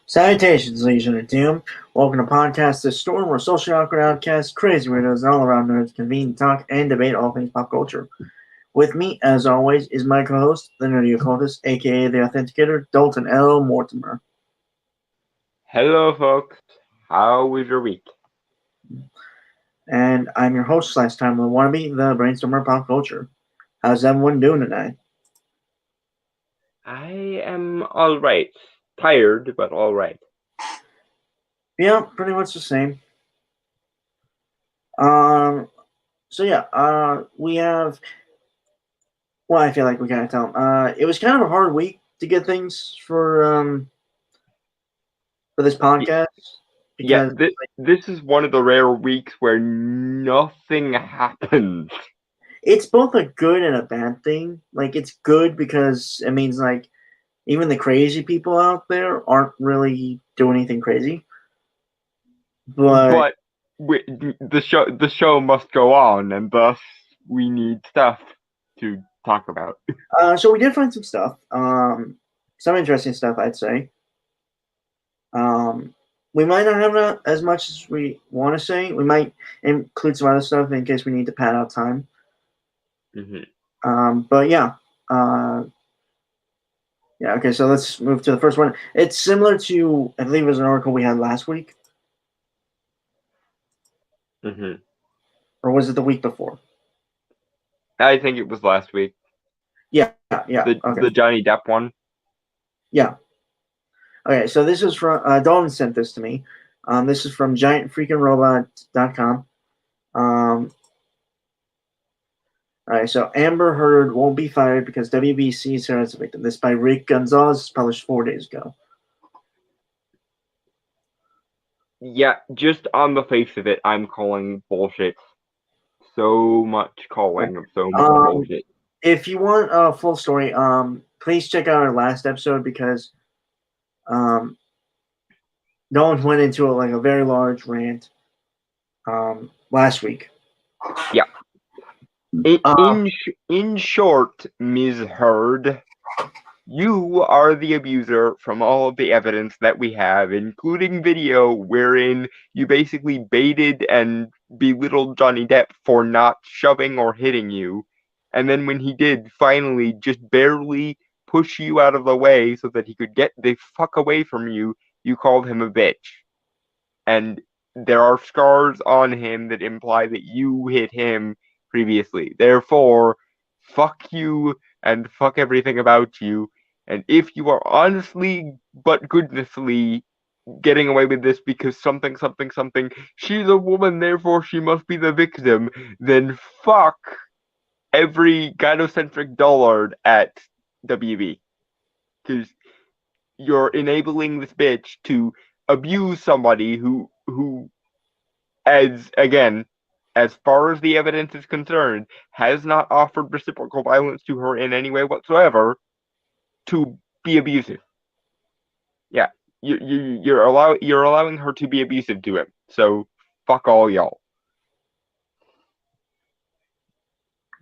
Salutations, ladies and gentlemen. Welcome to Podcast This Storm, where social awkward outcasts, crazy weirdos, and all around nerds convene to talk and debate all things pop culture. With me, as always, is my co-host, the Nerdy Occultist, aka the Authenticator, Dalton L. Mortimer. Hello, folks. How was your week? And I'm your host / time wannabe, the Brainstormer of Pop Culture. How's everyone doing tonight? I am all right. Tired, but all right. Yeah, pretty much the same. We have. Well, I feel like we gotta tell them. It was kind of a hard week to get things for this podcast. Because this is one of the rare weeks where nothing happens. It's both a good and a bad thing. Like, it's good because it means, like, even the crazy people out there aren't really doing anything crazy. But the show must go on, and thus we need stuff to talk about. So we did find some stuff. Some interesting stuff, I'd say. We might not have as much as we want to say. We might include some other stuff in case we need to pad out time. Mm-hmm. But yeah. Okay, so let's move to the first one. It's similar to, I believe it was an article we had last week. Mm-hmm. Or was it the week before? I think it was last week. Yeah. The Johnny Depp one. Yeah. Okay, so this is from, Dalton sent this to me. This is from giantfreakingrobot.com. Alright, so Amber Heard won't be fired because WB sees her as a victim. This by Rick Gonzalez, published 4 days ago. Yeah, just on the face of it, I'm calling bullshit. So much calling of so much bullshit. If you want a full story, please check out our last episode because Nolan went into a very large rant last week. Yeah. In short, Ms. Heard, you are the abuser from all of the evidence that we have, including video wherein you basically baited and belittled Johnny Depp for not shoving or hitting you, and then when he did finally just barely push you out of the way so that he could get the fuck away from you, you called him a bitch. And there are scars on him that imply that you hit him previously. Therefore, fuck you and fuck everything about you. And if you are honestly but goodnessly getting away with this because something, she's a woman, therefore she must be the victim, then fuck every gynocentric dullard at WB. Because you're enabling this bitch to abuse somebody who as far as the evidence is concerned, has not offered reciprocal violence to her in any way whatsoever, to be abusive. Yeah, you're allowing her to be abusive to him. So fuck all y'all.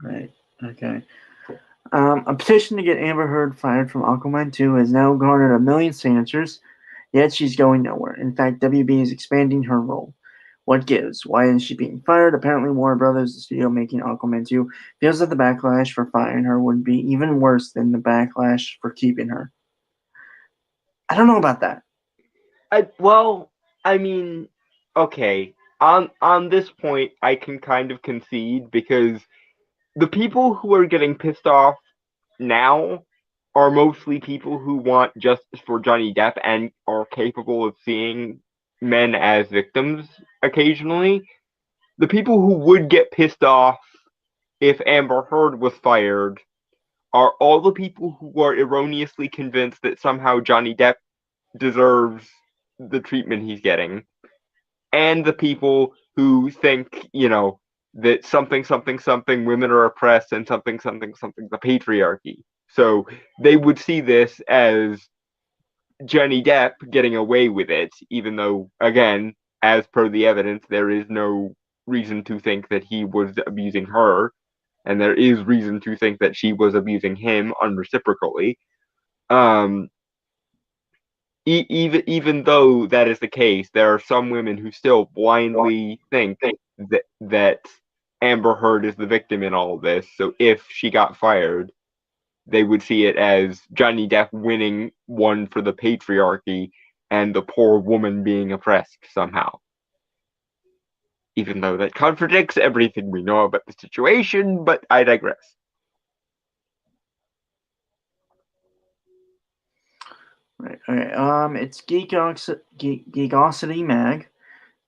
Right. Okay. A petition to get Amber Heard fired from Aquaman 2 has now garnered 1 million signatures, yet she's going nowhere. In fact, WB is expanding her role. What gives? Why is she being fired? Apparently, Warner Brothers, the studio making Aquaman 2, feels that the backlash for firing her would be even worse than the backlash for keeping her. I don't know about that. I mean, okay. On this point, I can kind of concede because the people who are getting pissed off now are mostly people who want justice for Johnny Depp and are capable of seeing men as victims occasionally. The people who would get pissed off if Amber Heard was fired are all the people who are erroneously convinced that somehow Johnny Depp deserves the treatment he's getting, and the people who think, that something women are oppressed and something the patriarchy. So they would see this as Johnny Depp getting away with it, even though, again, as per the evidence, there is no reason to think that he was abusing her, and there is reason to think that she was abusing him unreciprocally. Um, even though that is the case, there are some women who still blindly think that Amber Heard is the victim in all of this. So if she got fired, they would see it as Johnny Depp winning one for the patriarchy and the poor woman being oppressed somehow. Even though that contradicts everything we know about the situation, but I digress. Right. Okay. It's Geekosity Mag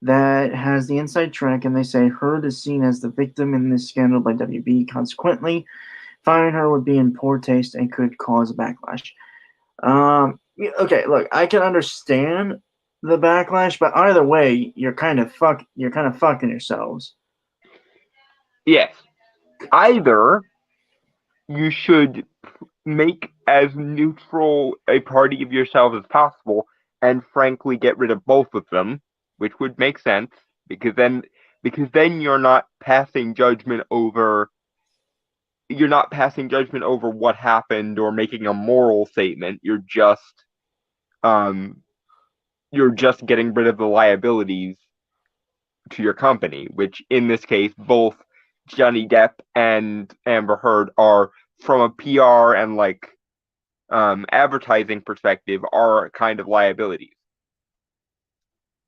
that has the inside track, and they say Heard is seen as the victim in this scandal by WB. Consequently, firing her would be in poor taste and could cause a backlash. Okay, look, I can understand the backlash, but either way, you're kind of fucking yourselves. Yes. Either you should make as neutral a party of yourself as possible and frankly get rid of both of them, which would make sense because then you're not passing judgment over what happened or making a moral statement. You're just getting rid of the liabilities to your company, which in this case both Johnny Depp and Amber Heard are, from a PR and advertising perspective, are kind of liabilities.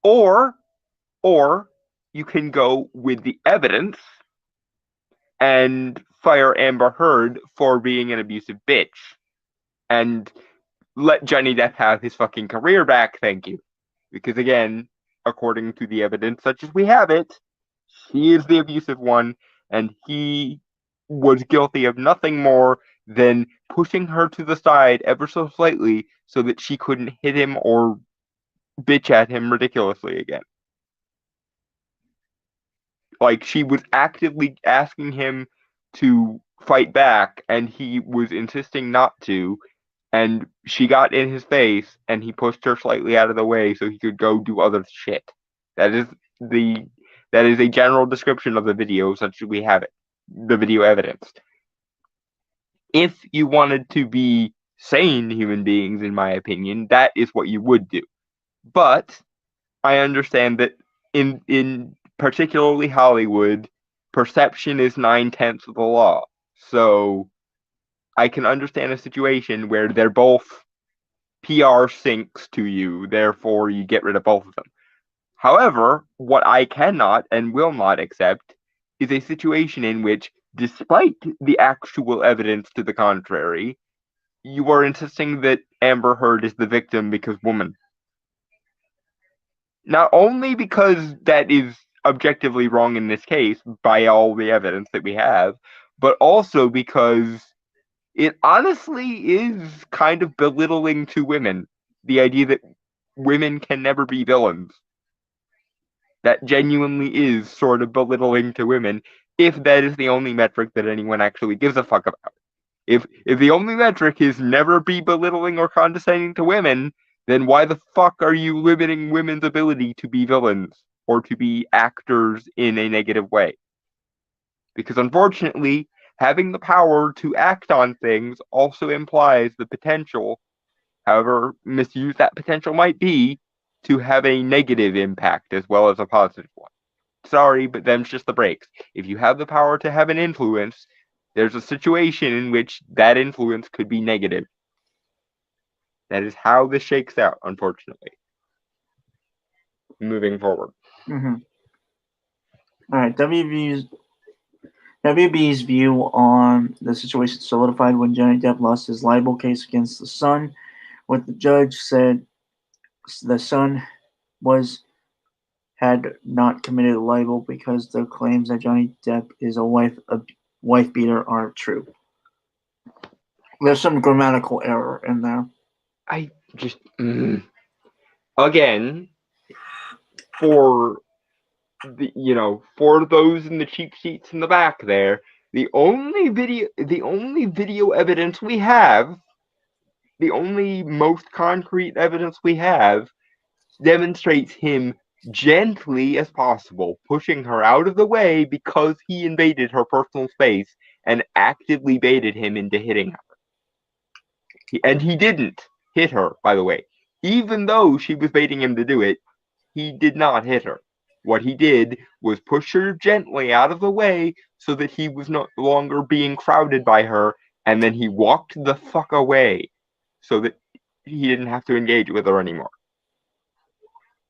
Or you can go with the evidence and fire Amber Heard for being an abusive bitch and let Johnny Depp have his fucking career back, thank you. Because again, according to the evidence such as we have it, he is the abusive one and he was guilty of nothing more than pushing her to the side ever so slightly so that she couldn't hit him or bitch at him ridiculously again. Like, she was actively asking him to fight back and he was insisting not to, and she got in his face and he pushed her slightly out of the way so he could go do other shit. That is a general description of the video such as we have it, the video evidence. If you wanted to be sane human beings, in my opinion, that is what you would do. But I understand that in particularly Hollywood, perception is 9/10 of the law. So I can understand a situation where they're both PR sinks to you, therefore you get rid of both of them. However, what I cannot and will not accept is a situation in which, despite the actual evidence to the contrary, you are insisting that Amber Heard is the victim because woman. Not only because that is objectively wrong in this case by all the evidence that we have, but also because it honestly is kind of belittling to women. The idea that women can never be villains. That genuinely is sort of belittling to women, if that is the only metric that anyone actually gives a fuck about. If the only metric is never be belittling or condescending to women, then why the fuck are you limiting women's ability to be villains or to be actors in a negative way? Because unfortunately, having the power to act on things also implies the potential, however misused that potential might be, to have a negative impact as well as a positive one. sorry, but them's just the breaks. If you have the power to have an influence, there's a situation in which that influence could be negative. That is how this shakes out, unfortunately. Moving forward. Mm-hmm. All right, WB's view on the situation solidified when Johnny Depp lost his libel case against the Sun, what the judge said the Sun had not committed a libel because the claims that Johnny Depp is a wife beater aren't true. There's some grammatical error in there. I just again, for for those in the cheap seats in the back there, the only video evidence we have, the only most concrete evidence we have, demonstrates him gently as possible pushing her out of the way because he invaded her personal space and actively baited him into hitting her. And he didn't hit her, by the way. Even though she was baiting him to do it, he did not hit her. What he did was push her gently out of the way so that he was no longer being crowded by her, and then he walked the fuck away so that he didn't have to engage with her anymore.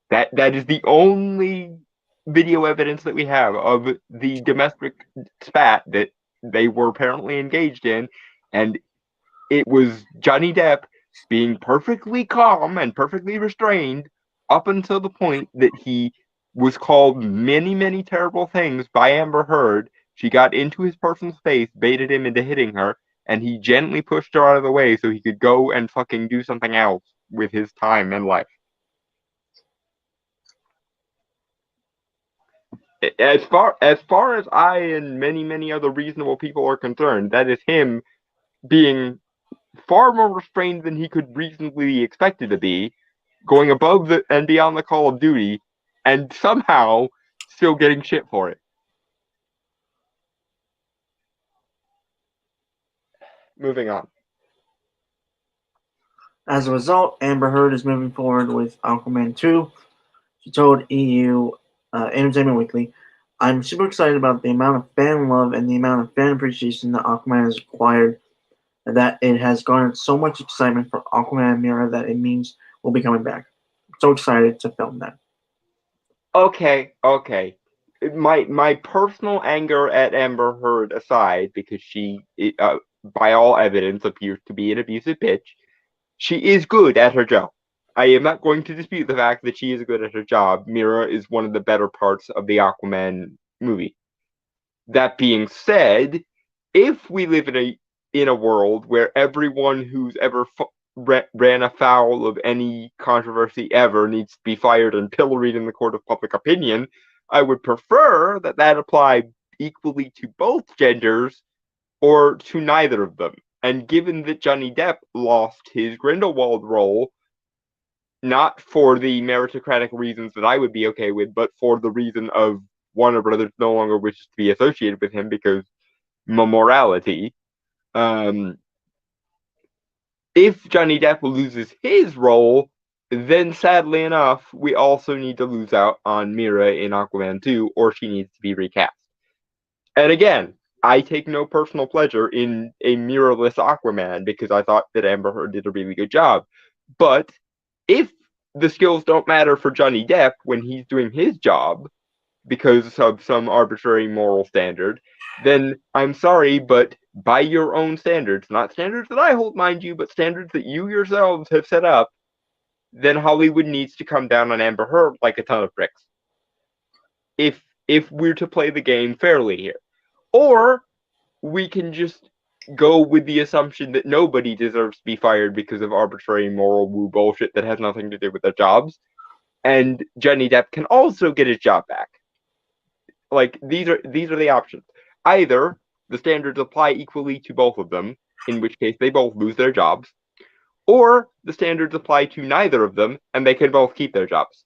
That is the only video evidence that we have of the domestic spat that they were apparently engaged in, and it was Johnny Depp being perfectly calm and perfectly restrained up until the point that he was called many, many terrible things by Amber Heard. She got into his personal space, baited him into hitting her, and he gently pushed her out of the way so he could go and fucking do something else with his time and life. As far as I and many, many other reasonable people are concerned, that is him being far more restrained than he could reasonably be expected to be, going above and beyond the call of duty, and somehow still getting shit for it. Moving on. As a result, Amber Heard is moving forward with Aquaman 2. She told EU Entertainment Weekly, "I'm super excited about the amount of fan love and the amount of fan appreciation that Aquaman has acquired, that it has garnered so much excitement for Aquaman and Mera that it means we'll be coming back. I'm so excited to film that." Okay. My personal anger at Amber Heard aside, because she, by all evidence, appears to be an abusive bitch, she is good at her job. I am not going to dispute the fact that she is good at her job. Mera is one of the better parts of the Aquaman movie. That being said, if we live in a world where everyone who's ever ran afoul of any controversy ever needs to be fired and pilloried in the court of public opinion, I would prefer that apply equally to both genders or to neither of them. And given that Johnny Depp lost his Grindelwald role, not for the meritocratic reasons that I would be okay with, but for the reason of Warner Brothers no longer wishes to be associated with him because morality, if Johnny Depp loses his role, then sadly enough, we also need to lose out on Mera in Aquaman 2, or she needs to be recast. And again, I take no personal pleasure in a Mera-less Aquaman because I thought that Amber Heard did a really good job. But if the skills don't matter for Johnny Depp when he's doing his job because of some arbitrary moral standard, then I'm sorry, but by your own standards, not standards that I hold, mind you, but standards that you yourselves have set up, then Hollywood needs to come down on Amber Heard like a ton of bricks. If we're to play the game fairly here. Or we can just go with the assumption that nobody deserves to be fired because of arbitrary moral woo bullshit that has nothing to do with their jobs, and Johnny Depp can also get his job back. Like, these are the options. Either the standards apply equally to both of them, in which case they both lose their jobs, or the standards apply to neither of them and they can both keep their jobs.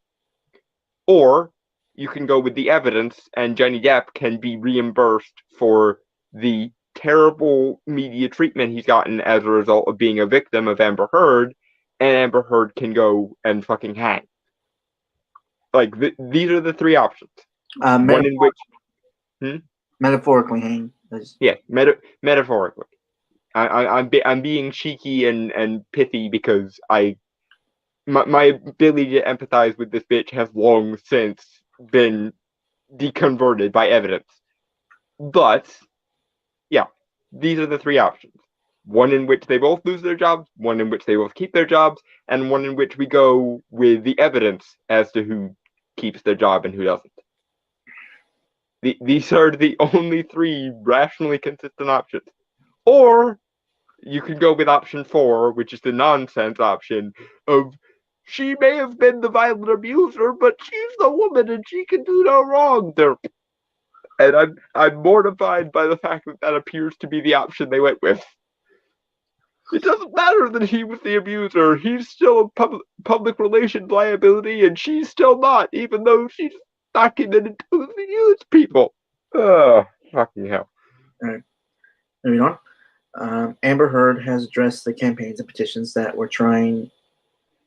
Or you can go with the evidence and Johnny Depp can be reimbursed for the terrible media treatment he's gotten as a result of being a victim of Amber Heard, and Amber Heard can go and fucking hang. Like, these are the three options. One in which, metaphorically hang. yeah, metaphorically. I'm being cheeky and pithy because my ability to empathize with this bitch has long since been deconverted by evidence. But yeah, these are the three options. One in which they both lose their jobs, one in which they both keep their jobs, and one in which we go with the evidence as to who keeps their job and who doesn't. These are the only three rationally consistent options. Or you could go with option 4, which is the nonsense option of she may have been the violent abuser, but she's the woman and she can do no wrong. And I'm mortified by the fact that that appears to be the option they went with. It doesn't matter that he was the abuser. He's still a public relations liability, and she's still not, even though she's documented to abuse people. Oh, fucking hell. All right. Moving on. Amber Heard has addressed the campaigns and petitions that were trying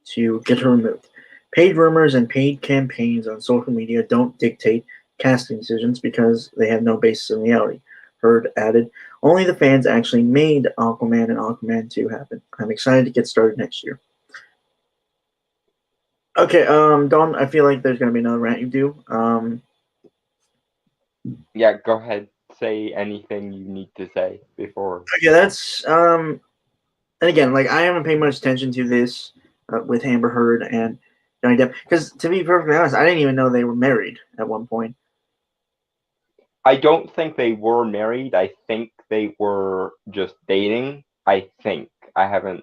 to get her removed. Paid rumors and paid campaigns on social media don't dictate casting decisions because they have no basis in reality. Heard added, only the fans actually made Aquaman and Aquaman 2 happen. I'm excited to get started next year. Okay, Don, I feel like there's going to be another rant you do. Yeah, go ahead. Say anything you need to say before. Okay, that's, and again, like, I haven't paid much attention to this with Amber Heard and Johnny Depp, because to be perfectly honest, I didn't even know they were married at one point. I don't think they were married. I think they were just dating. I think. I hadn't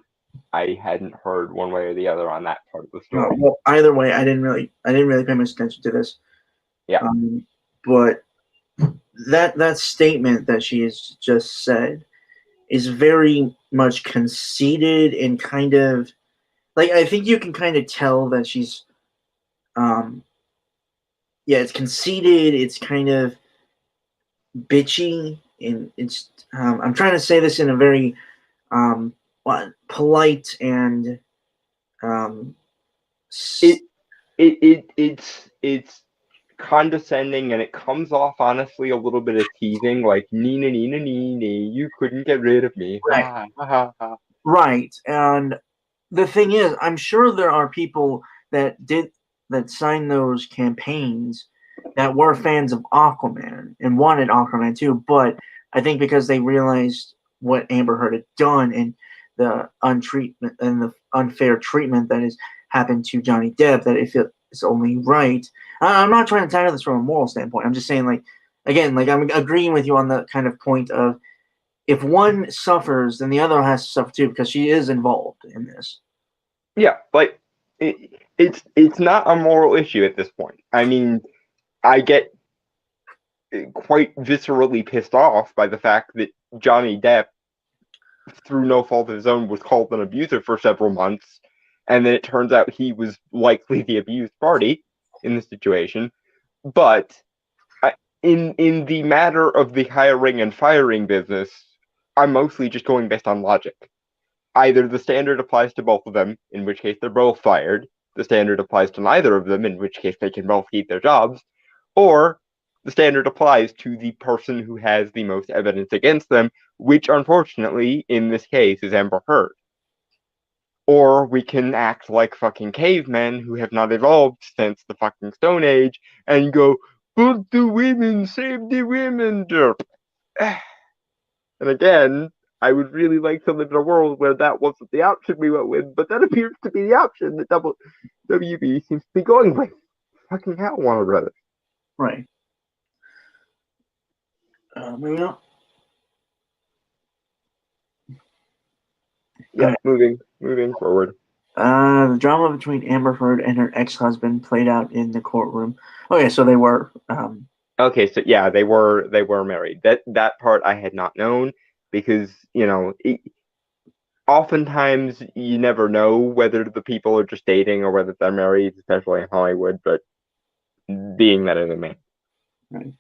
heard one way or the other on that part of the story. Well, either way, I didn't really pay much attention to this. Yeah. But that statement that she has just said is very much conceited and kind of like, I think you can kind of tell that she's it's conceited, it's kind of bitchy, and it's I'm trying to say this in a very polite and it's condescending, and it comes off honestly a little bit of teasing, like Nina, you couldn't get rid of me. Right. Right. And the thing is, I'm sure there are people that signed those campaigns that were fans of Aquaman and wanted Aquaman 2, but I think because they realized what Amber Heard had done and the unfair treatment that has happened to Johnny Depp, that if it's only right. I'm not trying to tackle this from a moral standpoint. I'm just saying, like, again, like, I'm agreeing with you on the kind of point of if one suffers, then the other has to suffer too, because she is involved in this. Yeah, like it's not a moral issue at this point. I mean, I get quite viscerally pissed off by the fact that Johnny Depp, through no fault of his own, was called an abuser for several months, and then it turns out he was likely the abused party in the situation. But in the matter of the hiring and firing business, I'm mostly just going based on logic. Either the standard applies to both of them, in which case they're both fired. The standard applies to neither of them, in which case they can both keep their jobs. Or the standard applies to the person who has the most evidence against them, which unfortunately, in this case, is Amber Heard. Or we can act like fucking cavemen who have not evolved since the fucking Stone Age and go, "But the women, save the women!" And again, I would really like to live in a world where that wasn't the option we went with, but that appears to be the option that WB seems to be going with. Fucking hell, Warner Brothers. Right. Moving on. Yeah, right. Moving forward. The drama between Amber Heard and her ex-husband played out in the courtroom. Okay, so they were. Okay, so yeah, they were married. That part I had not known, because oftentimes you never know whether the people are just dating or whether they're married, especially in Hollywood. But being that as a man. Right.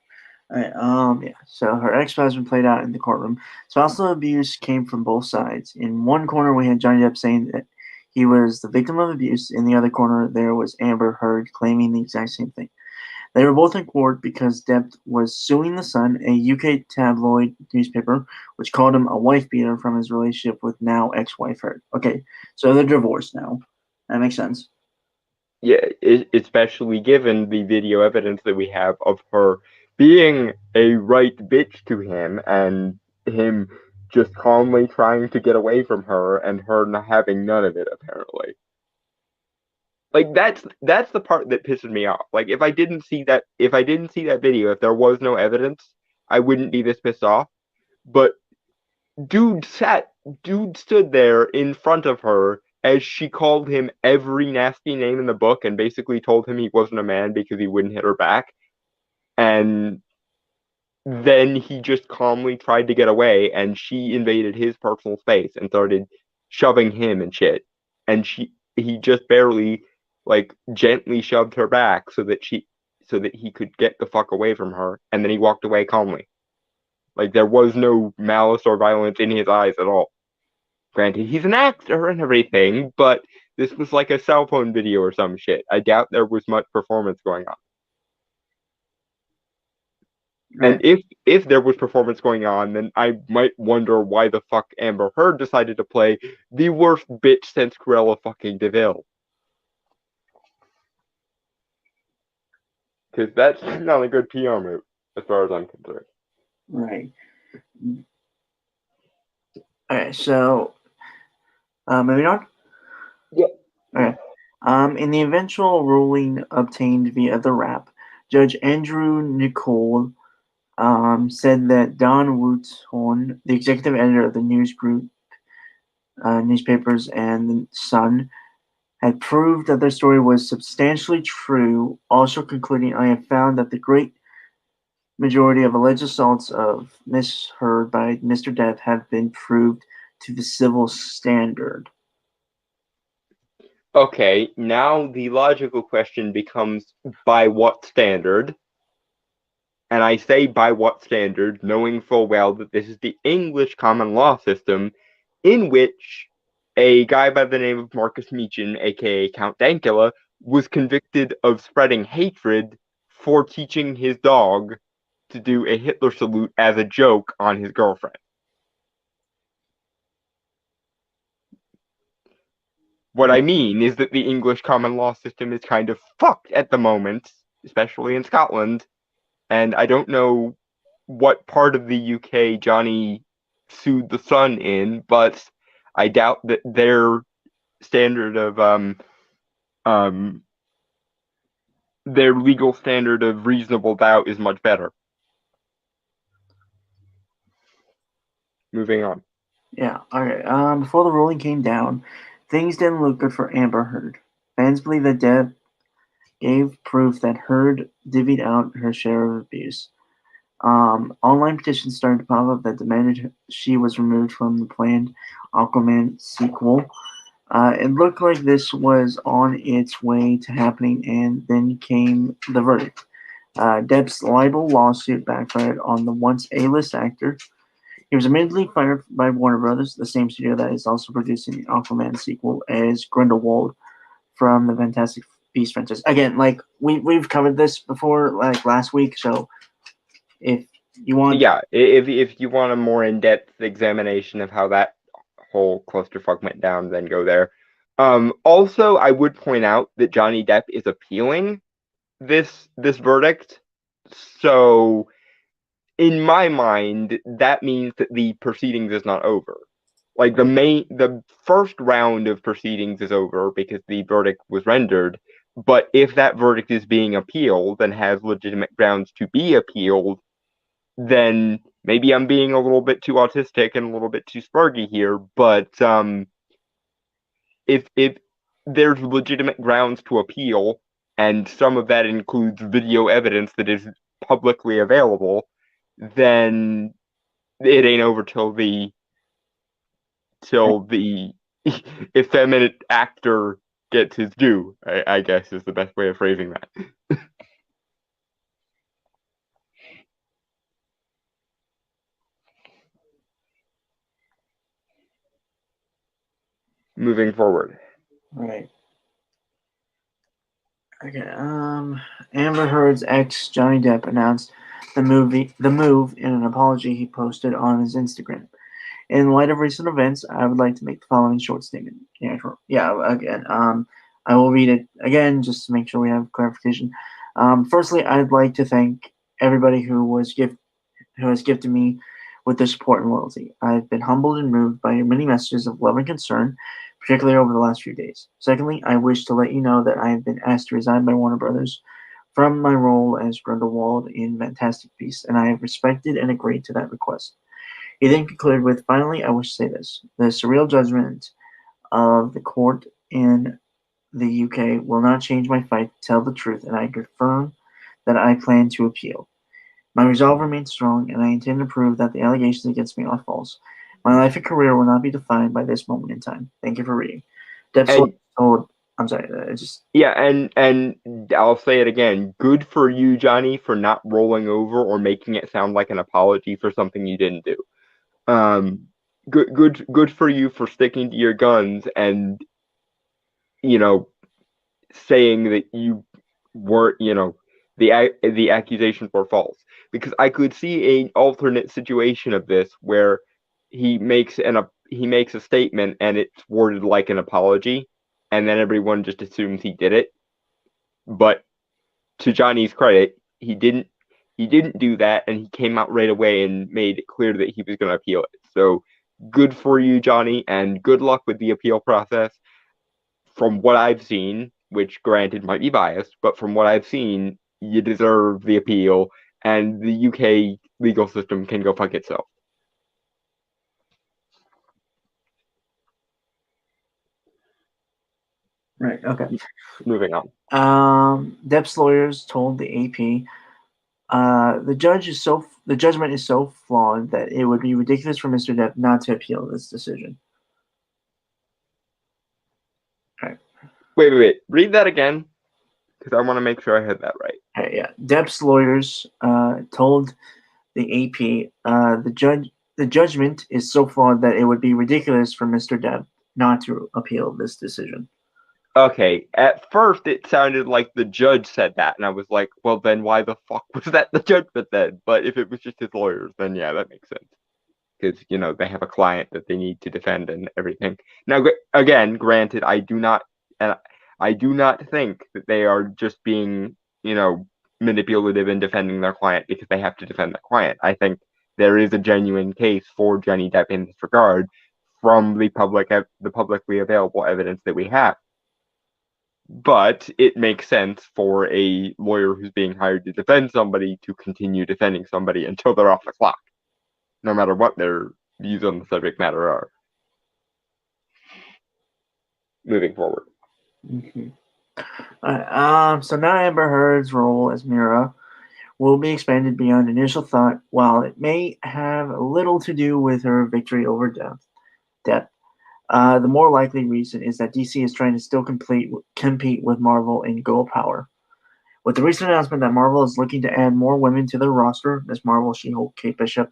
All right. Yeah. So her ex-husband played out in the courtroom. Spousal abuse came from both sides. In one corner, we had Johnny Depp saying that he was the victim of abuse. In the other corner, there was Amber Heard claiming the exact same thing. They were both in court because Depp was suing The Sun, a UK tabloid newspaper, which called him a wife beater from his relationship with now ex-wife Heard. Okay, so they're divorced now. That makes sense. Yeah, especially given the video evidence that we have of her being a right bitch to him and him just calmly trying to get away from her and her not having none of it apparently. Like that's the part that pisses me off. Like if I didn't see that video, if there was no evidence, I wouldn't be this pissed off. But dude stood there in front of her as she called him every nasty name in the book and basically told him he wasn't a man because he wouldn't hit her back. And then he just calmly tried to get away and she invaded his personal space and started shoving him and shit. And he just barely like gently shoved her back so that he could get the fuck away from her, and then he walked away calmly. Like there was no malice or violence in his eyes at all. Granted, he's an actor and everything, but this was like a cell phone video or some shit. I doubt there was much performance going on. Right. And if there was performance going on, then I might wonder why the fuck Amber Heard decided to play the worst bitch since Cruella fucking DeVille. Because that's not a good PR move, as far as I'm concerned. Right. Okay, so moving on. Yep. Okay. In the eventual ruling obtained via the RAP, Judge Andrew Nicol said that Don Wootton, the executive editor of the news group, newspapers, and the Sun, had proved that their story was substantially true, also concluding, I have found that the great majority of alleged assaults of Miss Heard by Mr. Depp have been proved to the civil standard. Okay, now the logical question becomes by what standard? And I say by what standard, knowing full well that this is the English common law system in which a guy by the name of Marcus Meechan, aka Count Dankula, was convicted of spreading hatred for teaching his dog to do a Hitler salute as a joke on his girlfriend. What I mean is that the English common law system is kind of fucked at the moment, especially in Scotland, and I don't know what part of the UK Johnny sued the Sun in, but I doubt that their standard of um their legal standard of reasonable doubt is much better. Moving on. Yeah, okay. Before the ruling came down, things didn't look good for Amber Heard. Fans believe that Depp gave proof that Heard divvied out her share of abuse. Online petitions started to pop up that demanded she was removed from the planned Aquaman sequel. It looked like this was on its way to happening, and then came the verdict. Depp's libel lawsuit backfired on the once A-list actor. He was immediately fired by Warner Brothers, the same studio that is also producing the Aquaman sequel as Grindelwald from the Fantastic Beasts franchise. Again, like we've covered this before, like last week. So if you want, Yeah, if you want a more in-depth examination of how that whole clusterfuck went down, then go there. Also, I would point out that Johnny Depp is appealing this verdict, so in my mind, that means that the proceedings is not over. Like the first round of proceedings is over because the verdict was rendered. But if that verdict is being appealed and has legitimate grounds to be appealed, then maybe I'm being a little bit too autistic and a little bit too spurgy here. But if there's legitimate grounds to appeal, and some of that includes video evidence that is publicly available, then it ain't over till the effeminate actor gets his due. I guess is the best way of phrasing that. Moving forward. right. Okay. Amber Heard's ex Johnny Depp announced the move in an apology he posted on his Instagram. In light of recent events, I would like to make the following short statement. Yeah, sure. Yeah. Again, I will read it again just to make sure we have clarification. Firstly, I'd like to thank everybody who has gifted me with their support and loyalty. I've been humbled and moved by your many messages of love and concern, particularly over the last few days. Secondly, I wish to let you know that I have been asked to resign by Warner Brothers from my role as Grindelwald in Fantastic Beasts, and I have respected and agreed to that request. He then concluded with, finally, I wish to say this. The surreal judgment of the court in the UK will not change my fight to tell the truth, and I confirm that I plan to appeal. My resolve remains strong, and I intend to prove that the allegations against me are false. My life and career will not be defined by this moment in time. Thank you for reading. Depp And told, I'm sorry, just yeah, and I'll say it again. Good for you, Johnny, for not rolling over or making it sound like an apology for something you didn't do. Um, good for you for sticking to your guns and you know saying that you weren't, the accusations were false. Because I could see an alternate situation of this where he makes a statement and it's worded like an apology, and then everyone just assumes he did it. But to Johnny's credit, he didn't do that, and he came out right away and made it clear that he was going to appeal it. So good for you, Johnny, and good luck with the appeal process. From what I've seen, which granted might be biased, but from what I've seen, you deserve the appeal, and the UK legal system can go fuck itself. right. Okay. Moving on. Depp's lawyers told the AP the judgment is so flawed that it would be ridiculous for Mr. Depp not to appeal this decision. Right. Wait. Read that again, because I want to make sure I heard that right. Okay, yeah. Depp's lawyers told the AP the judgment is so flawed that it would be ridiculous for Mr. Depp not to appeal this decision. Okay, at first it sounded like the judge said that, and I was like, well, then why the fuck was that the judgment then? But if it was just his lawyers, then yeah, that makes sense. Because, they have a client that they need to defend and everything. Now, again, granted, and I do not think that they are just being, manipulative in defending their client because they have to defend their client. I think there is a genuine case for Johnny Depp in this regard from the publicly available evidence that we have. But it makes sense for a lawyer who's being hired to defend somebody to continue defending somebody until they're off the clock, no matter what their views on the subject matter are. Moving forward. Mm-hmm. So now Amber Heard's role as Mira will be expanded beyond initial thought, while it may have little to do with her victory over Depp. The more likely reason is that DC is trying to still compete with Marvel in girl power. With the recent announcement that Marvel is looking to add more women to their roster, Ms. Marvel, She-Hulk, Kate Bishop,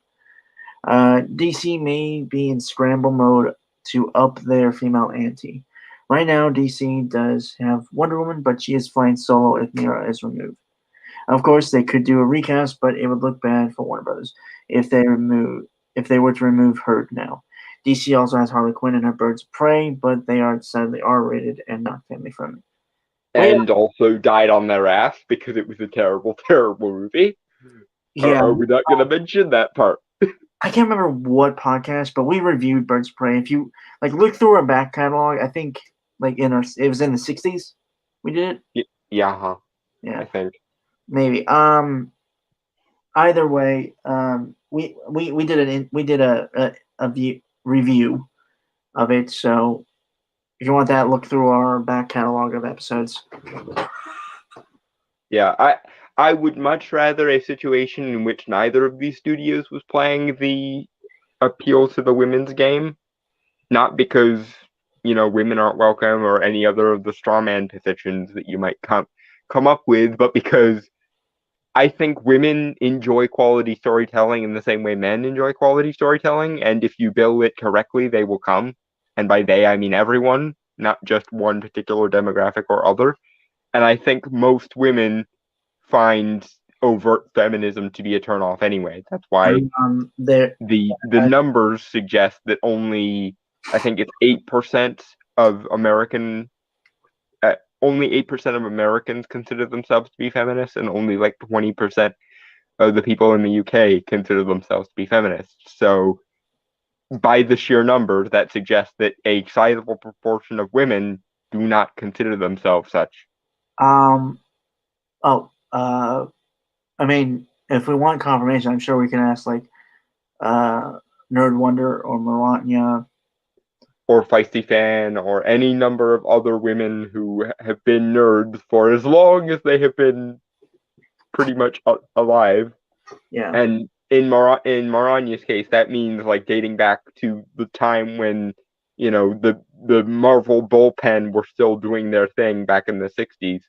DC may be in scramble mode to up their female ante. Right now, DC does have Wonder Woman, but she is flying solo if Mira is removed. Of course, they could do a recast, but it would look bad for Warner Brothers if they were to remove Heard now. DC also has Harley Quinn and her Birds of Prey, but they are sadly R-rated and not family friendly. And also died on their ass because it was a terrible, terrible movie. Yeah, Are we not going to mention that part? I can't remember what podcast, but we reviewed Birds of Prey. If you look through our back catalog, I think it was in the 60s. We did it. Yeah, Yeah, I think maybe. Either way, we did a review of it. So if you want that, look through our back catalog of episodes. Yeah, I would much rather a situation in which neither of these studios was playing the appeal to the women's game, not because women aren't welcome or any other of the strawman positions that you might come up with, but because I think women enjoy quality storytelling in the same way men enjoy quality storytelling, and if you bill it correctly, they will come. And by they, I mean everyone, not just one particular demographic or other. and I think most women find overt feminism to be a turnoff anyway. That's why There, the numbers suggest that only, I think it's 8% of only 8% of Americans consider themselves to be feminists, and only like 20% of the people in the UK consider themselves to be feminists. So by the sheer numbers, that suggests that a sizable proportion of women do not consider themselves such. um, oh, I mean, if we want confirmation, I'm sure we can ask like Nerd Wonder or Maranya. Or Feisty Fan, or any number of other women who have been nerds for as long as they have been pretty much alive. Yeah. And in Maranya's case, that means like dating back to the time when, the Marvel bullpen were still doing their thing back in the 60s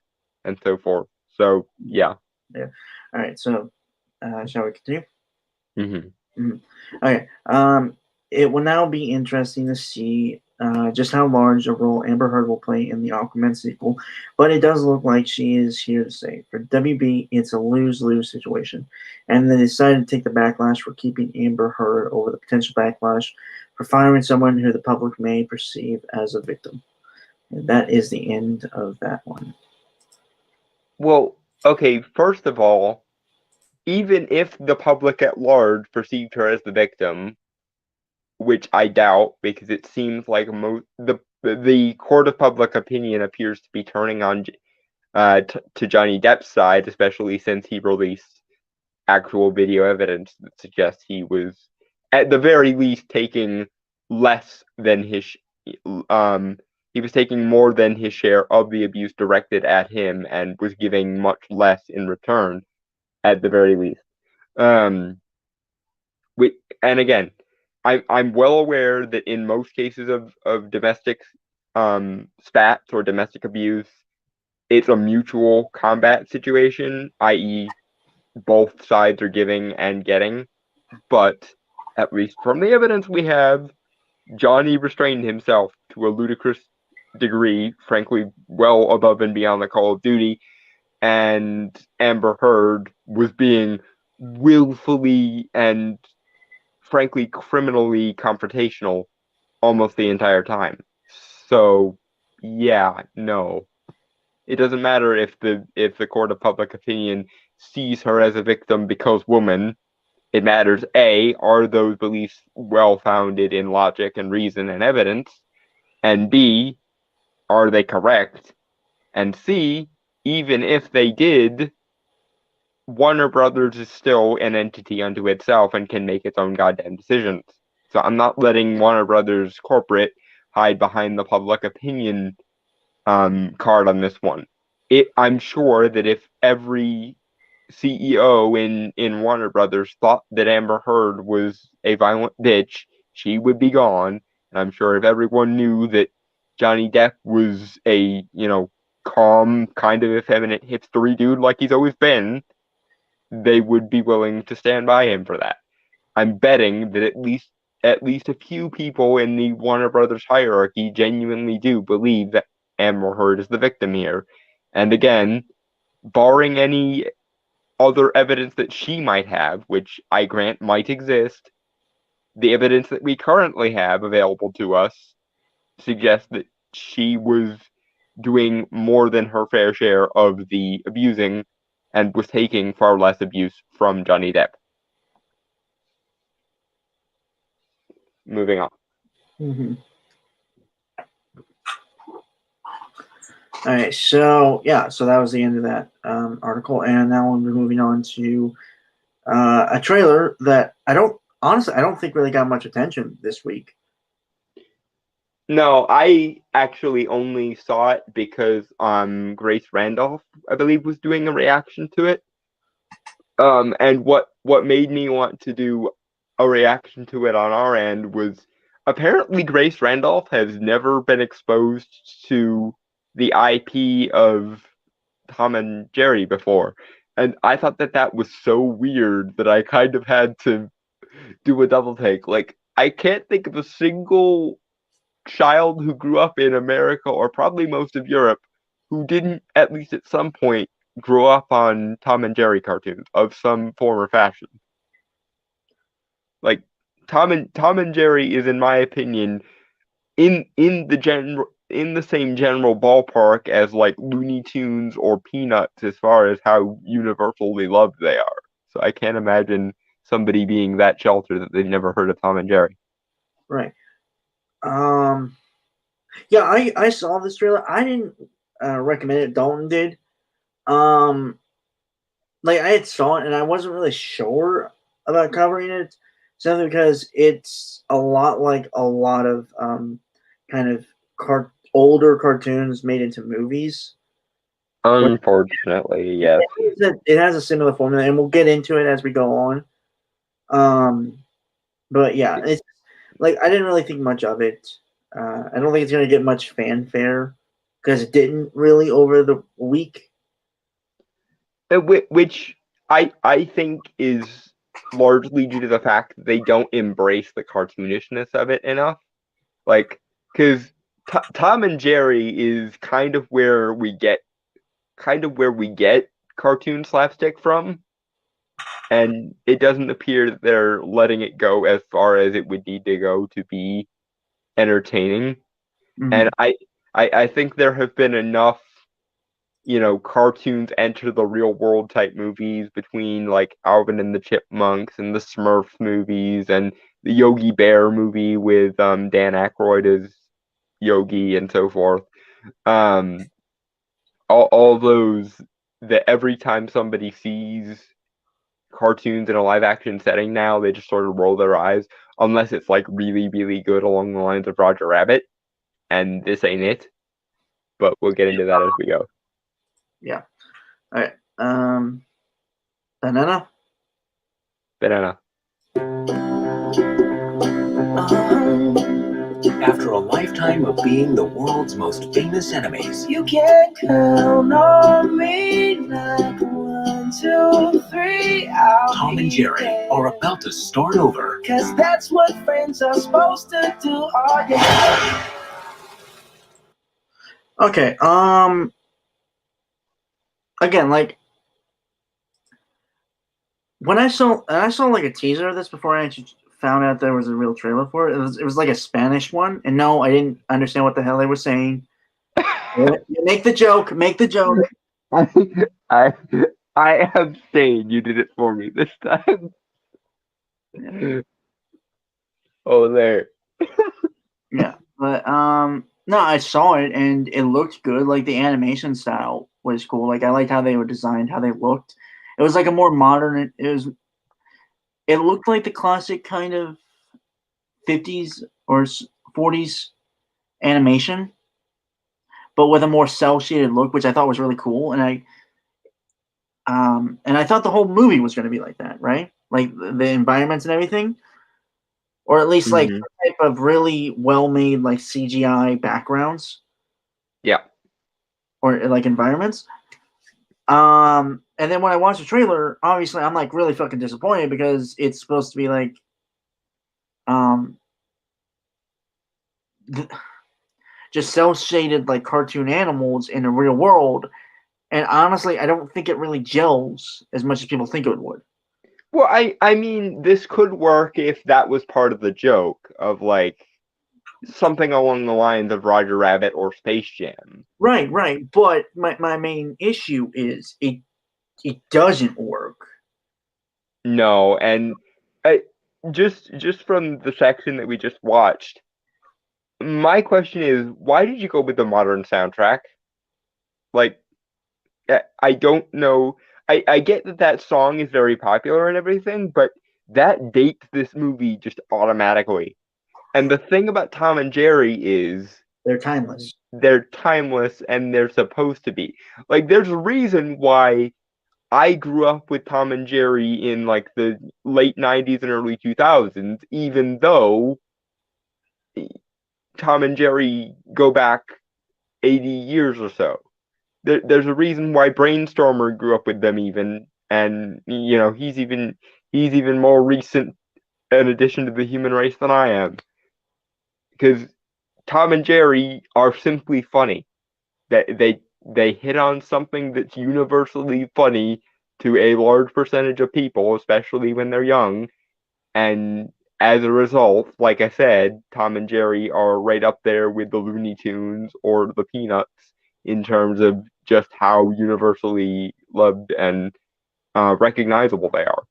and so forth. So yeah. Yeah. All right. So, shall we continue? Mm-hmm. Okay. It will now be interesting to see just how large a role Amber Heard will play in the Aquaman sequel, but it does look like she is here to stay. For WB, it's a lose-lose situation, and they decided to take the backlash for keeping Amber Heard over the potential backlash for firing someone who the public may perceive as a victim. And that is the end of that one. Well, okay, first of all, even if the public at large perceived her as the victim, which I doubt, because it seems like the court of public opinion appears to be turning on to Johnny Depp's side, especially since he released actual video evidence that suggests he was, at the very least, taking less than his he was taking more than his share of the abuse directed at him, and was giving much less in return, at the very least. And again, I'm well aware that in most cases of domestic spats or domestic abuse, it's a mutual combat situation, i.e., both sides are giving and getting. But at least from the evidence we have, Johnny restrained himself to a ludicrous degree, frankly, well above and beyond the call of duty, and Amber Heard was being willfully and frankly criminally confrontational almost the entire time. So yeah, no. It doesn't matter if the court of public opinion sees her as a victim because woman. It matters, A, are those beliefs well founded in logic and reason and evidence? And B, are they correct? And C, even if they did, Warner Brothers is still an entity unto itself and can make its own goddamn decisions. So I'm not letting Warner Brothers corporate hide behind the public opinion card on this one. I'm sure that if every CEO in Warner Brothers thought that Amber Heard was a violent bitch, she would be gone. And I'm sure if everyone knew that Johnny Depp was a, calm, kind of effeminate hipstery dude like he's always been, they would be willing to stand by him for that. I'm betting that at least a few people in the Warner Brothers hierarchy genuinely do believe that Amber Heard is the victim here. And again, barring any other evidence that she might have, which I grant might exist, the evidence that we currently have available to us suggests that she was doing more than her fair share of the abusing and was taking far less abuse from Johnny Depp. Moving on. Mm-hmm. All right, so that was the end of that article, and now we're moving on to a trailer that I don't think really got much attention this week. No, I actually only saw it because Grace Randolph, I believe, was doing a reaction to it. And what made me want to do a reaction to it on our end was apparently Grace Randolph has never been exposed to the IP of Tom and Jerry before. And I thought that was so weird that I kind of had to do a double take. Like, I can't think of a single child who grew up in America or probably most of Europe who didn't, at least at some point, grow up on Tom and Jerry cartoons of some form or fashion. Like Tom and Jerry is, in my opinion, in the same general ballpark as like Looney Tunes or Peanuts as far as how universally loved they are. So I can't imagine somebody being that sheltered that they've never heard of Tom and Jerry. Right. Yeah, I saw this trailer. I didn't recommend it. Dalton did. Like I had saw it and I wasn't really sure about covering it, simply because it's a lot like a lot of kind of older cartoons made into movies. Unfortunately, yes. It has a similar formula, and we'll get into it as we go on. But yeah, it's like I didn't really think much of it. I don't think it's gonna get much fanfare because it didn't really over the week. Which I think is largely due to the fact that they don't embrace the cartoonishness of it enough. Like, because Tom and Jerry is kind of where we get cartoon slapstick from, and it doesn't appear that they're letting it go as far as it would need to go to be entertaining. Mhm. And I think there have been enough, cartoons enter the real world type movies between like Alvin and the Chipmunks and the Smurfs movies and the Yogi Bear movie with Dan Aykroyd as Yogi and so forth. All those that every time somebody sees cartoons in a live action setting now, they just sort of roll their eyes unless it's like really, really good along the lines of Roger Rabbit, and this ain't it. But we'll get into that as we go. Yeah. All right. Banana. Banana. After a lifetime of being the world's most famous enemies, you can count on me like 1, 2, 3. Tom and Jerry are about to start over. 'Cause that's what friends are supposed to do. Oh yeah. Okay. Again, like when I saw like a teaser of this before I actually found out there was a real trailer for it. It was like a Spanish one, and no, I didn't understand what the hell they were saying. Make the joke. Make the joke. I abstain. You did it for me this time. Oh, there. Yeah, but no, I saw it and it looked good. Like the animation style was cool. Like I liked how they were designed, how they looked. It was like a more modern. It looked like the classic kind of 50s or 40s animation, but with a more cell shaded look, which I thought was really cool. And I thought the whole movie was going to be like that, right? Like the environments and everything, or at least like Mhm. type of really well made like CGI backgrounds. Yeah. Or like environments. And then when I watched the trailer, obviously I'm like really fucking disappointed because it's supposed to be like, just cell shaded like cartoon animals in the real world. And honestly, I don't think it really gels as much as people think it would. Well, I mean, this could work if that was part of the joke of like something along the lines of Roger Rabbit or Space Jam. Right. But my main issue is it doesn't work. No, and just from the section that we just watched, my question is, why did you go with the modern soundtrack? Like, I don't know. I get that song is very popular and everything, but that dates this movie just automatically. And the thing about Tom and Jerry is They're timeless. they're timeless and they're supposed to be. Like, there's a reason why I grew up with Tom and Jerry in like the late 90s and early 2000s, even though Tom and Jerry go back 80 years or so. There's a reason why Brainstormer grew up with them even, and he's even more recent an addition to the human race than I am. Because Tom and Jerry are simply funny. they hit on something that's universally funny to a large percentage of people, especially when they're young, and as a result, like I said, Tom and Jerry are right up there with the Looney Tunes or the Peanuts in terms of just how universally loved and recognizable they are.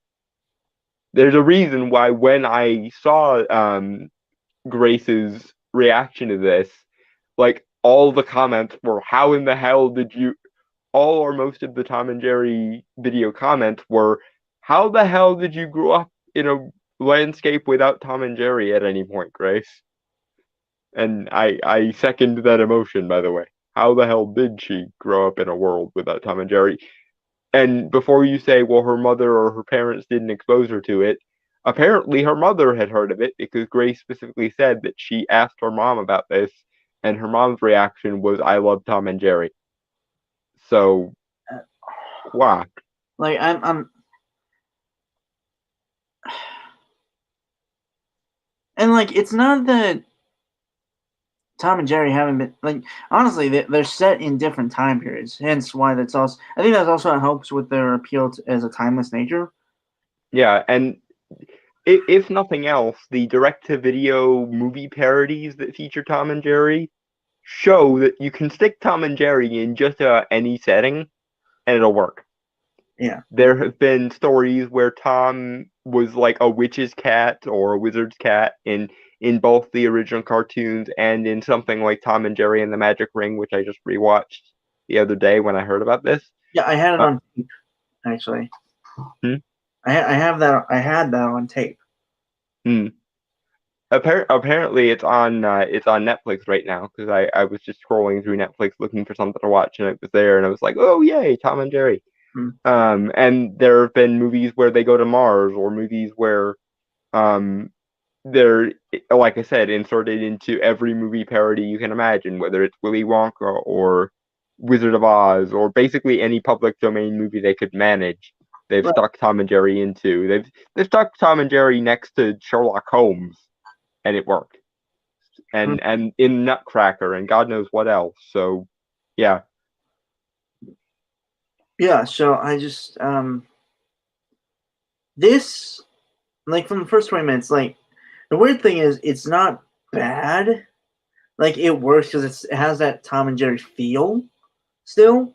There's a reason why when I saw Grace's reaction to this, like all the comments were, "How in the hell did you?" All or most of the Tom and Jerry video comments were, "How the hell did you grow up in a landscape without Tom and Jerry at any point, Grace?" And I second that emotion, by the way. How the hell did she grow up in a world without Tom and Jerry? And before you say, well, her mother or her parents didn't expose her to it, apparently her mother had heard of it because Grace specifically said that she asked her mom about this, and her mom's reaction was, "I love Tom and Jerry." So, wow. Like I'm and like it's not that Tom and Jerry haven't been like honestly they're set in different time periods, hence why that's also I think that also helps with their appeal as a timeless nature. Yeah, and if nothing else, the direct-to-video movie parodies that feature Tom and Jerry show that you can stick Tom and Jerry in just any setting, and it'll work. Yeah. There have been stories where Tom was like a witch's cat or a wizard's cat in both the original cartoons and in something like Tom and Jerry and the Magic Ring, which I just rewatched the other day when I heard about this. Yeah, I had it on tape, actually. I had that on tape. Apparently, it's on Netflix right now because I was just scrolling through Netflix looking for something to watch and it was there and I was like, oh yay, Tom and Jerry. And there have been movies where they go to Mars or movies where they're, like I said, inserted into every movie parody you can imagine, whether it's Willy Wonka or Wizard of Oz or basically any public domain movie they could manage. They've stuck Tom and Jerry into. They've stuck Tom and Jerry next to Sherlock Holmes, and it worked. And in Nutcracker and God knows what else. So, yeah. Yeah. So I just this like from the first 20 minutes, like the weird thing is it's not bad. Like it works because it has that Tom and Jerry feel still.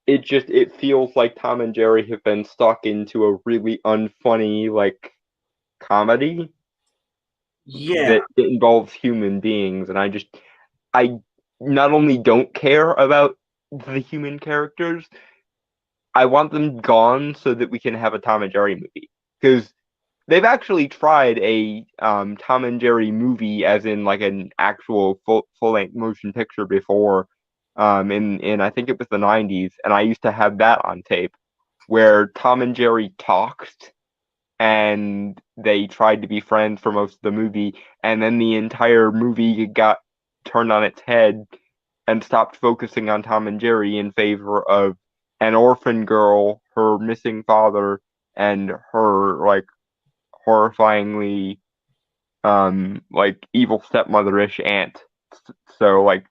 It feels like Tom and Jerry have been stuck into a really unfunny like comedy. Yeah. That involves human beings, and I not only don't care about the human characters, I want them gone so that we can have a Tom and Jerry movie. Because they've actually tried a Tom and Jerry movie, as in like an actual full-length motion picture before, in I think it was the 90s, and I used to have that on tape, where Tom and Jerry talked, and they tried to be friends for most of the movie, and then the entire movie got turned on its head and stopped focusing on Tom and Jerry in favor of an orphan girl, her missing father, and her like horrifyingly like evil stepmother-ish aunt. So like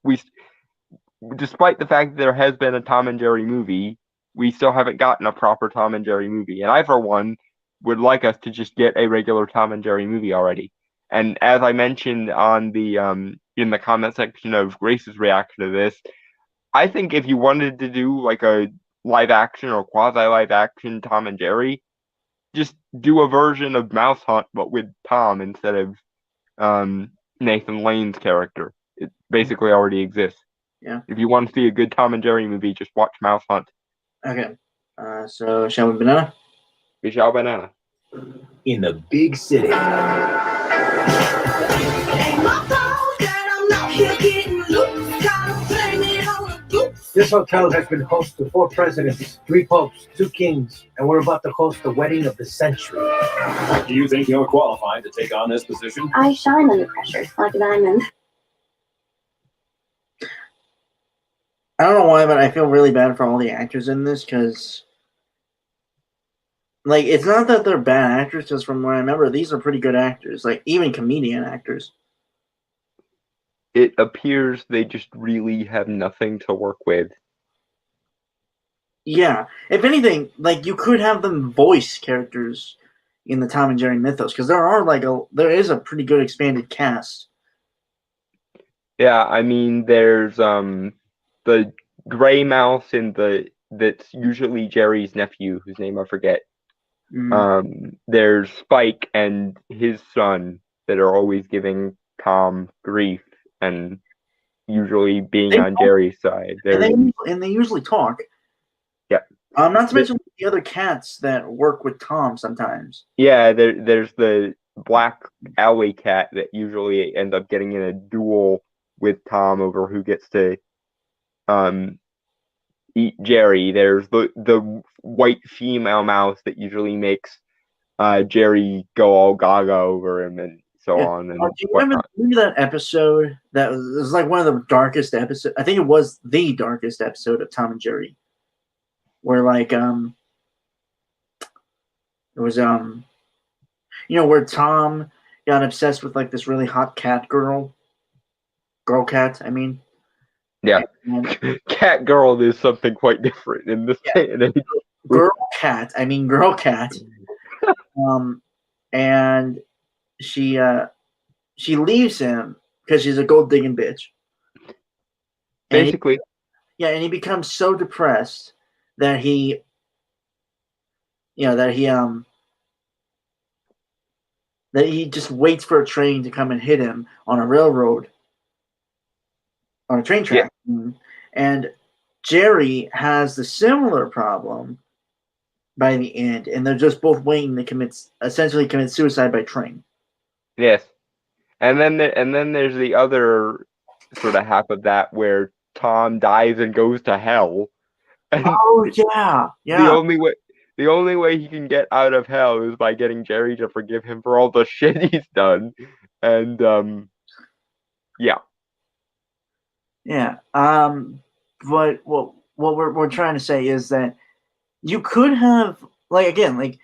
despite the fact that there has been a Tom and Jerry movie, we still haven't gotten a proper Tom and Jerry movie. And I, for one, would like us to just get a regular Tom and Jerry movie already. And as I mentioned on the in the comment section of Grace's reaction to this, I think if you wanted to do like a live action or quasi live action Tom and Jerry, just do a version of Mouse Hunt but with Tom instead of Nathan Lane's character. It basically already exists. Yeah. If you want to see a good Tom and Jerry movie, just watch Mouse Hunt. Okay. So shall we banana? We shall banana. In the big city. This hotel has been host to 4 presidents, 3 popes, 2 kings, and we're about to host the wedding of the century. Do you think you're qualified to take on this position? I shine under pressure like a diamond. I don't know why, but I feel really bad for all the actors in this because, like, it's not that they're bad actors. Because from what I remember, these are pretty good actors. Like, even comedian actors. it appears they just really have nothing to work with. Yeah. If anything, like you could have them voice characters in the Tom and Jerry mythos because there is a pretty good expanded cast. Yeah, I mean, there's the gray mouse that's usually Jerry's nephew, whose name I forget. There's Spike and his son that are always giving Tom grief and usually being on Jerry's side. And they usually talk. Yeah. Not to mention the other cats that work with Tom sometimes. Yeah, there's the black alley cat that usually ends up getting in a duel with Tom over who gets to eat Jerry. There's the white female mouse that usually makes Jerry go all gaga over him and so on. And do you remember that episode that was like one of the darkest episodes? I think it was the darkest episode of Tom and Jerry, where like it was where Tom got obsessed with like this really hot girl cat. I mean, yeah, cat girl is something quite different in this day and age. Girl cat. And she leaves him because she's a gold digging bitch. Basically, and he becomes so depressed that he just waits for a train to come and hit him on a railroad, on a train track. Yeah. And Jerry has the similar problem by the end, and they're just both waiting to essentially commit suicide by train. Yes, and then there's the other sort of half of that where Tom dies and goes to hell. And yeah. The only way he can get out of hell is by getting Jerry to forgive him for all the shit he's done, and yeah. But what we're trying to say is that you could have and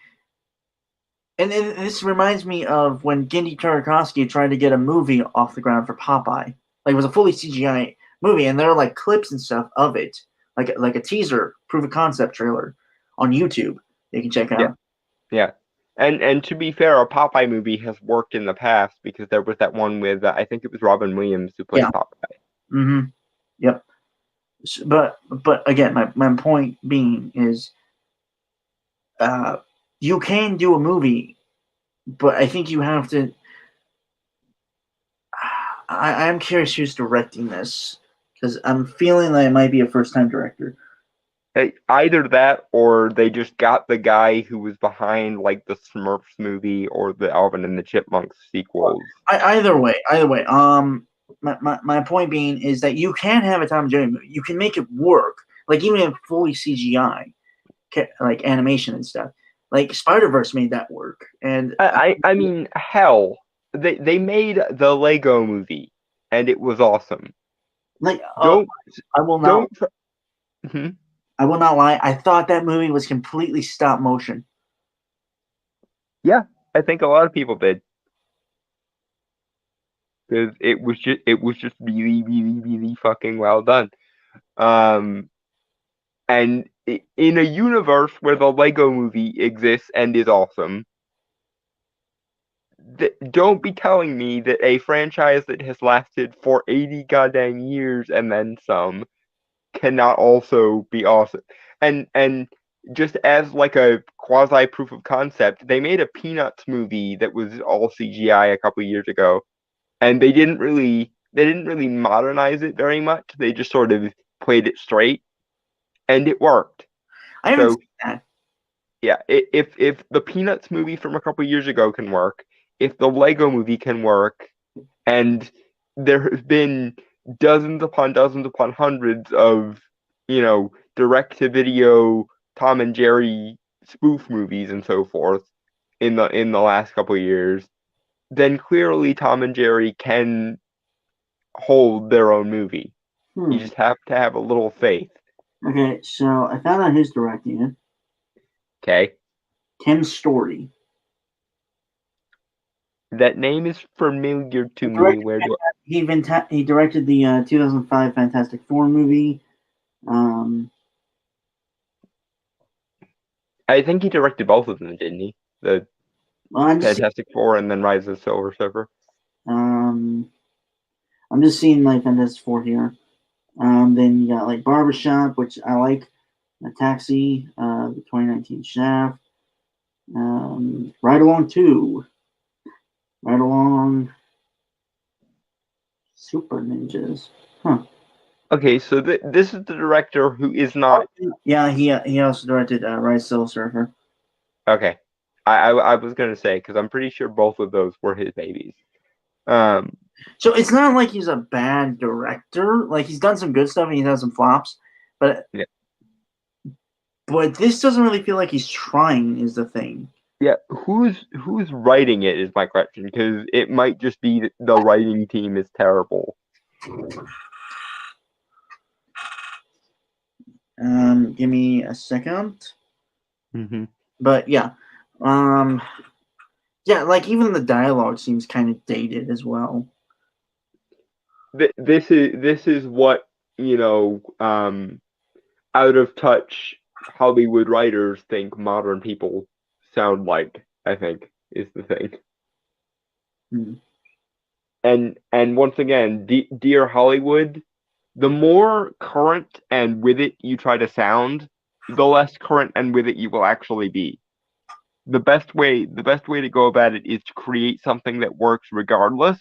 this reminds me of when Genndy Tartakovsky tried to get a movie off the ground for Popeye. Like it was a fully CGI movie, and there are like clips and stuff of it, like a teaser, proof of concept trailer on YouTube. You can check out. Yeah. And to be fair, a Popeye movie has worked in the past because there was that one with I think it was Robin Williams who played Popeye. Mm-hmm. Yep. But again, my point being is, you can do a movie, but I think you have to. I'm curious who's directing this because I'm feeling that it might be a first-time director. Either that, or they just got the guy who was behind like the Smurfs movie or the Alvin and the Chipmunks sequels. Either way. My point being is that you can have a Tom and Jerry movie. You can make it work, like even in fully CGI, like animation and stuff. Like Spider-Verse made that work, and I mean, hell, they made the Lego movie, and it was awesome. Like, I will not. I will not lie. I thought that movie was completely stop motion. Yeah, I think a lot of people did. Because it was just really, really, really fucking well done. And in a universe where the Lego movie exists and is awesome, don't be telling me that a franchise that has lasted for 80 goddamn years and then some cannot also be awesome. And just as like a quasi proof of concept, they made a Peanuts movie that was all CGI a couple years ago. And they didn't really modernize it very much. They just sort of played it straight, and it worked. I haven't seen that. Yeah, if the Peanuts movie from a couple years ago can work, if the Lego movie can work, and there have been dozens upon hundreds of direct-to-video Tom and Jerry spoof movies and so forth in the last couple of years, then clearly Tom and Jerry can hold their own movie. You just have to have a little faith. Okay, so I found out who's directing it. Okay. Tim Story. That name is familiar to me. he directed the 2005 Fantastic Four movie. I think he directed both of them, didn't he? The Well, Fantastic Four and then Rise of the Silver Surfer. I'm just seeing like Fantastic Four here. Then you got like Barbershop, which I like. Taxi, the 2019 Shaft. Ride Along 2. Ride Along Super Ninjas. Huh. Okay, so this is the director who is not. Yeah, he also directed Rise Silver Surfer. Okay, I was gonna say because I'm pretty sure both of those were his babies. So it's not like he's a bad director. Like he's done some good stuff and he's had some flops, but yeah. But this doesn't really feel like he's trying. Is the thing. Yeah, who's writing it is my question because it might just be the writing team is terrible. Give me a second. Mm-hmm. But yeah, yeah, like even the dialogue seems kind of dated as well. This is what out of touch Hollywood writers think modern people sound like. I think is the thing. And once again, dear Hollywood, the more current and with it you try to sound, the less current and with it you will actually be. The best way to go about it is to create something that works regardless,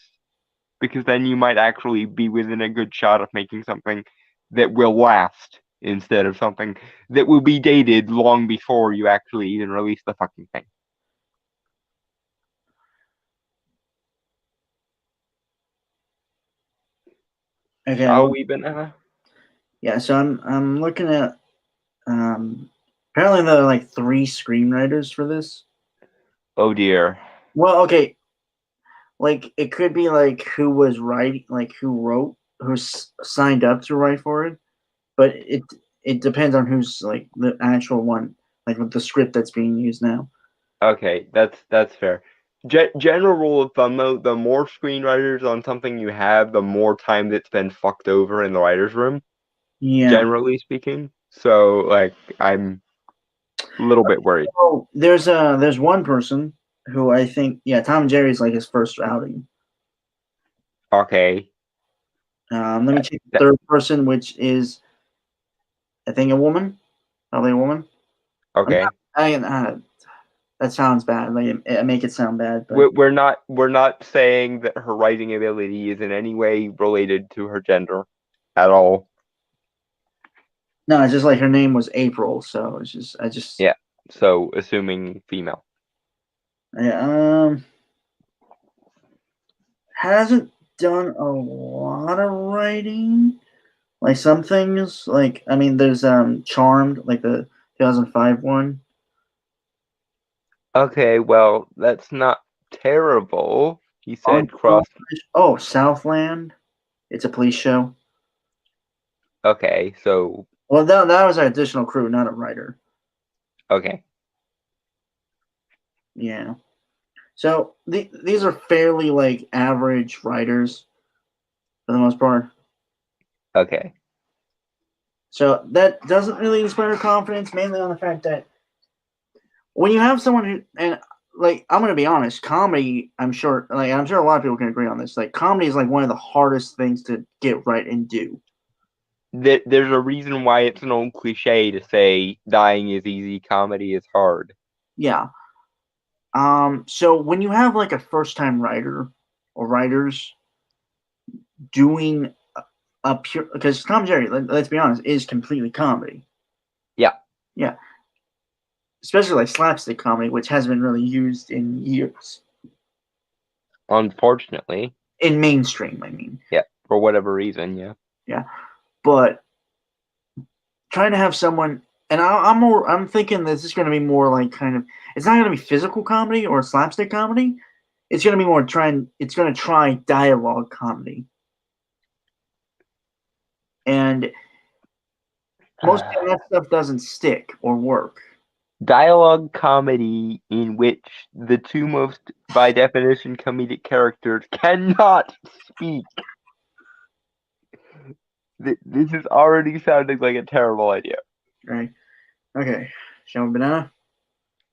because then you might actually be within a good shot of making something that will last instead of something that will be dated long before you actually even release the fucking thing. Okay. Shall we, Banana? Yeah, so I'm looking at apparently there are like 3 screenwriters for this. Oh dear. Well, okay. Like it could be like who was writing, like who signed up to write for it, but it depends on who's like the actual one, like with the script that's being used now. Okay, that's fair. General rule of thumb though, the more screenwriters on something you have, the more time that's been fucked over in the writer's room. Yeah. Generally speaking. So like I'm a little bit worried. Oh, there's one person who I think Tom and Jerry's like his first outing. Okay. Let me check the third person, which is I think a woman. Probably a woman. Okay. That sounds bad. Like it make it sound bad. But We're not saying that her writing ability is in any way related to her gender at all. no, it's just like her name was April, so it's just Yeah. So assuming female. Yeah. Hasn't done a lot of writing. Like some things, like I mean, there's Charmed, like the 2005 one. Okay, well, that's not terrible. He said cross. Oh, Southland. It's a police show. Okay, so. Well, that was an additional crew, not a writer. Okay. Yeah. So these are fairly like average writers for the most part. Okay. So that doesn't really inspire confidence, mainly on the fact that when you have someone who, and like I'm gonna be honest, comedy, I'm sure a lot of people can agree on this. Like comedy is like one of the hardest things to get right and do. There's a reason why it's an old cliche to say dying is easy, comedy is hard. Yeah. So when you have like a first time writer or writers doing a pure, because Tom and Jerry, let's be honest, is completely comedy. Yeah. Yeah. Especially like slapstick comedy, which hasn't been really used in years. Unfortunately. In mainstream, I mean. Yeah, for whatever reason, yeah. Yeah. But trying to have someone, and I'm thinking this is going to be more like kind of, it's not going to be physical comedy or slapstick comedy. It's going to be more it's going to try dialogue comedy. And most of that stuff doesn't stick or work. Dialogue comedy in which the two most, by definition, comedic characters cannot speak. This is already sounding like a terrible idea. Right. Okay. Shall we banana?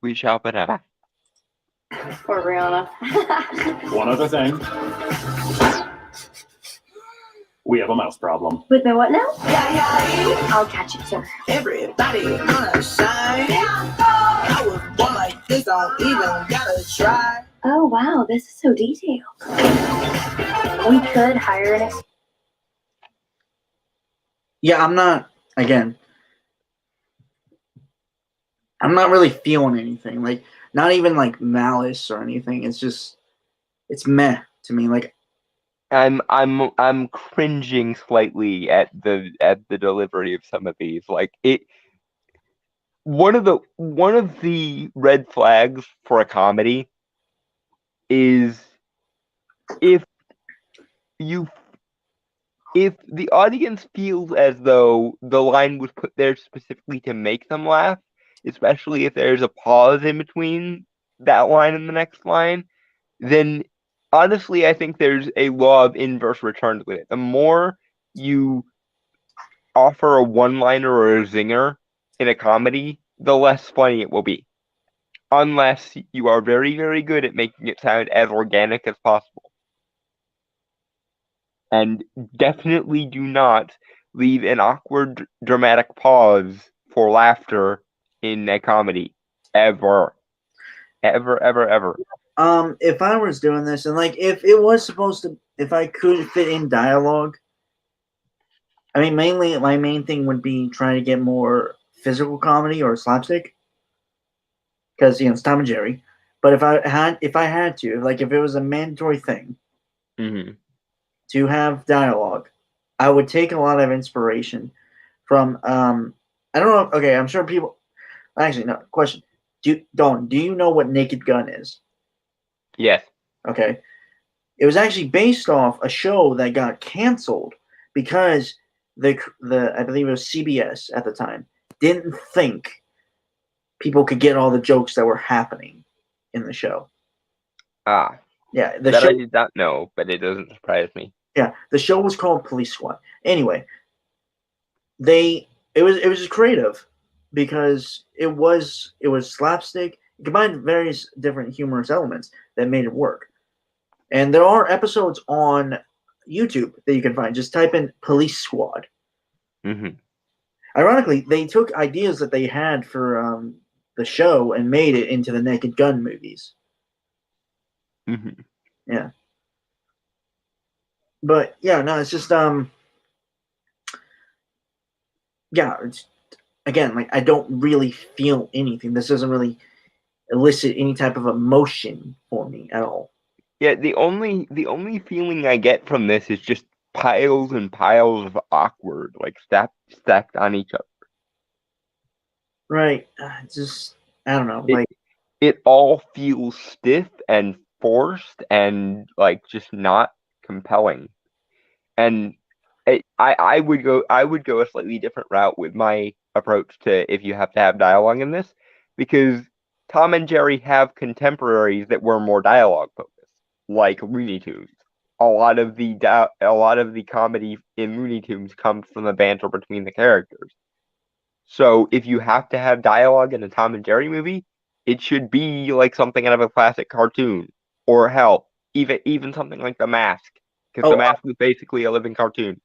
We shall banana. Poor Rihanna. One other thing. We have a mouse problem. With my what now? I'll catch it, sir. Everybody gonna shine. I was born like this, don't even gotta try. Oh, wow, this is so detailed. We could hire an Yeah, I'm not really feeling anything. Like, not even like malice or anything. It's meh to me. Like, I'm cringing slightly at the delivery of some of these. Like one of the red flags for a comedy is if the audience feels as though the line was put there specifically to make them laugh, especially if there's a pause in between that line and the next line, then honestly, I think there's a law of inverse returns with it. The more you offer a one-liner or a zinger in a comedy, the less funny it will be. Unless you are very, very good at making it sound as organic as possible. And definitely do not leave an awkward, dramatic pause for laughter in a comedy. Ever. Ever, ever, ever. if I was doing this, and like if it was supposed to, if I could fit in dialogue, I mean, mainly my main thing would be trying to get more physical comedy or slapstick, because it's Tom and Jerry. But if I had to, like if it was a mandatory thing to have dialogue, I would take a lot of inspiration from I don't know. Okay, I'm sure people. Actually, no question. Do you know what Naked Gun is? Yes. Okay. It was actually based off a show that got canceled because the I believe it was CBS at the time didn't think people could get all the jokes that were happening in the show. Ah. Yeah, that I did not know, but it doesn't surprise me. Yeah, the show was called Police Squad. Anyway, it was creative because it was slapstick. It combined various different humorous elements that made it work. And there are episodes on YouTube that you can find. Just type in Police Squad. Ironically, they took ideas that they had for the show and made it into the Naked Gun movies. Yeah. But yeah, no, it's just yeah, it's, again, like I don't really feel anything. This doesn't really elicit any type of emotion for me at all. Yeah, the only feeling I get from this is just piles and piles of awkward, like stacked on each other. Right. Just I don't know. Like it all feels stiff and forced and like just not compelling. And I would go a slightly different route with my approach to if you have to have dialogue in this, because Tom and Jerry have contemporaries that were more dialogue focused, like Looney Tunes. A lot of the comedy in Looney Tunes comes from the banter between the characters. So if you have to have dialogue in a Tom and Jerry movie, it should be like something out of a classic cartoon, or hell, even something like The Mask, because The Mask is basically a living cartoon.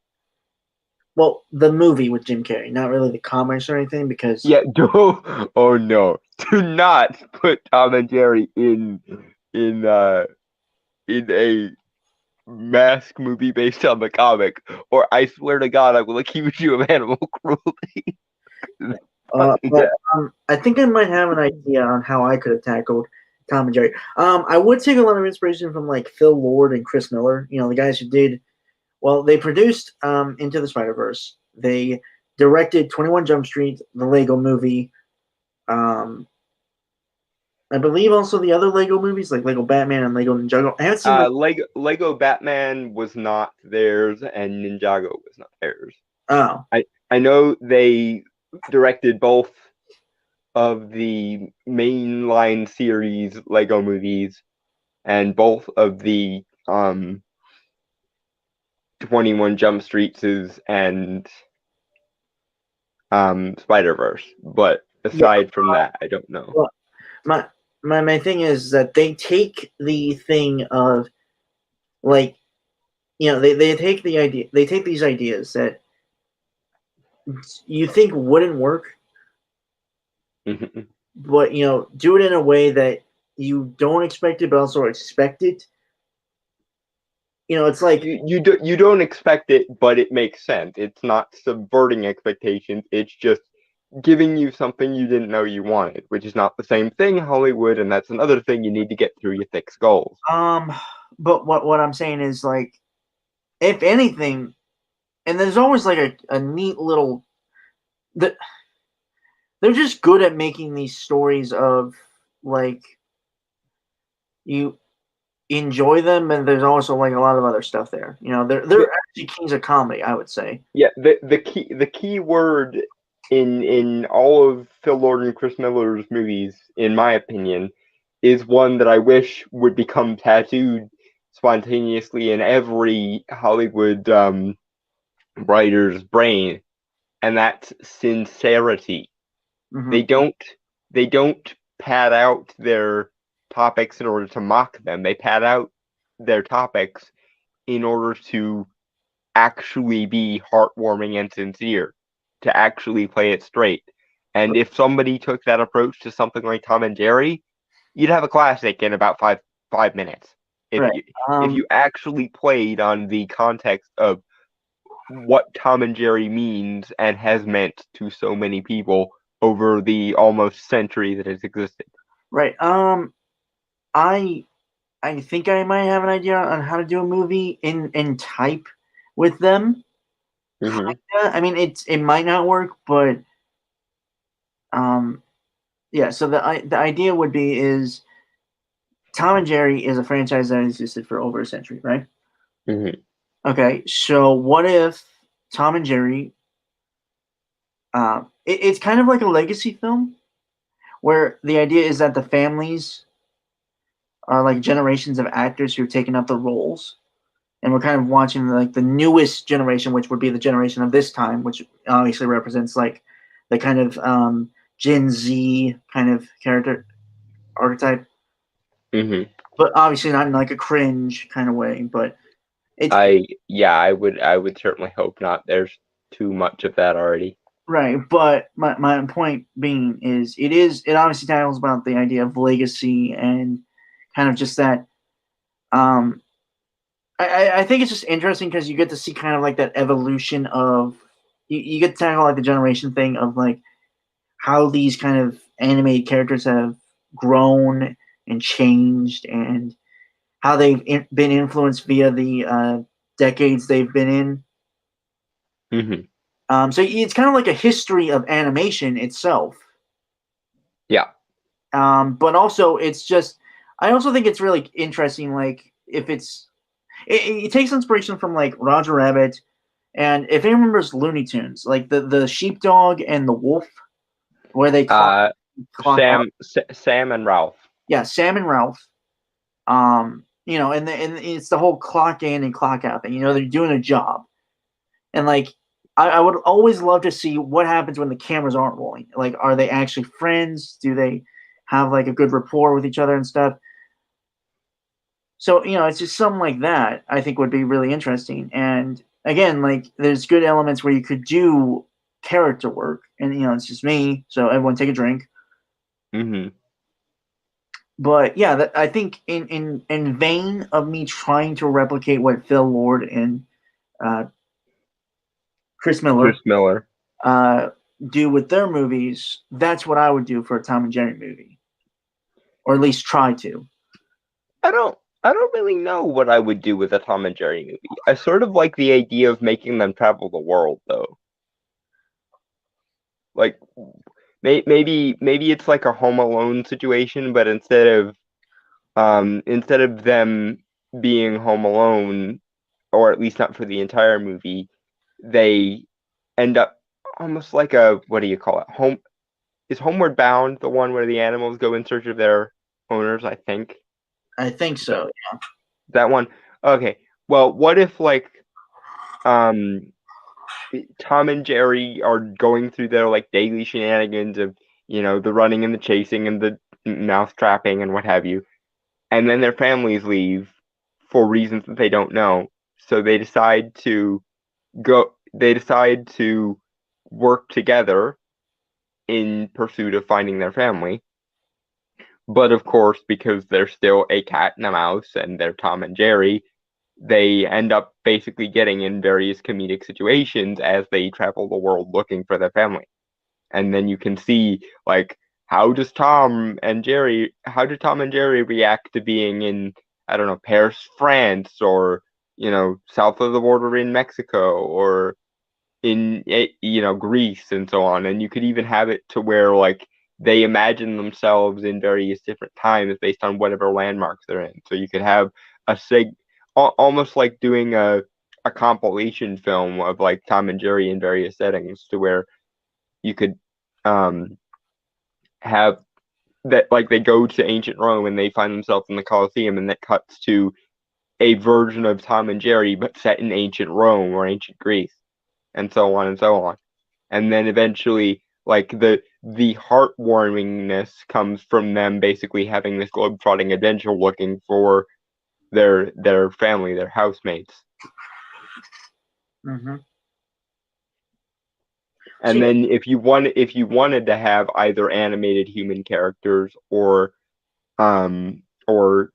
Well, the movie with Jim Carrey, not really the comics or anything, because oh no, do not put Tom and Jerry in a Mask movie based on the comic, or I swear to God, I will accuse you of animal cruelty. I think I might have an idea on how I could have tackled Tom and Jerry. I would take a lot of inspiration from like Phil Lord and Chris Miller, the guys who did. Well, they produced Into the Spider-Verse. They directed 21 Jump Street, the Lego movie. I believe also the other Lego movies, like Lego Batman and Lego Ninjago. I haven't seen Lego Batman was not theirs, and Ninjago was not theirs. Oh. I know they directed both of the mainline series Lego movies and both of the 21 Jump Streets and Spider-Verse. But aside from that, I don't know. Well, my thing is that they take the thing of, like, they take these ideas that you think wouldn't work, but do it in a way that you don't expect it, but also expect it. It's like you don't expect it, but it makes sense. It's not subverting expectations. It's just giving you something you didn't know you wanted, which is not the same thing, Hollywood, and that's another thing you need to get through your thick skulls. But what I'm saying is, like, if anything, and there's always like a neat little that they're just good at making these stories of, like, you enjoy them, and there's also like a lot of other stuff there. They're actually kings of comedy, I would say. Yeah, the key word in all of Phil Lord and Chris Miller's movies, in my opinion, is one that I wish would become tattooed spontaneously in every Hollywood writer's brain, and that's sincerity. Mm-hmm. They don't pad out their topics in order to mock them. They pad out their topics in order to actually be heartwarming and sincere, to actually play it straight. And if somebody took that approach to something like Tom and Jerry, you'd have a classic in about five minutes. If you actually played on the context of what Tom and Jerry means and has meant to so many people over the almost century that it's existed. Right. I think I might have an idea on how to do a movie in type with them. Mm-hmm. I mean, it might not work, but yeah. So the idea would be is Tom and Jerry is a franchise that existed for over a century, right? Mm-hmm. Okay, so what if Tom and Jerry? It's kind of like a legacy film, where the idea is that the families are like generations of actors who've taken up the roles, and we're kind of watching like the newest generation, which would be the generation of this time, which obviously represents like the kind of Gen Z kind of character archetype, but obviously not in like a cringe kind of way. But I would certainly hope not. There's too much of that already. Right, but my point being is it obviously tackles about the idea of legacy and kind of just that. I think it's just interesting because you get to see kind of like that evolution of you get to tackle like the generation thing of like how these kind of animated characters have grown and changed and how they've been influenced via the decades they've been in. So it's kind of like a history of animation itself. Yeah. But also it's just, I also think it's really interesting, like if it takes inspiration from like Roger Rabbit, and if anyone remembers Looney Tunes, like the sheepdog and the wolf, where they clock Sam and Ralph. Yeah, Sam and Ralph. And it's the whole clock in and clock out thing. They're doing a job, and like I would always love to see what happens when the cameras aren't rolling. Like, are they actually friends? Do they have like a good rapport with each other and stuff? So, it's just something like that I think would be really interesting. And again, like there's good elements where you could do character work, and it's just me, so everyone take a drink. But yeah, I think in vain of me trying to replicate what Phil Lord and Chris Miller do with their movies, that's what I would do for a Tom and Jerry movie, or at least try to. I don't really know what I would do with a Tom and Jerry movie. I sort of like the idea of making them travel the world, though. Like, maybe it's like a Home Alone situation, but instead of them being home alone, or at least not for the entire movie, they end up almost like a, what do you call it? Is Homeward Bound the one where the animals go in search of their owners? I think so. Yeah. That one. Okay. Well, what if like Tom and Jerry are going through their like daily shenanigans of, you know, the running and the chasing and the mouse trapping and what have you. And then their families leave for reasons that they don't know. So they decide to work together in pursuit of finding their family. But of course, because they're still a cat and a mouse and they're Tom and Jerry, they end up basically getting in various comedic situations as they travel the world looking for their family. And then you can see, like, how do Tom and Jerry react to being in, I don't know, Paris, France, or, you know, south of the border in Mexico, or in, you know, Greece and so on. And you could even have it to where, like, they imagine themselves in various different times based on whatever landmarks they're in. So you could have almost like doing a compilation film of like Tom and Jerry in various settings, to where you could have that, like, they go to ancient Rome and they find themselves in the Colosseum, and that cuts to a version of Tom and Jerry but set in ancient Rome or ancient Greece, and so on and so on. And then eventually, like, the heartwarmingness comes from them basically having this globetrotting adventure looking for their family, their housemates. Mm-hmm. And then if you wanted to have either animated human characters or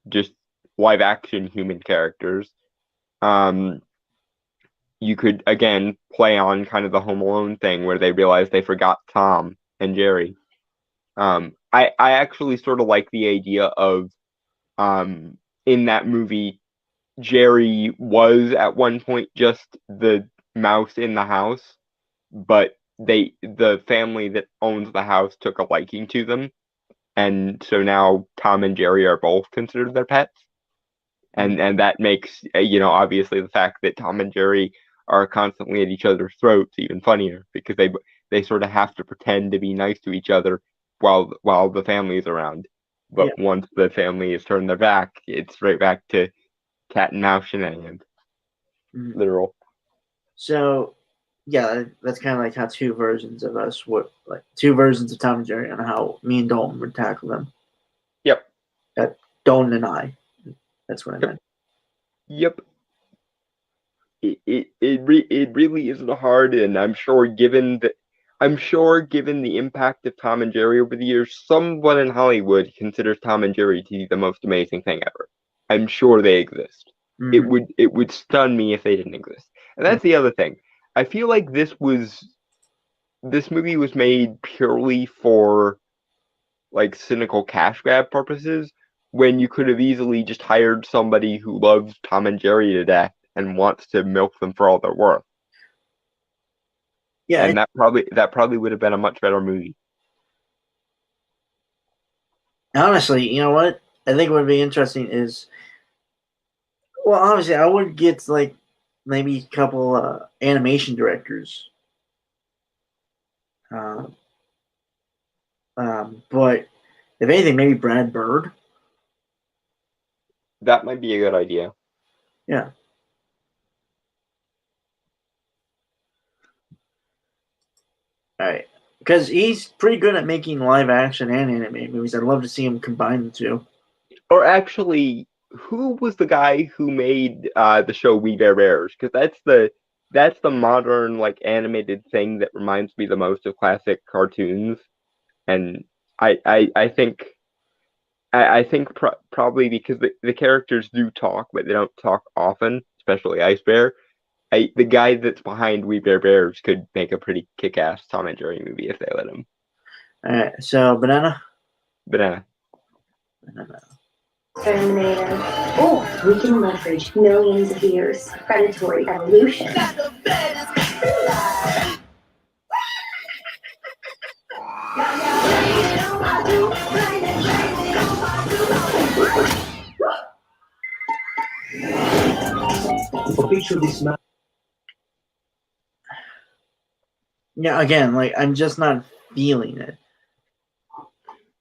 just live action human characters, you could again play on kind of the Home Alone thing where they realize they forgot Tom and Jerry. I actually sort of like the idea of in that movie, Jerry was at one point just the mouse in the house, but the family that owns the house took a liking to them, and so now Tom and Jerry are both considered their pets, and that makes, you know, obviously the fact that Tom and Jerry are constantly at each other's throats even funnier, because they sort of have to pretend to be nice to each other while the family is around, but once the family has turned their back, it's right back to cat and mouse shenanigans. Mm-hmm. Literal. So, yeah, that's kind of like how two versions of us would, like two versions of Tom and Jerry, and how me and Dalton would tackle them. Yep. Dalton and I. That's what I meant. Yep. It really isn't hard, and I'm sure given the impact of Tom and Jerry over the years, someone in Hollywood considers Tom and Jerry to be the most amazing thing ever. I'm sure they exist. Mm-hmm. It would stun me if they didn't exist. And that's the other thing. I feel like this movie was made purely for like cynical cash grab purposes, when you could have easily just hired somebody who loves Tom and Jerry to death and wants to milk them for all they're worth. Yeah, and that probably would have been a much better movie. Honestly, you know what? I think what would be interesting is, well, obviously, I would get like maybe a couple animation directors. But if anything, maybe Brad Bird. That might be a good idea. Yeah. All right. Because he's pretty good at making live action and animated movies. I'd love to see him combine the two. Or actually, who was the guy who made the show We Bare Bears? Because that's the modern like animated thing that reminds me the most of classic cartoons, and I think probably because the characters do talk, but they don't talk often, especially Ice Bear. The guy that's behind We Bare Bears could make a pretty kick-ass Tom and Jerry movie if they let him. All right, so Banana. Terminator. Oh, we can leverage millions of years of predatory evolution. Yeah, again, like I'm just not feeling it.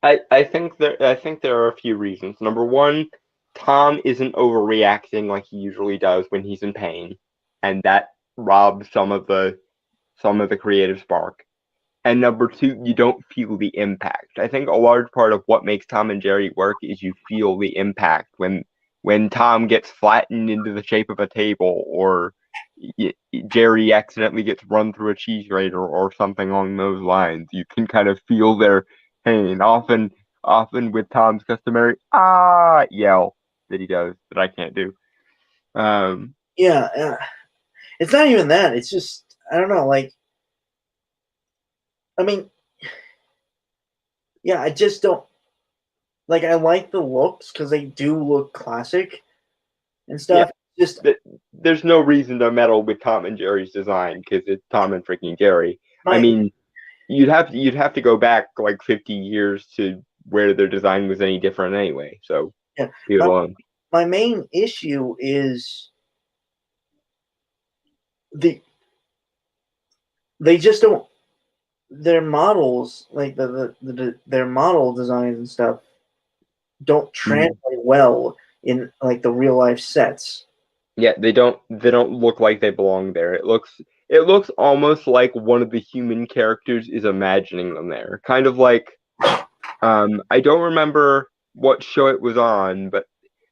I think there are a few reasons. Number one, Tom isn't overreacting like he usually does when he's in pain, and that robs some of the creative spark. And number two, you don't feel the impact. I think a large part of what makes Tom and Jerry work is you feel the impact when Tom gets flattened into the shape of a table, or Jerry accidentally gets run through a cheese grater or something along those lines. You can kind of feel their pain. Often with Tom's customary yell that he does that I can't do. Yeah, it's not even that. It's just, I don't know, like, I mean, yeah, I just don't, like, I like the looks because they do look classic and stuff. Just, There's no reason to meddle with Tom and Jerry's design because it's Tom and freaking Jerry. I mean, you'd have to go back like 50 years to where their design was any different anyway. So yeah, leave it alone. My main issue is they just don't, their models, like their model designs and stuff, don't translate well in like the real life sets. Yeah, they don't look like they belong there. It looks almost like one of the human characters is imagining them there. Kind of like I don't remember what show it was on, but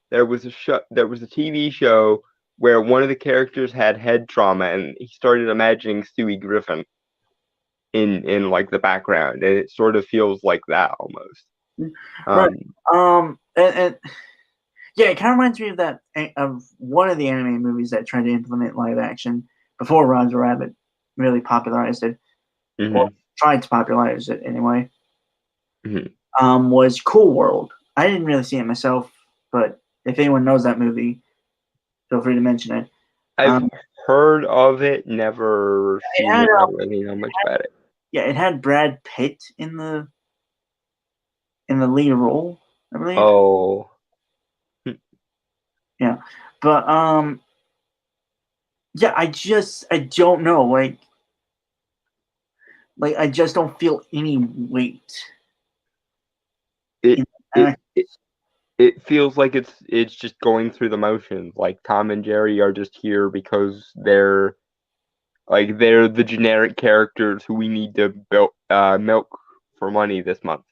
there was a TV show where one of the characters had head trauma and he started imagining Stewie Griffin in like the background, and it sort of feels like that almost. Right. And yeah, it kind of reminds me of that of one of the anime movies that tried to implement live action before Roger Rabbit really popularized it, or tried to popularize it anyway. Was Cool World. I didn't really see it myself, but if anyone knows that movie, feel free to mention it. I've heard of it, never seen it. I don't really know much about it. Yeah, it had Brad Pitt in the lead role, I believe. Oh. Yeah, but yeah, I don't know, like I just don't feel any weight. It feels like it's just going through the motions. Like Tom and Jerry are just here because they're the generic characters who we need to milk for money this month,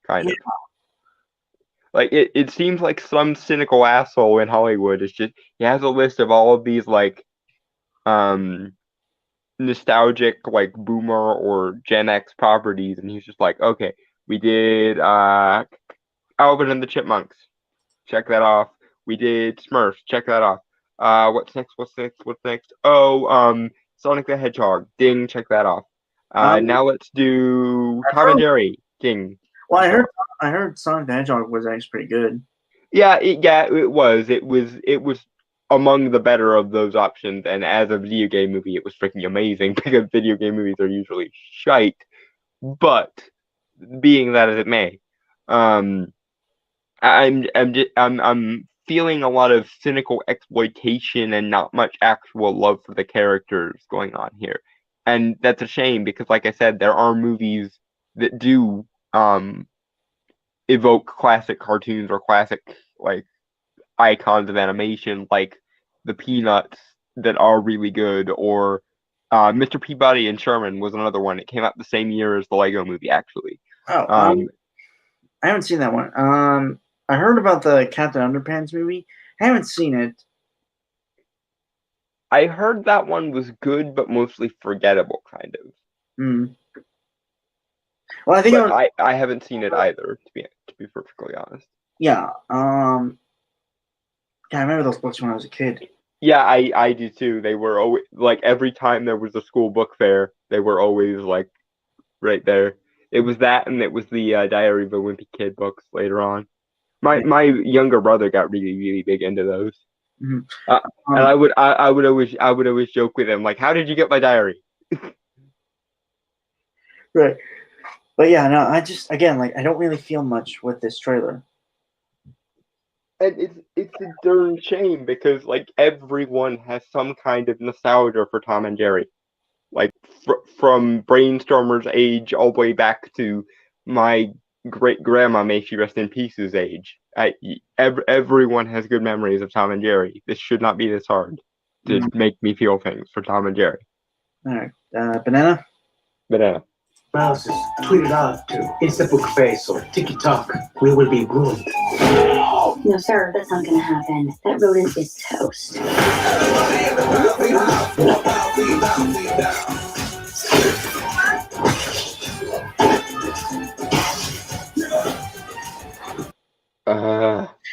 kind of. Like it seems like some cynical asshole in Hollywood is just, he has a list of all of these like nostalgic like boomer or Gen X properties, and he's just like, okay, we did Alvin and the Chipmunks, check that off. We did Smurfs, check that off. What's next? Oh, Sonic the Hedgehog, ding, check that off. Now let's do Tom and Jerry, ding. Well, I heard Sonic the Hedgehog was actually pretty good. Yeah, it was. It was among the better of those options, and as a video game movie, it was freaking amazing because video game movies are usually shite. But being that as it may, I'm feeling a lot of cynical exploitation and not much actual love for the characters going on here, and that's a shame because, like I said, there are movies that do evoke classic cartoons or classic like icons of animation, like the Peanuts, that are really good, or Mr. Peabody and Sherman was another one. It came out the same year as the Lego Movie, actually. I haven't seen that one. I heard about the Captain Underpants movie. I haven't seen it. I heard that one was good, but mostly forgettable, kind of. Well, I think I haven't seen it either, to be perfectly honest. Yeah. Yeah, I remember those books when I was a kid. Yeah, I do too. They were always like, every time there was a school book fair, they were always like right there. It was that, and it was the Diary of a Wimpy Kid books later on. My younger brother got really, really big into those. And I would always joke with him, like, how did you get my diary? Right. But yeah, no, I just, again, like, I don't really feel much with this trailer. And it's a darn shame because, like, everyone has some kind of nostalgia for Tom and Jerry. Like, from Brainstormer's age all the way back to my great-grandma, may she rest in peace's age. Everyone has good memories of Tom and Jerry. This should not be this hard. to make me feel things for Tom and Jerry. All right. Banana? Banana. Mouses, tweet it out to Instabook Face or TikTok. We will be ruined. No, sir, that's not gonna happen. That rodent is toast.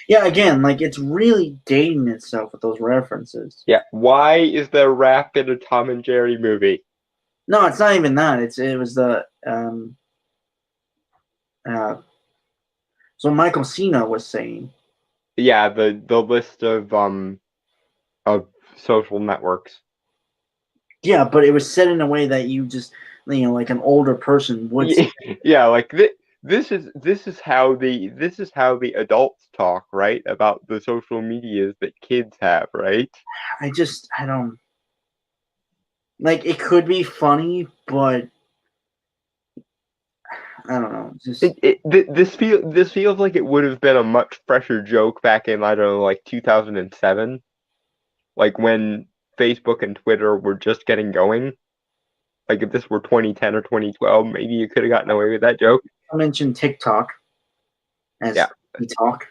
Yeah, again, like it's really dating itself with those references. Yeah. Why is there rap in a Tom and Jerry movie? No, it's not even that. It was the so Michael Cena was saying. Yeah, the list of social networks. Yeah, but it was said in a way that you just, like an older person would. Yeah, like this is how the adults talk, right? About the social medias that kids have, right? I don't like. It could be funny, but I don't know. Just This feels like it would have been a much fresher joke back in, I don't know, like 2007, like when Facebook and Twitter were just getting going. Like if this were 2010 or 2012, maybe you could have gotten away with that joke. I mentioned TikTok as we talk.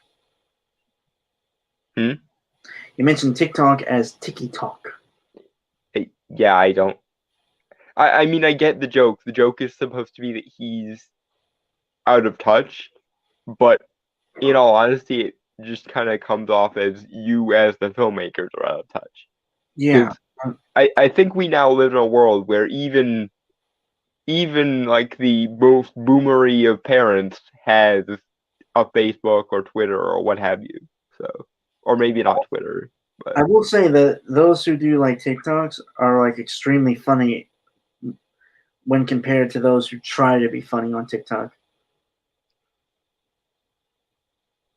You mentioned TikTok as Tiki Talk. Yeah, I don't. I mean, I get the joke. The joke is supposed to be that he's out of touch, but in all honesty, it just kind of comes off as you as the filmmakers are out of touch. Yeah. I think we now live in a world where even like the most boomery of parents has a Facebook or Twitter or what have you. So, or maybe not Twitter. But I will say that those who do like TikToks are like extremely funny when compared to those who try to be funny on TikTok.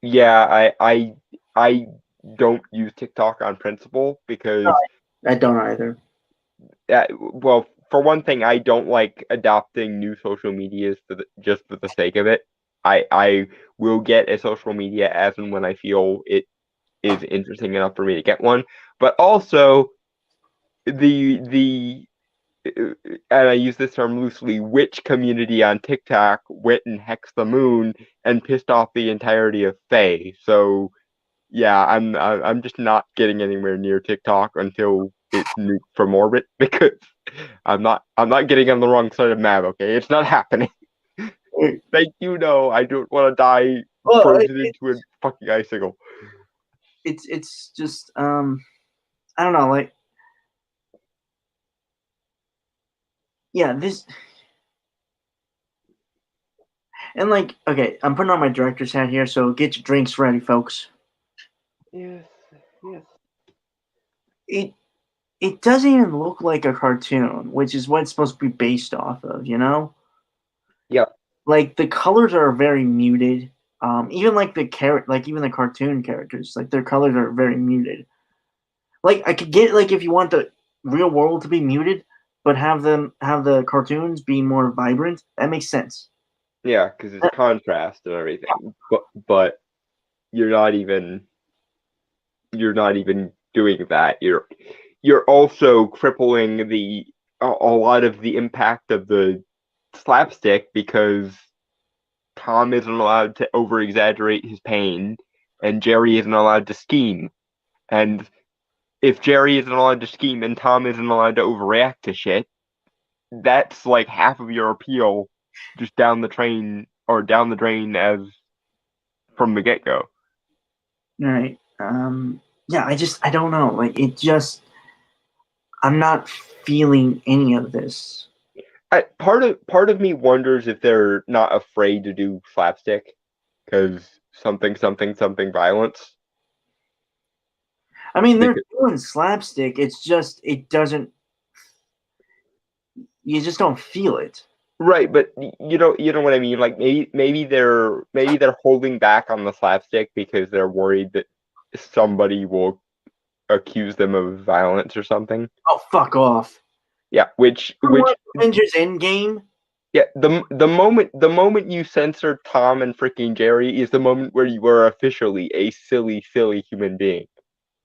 Yeah, I don't use TikTok on principle because I don't either. Well, for one thing, I don't like adopting new social medias just for the sake of it. I will get a social media as and when I feel it is interesting enough for me to get one. But also, and I use this term loosely, witch community on TikTok went and hexed the moon and pissed off the entirety of Faye. So yeah, I'm just not getting anywhere near TikTok until it's nuked from orbit because I'm not getting on the wrong side of map. Okay, it's not happening. Thank you. No, I don't want to die frozen into a fucking icicle. It's just I don't know, like this. And like, okay, I'm putting on my director's hat here, so get your drinks ready, folks. Yes. It doesn't even look like a cartoon, which is what it's supposed to be based off of, you know? Yeah. Like the colors are very muted. Even like even the cartoon characters, like their colors are very muted. Like I could get like if you want the real world to be muted, but have the cartoons be more vibrant, that makes sense. Yeah, because it's contrast and everything. But you're not even doing that. You're also crippling a lot of the impact of the slapstick because Tom isn't allowed to over exaggerate his pain and Jerry isn't allowed to scheme. And if Jerry isn't allowed to scheme and Tom isn't allowed to overreact to shit, that's like half of your appeal just down the drain as from the get-go. Right. Yeah, I don't know. Like I'm not feeling any of this. Part of me wonders if they're not afraid to do slapstick because something violence. I mean, they're doing slapstick. It's just it doesn't. You just don't feel it. Right, but you know what I mean. Like maybe they're holding back on the slapstick because they're worried that somebody will accuse them of violence or something. Oh, fuck off! Yeah, which Avengers Endgame. Yeah, the moment you censor Tom and freaking Jerry is the moment where you are officially a silly human being.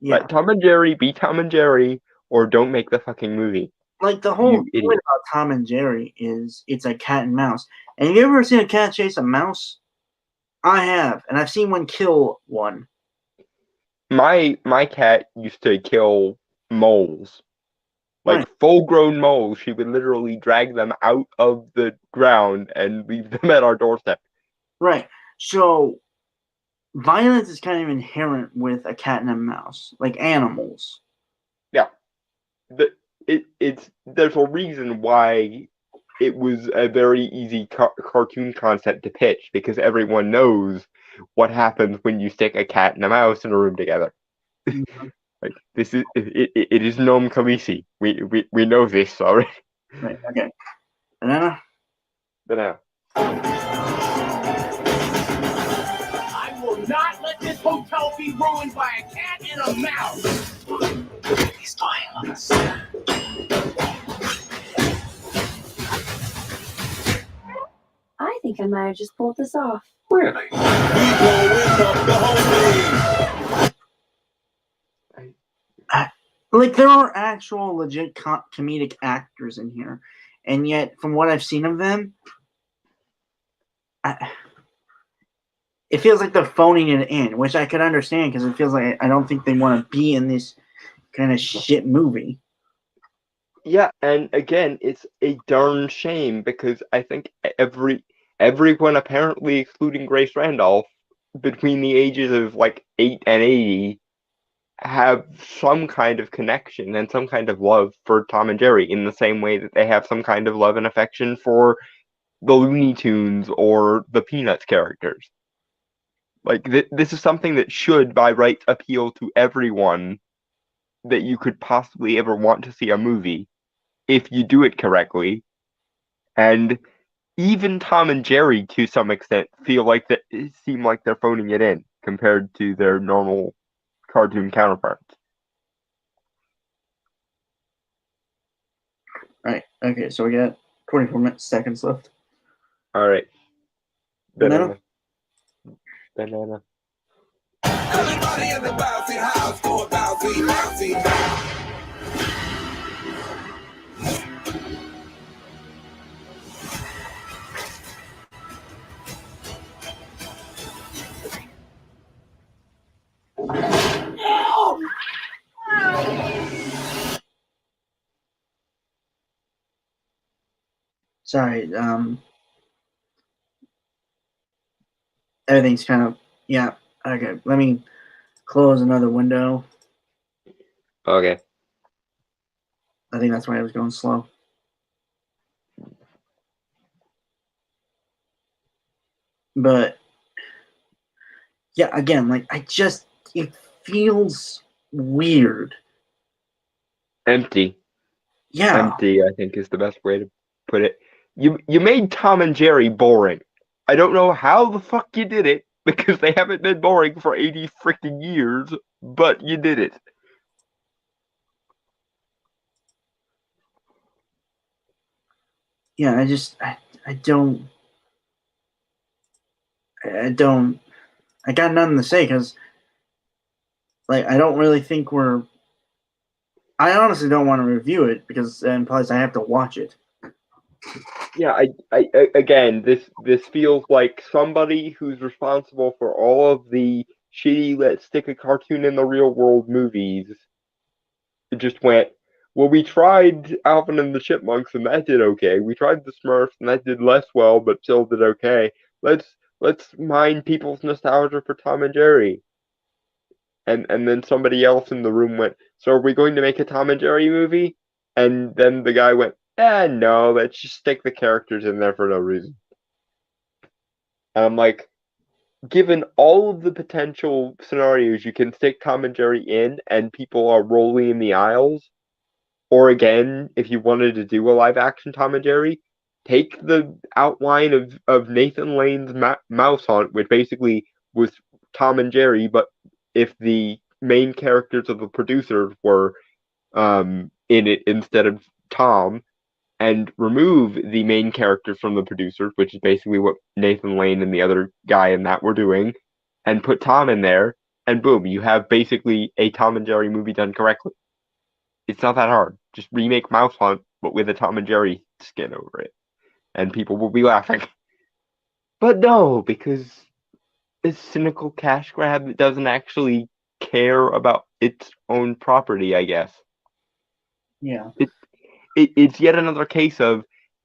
Yeah. Let Tom and Jerry be Tom and Jerry, or don't make the fucking movie. Like the whole You point idiot. about Tom and Jerry is it's a cat and mouse. And have you ever seen a cat chase a mouse? I have, and I've seen one kill one. My cat used to kill moles. Like Right. full-grown moles. She would literally drag them out of the ground and leave them at our doorstep. Right. So violence is kind of inherent with a cat and a mouse, like animals. There's a reason why it was a very easy cartoon concept to pitch, because everyone knows what happens when you stick a cat and a mouse in a room together. Like this is it is Noam Khaleesi. We know this already. Right. Okay. Banana. But now, I will not let this hotel be ruined by a cat and a mouse. He's spying on us. I think I might have just pulled this off. Really? Like there are actual legit comedic actors in here, and yet from what I've seen of them, it feels like they're phoning it in, which I could understand because it feels like I don't think they want to be in this kind of shit movie. yeah, and again, it's a darn shame because I think everyone, apparently excluding Grace Randolph, between the ages of like 8 and 80, have some kind of connection and some kind of love for Tom and Jerry, in the same way that they have some kind of love and affection for the Looney Tunes or the Peanuts characters. Like this is something that should, by rights, appeal to everyone that you could possibly ever want to see a movie, if you do it correctly. And even Tom and Jerry, to some extent, seem like they're phoning it in compared to their normal cartoon counterparts. Right. Okay. So we got 24 seconds left. All right. Banana. Banana. Everybody in the bouncy house, go bouncy, bouncy. Sorry. Everything's kind of yeah. Okay. Let me close another window. Okay. I think that's why I was going slow. But yeah, again, like it feels weird. Empty. Yeah. Empty, I think, is the best way to put it. You made Tom and Jerry boring. I don't know how the fuck you did it, because they haven't been boring for 80 freaking years, but you did it. Yeah, I got nothing to say because, like, I don't really think I honestly don't want to review it because it implies I have to watch it. Yeah, I again, this feels like somebody who's responsible for all of the shitty let's stick a cartoon in the real world movies just went, well, we tried Alvin and the Chipmunks and that did okay. We tried the Smurfs and that did less well, but still did okay. Let's mine people's nostalgia for Tom and Jerry. And then somebody else in the room went, so are we going to make a Tom and Jerry movie? And then the guy went, no, let's just stick the characters in there for no reason. And I'm like, given all of the potential scenarios you can stick Tom and Jerry in and people are rolling in the aisles, or again, if you wanted to do a live action Tom and Jerry, take the outline of Nathan Lane's Mouse Hunt, which basically was Tom and Jerry, but if the main characters of the producers were in it instead of Tom, and remove the main characters from the producers, which is basically what Nathan Lane and the other guy in that were doing, and put Tom in there, and boom, you have basically a Tom and Jerry movie done correctly. It's not that hard. Just remake Mouse Hunt, but with a Tom and Jerry skin over it, and people will be laughing. But no, because it's cynical cash grab that doesn't actually care about its own property, I guess. Yeah. It's yet another case of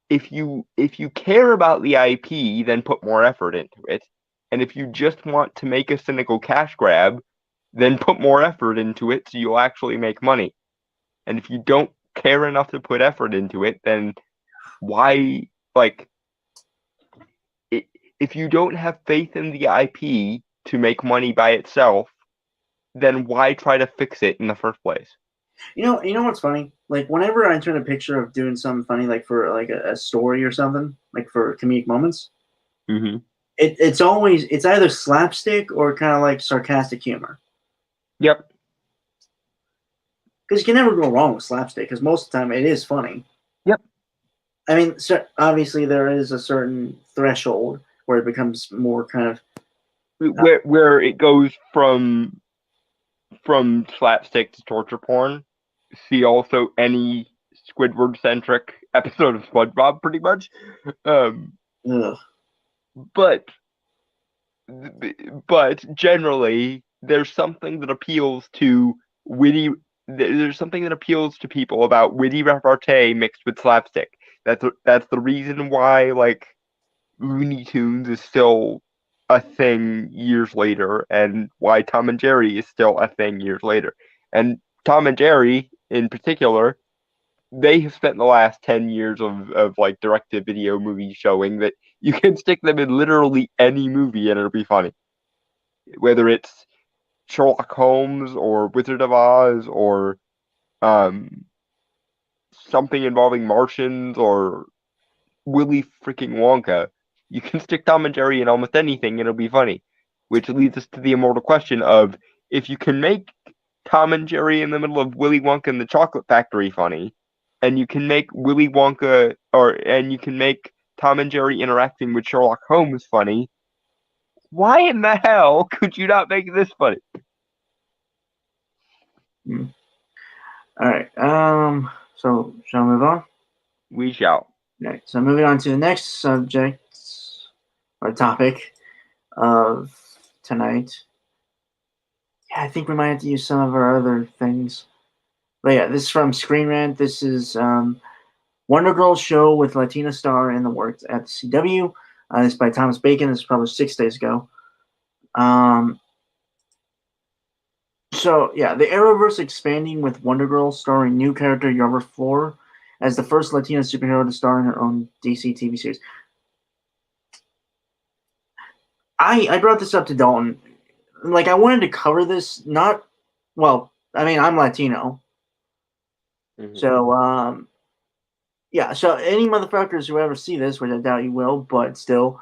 if you care about the IP, then put more effort into it. And if you just want to make a cynical cash grab, then put more effort into it so you'll actually make money. And if you don't care enough to put effort into it, then why, like, if you don't have faith in the IP to make money by itself, then why try to fix it in the first place? You know what's funny? Like, whenever I turn a picture of doing something funny, like for like a story or something, like for comedic moments, Mm-hmm. it's either slapstick or kind of like sarcastic humor. Yep. Because you can never go wrong with slapstick, because most of the time it is funny. Yep. I mean, so obviously there is a certain threshold where it becomes more kind of where it goes from slapstick to torture porn. See also any Squidward-centric episode of SpongeBob, pretty much. ugh. But generally, there's something that appeals to witty. There's something that appeals to people about witty repartee mixed with slapstick. That's the reason why, like, Looney Tunes is still a thing years later, and why Tom and Jerry is still a thing years later. And Tom and Jerry, in particular, they have spent the last 10 years of like direct-to-video movies showing that you can stick them in literally any movie and it'll be funny. Whether it's Sherlock Holmes or Wizard of Oz or something involving Martians or Willy freaking Wonka, you can stick Tom and Jerry in almost anything and it'll be funny. Which leads us to the immortal question of, if you can make Tom and Jerry in the middle of Willy Wonka and the Chocolate Factory funny, and you can make Willy Wonka, and you can make Tom and Jerry interacting with Sherlock Holmes funny, why in the hell could you not make this funny? All right. So shall we move on? We shall. Right. So moving on to the next subject or topic of tonight. Yeah, I think we might have to use some of our other things. But yeah, this is from Screen Rant. This is Wonder Girls show with Latina star in the works at the CW. This is by Thomas Bacon. This was published 6 days ago. So yeah, the Arrowverse expanding with Wonder Girl starring new character Yara Flor as the first Latina superhero to star in her own DC TV series. I brought this up to Dalton. Like, I wanted to cover this, I'm Latino. Mm-hmm. So, yeah, so any motherfuckers who ever see this, which I doubt you will, but still,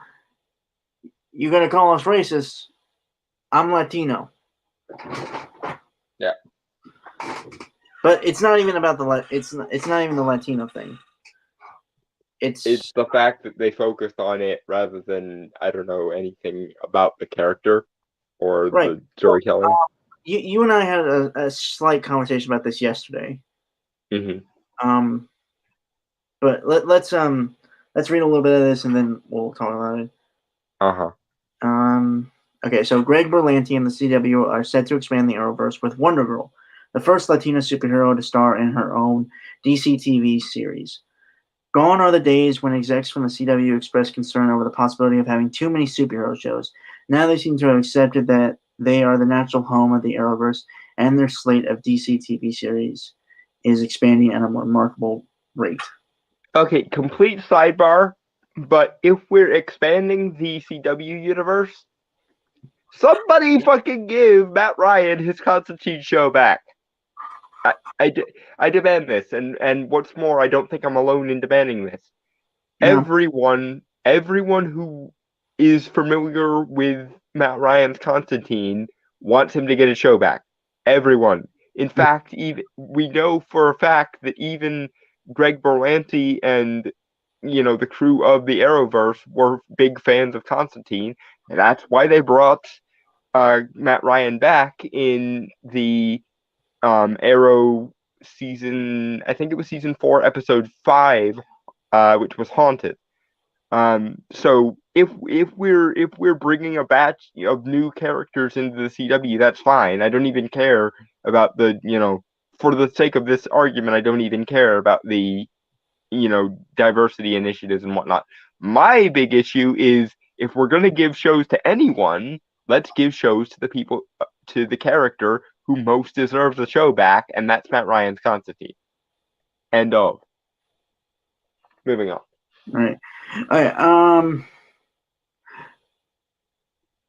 you're going to call us racist. I'm Latino. Yeah. But it's not even about it's not even the Latino thing. It's the fact that they focused on it rather than, I don't know, anything about the character or the storytelling. You and I had a slight conversation about this yesterday. Mm-hmm. But let's read a little bit of this and then we'll talk about it. Okay, so Greg Berlanti and the CW are set to expand the Arrowverse with Wonder Girl, the first Latina superhero to star in her own DC TV series. Gone are the days when execs from the CW expressed concern over the possibility of having too many superhero shows. Now they seem to have accepted that they are the natural home of the Arrowverse, and their slate of DC TV series is expanding at a remarkable rate. Okay, complete sidebar, but if we're expanding the CW universe, somebody fucking give Matt Ryan his Constantine show back. I demand this, and what's more, I don't think I'm alone in demanding this. No. Everyone who is familiar with Matt Ryan's Constantine wants him to get his show back. Everyone. In fact, we know for a fact that even Greg Berlanti and the crew of the Arrowverse were big fans of Constantine, and that's why they brought Matt Ryan back in the Arrow season. I think it was season 4, episode 5, which was Haunted. So if we're bringing a batch of new characters into the CW, that's fine. I don't even care about the, for the sake of this argument, I don't even care about the, diversity initiatives and whatnot. My big issue is if we're going to give shows to anyone, let's give shows to the people, to the character who most deserves the show back, and that's Matt Ryan's Constantine. End of. Moving on. All right.